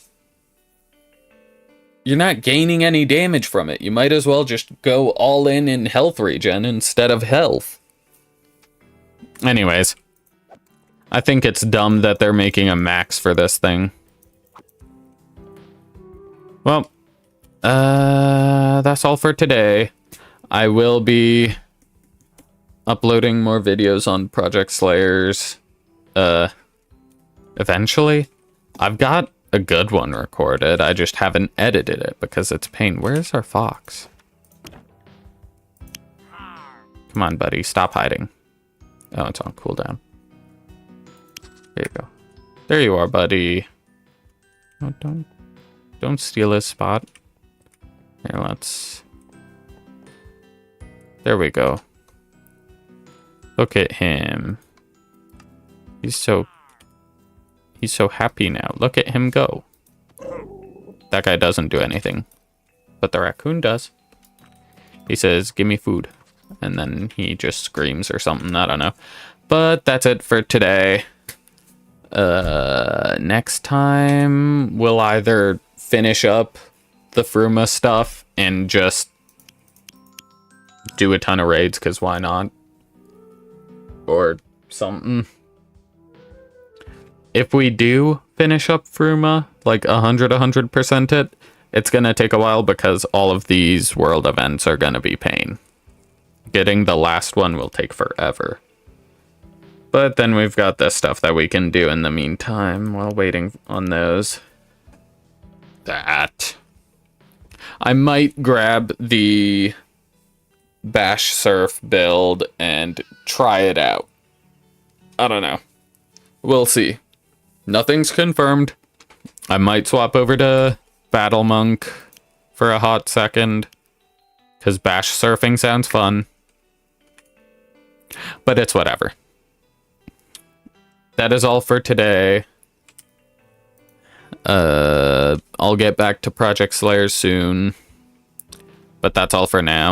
you're not gaining any damage from it. You might as well just go all in health regen instead of health. Anyways, I think it's dumb that they're making a max for this thing. Well, that's all for today. I will be uploading more videos on Project Slayers eventually. I've got a good one recorded. I just haven't edited it because it's a pain. Where's our fox? Come on, buddy. Stop hiding. Oh, it's on cooldown. There you go. There you are, buddy. Oh, don't steal his spot. Here, let's... There we go. Look at him. He's so happy now. Look at him go. That guy doesn't do anything. But the raccoon does. He says, give me food. And then he just screams or something. I don't know. But that's it for today. Next time, we'll either finish up the Fruma stuff and just do a ton of raids, because why not? Or something. If we do finish up Fruma, like 100% it, it's going to take a while because all of these world events are going to be pain. Getting the last one will take forever. But then we've got this stuff that we can do in the meantime while waiting on those. That. I might grab the Bash Surf build and try it out. I don't know. We'll see. Nothing's confirmed. I might swap over to Battle Monk for a hot second, because Bash Surfing sounds fun. But it's whatever. That is all for today. I'll get back to Project Slayers soon. But that's all for now.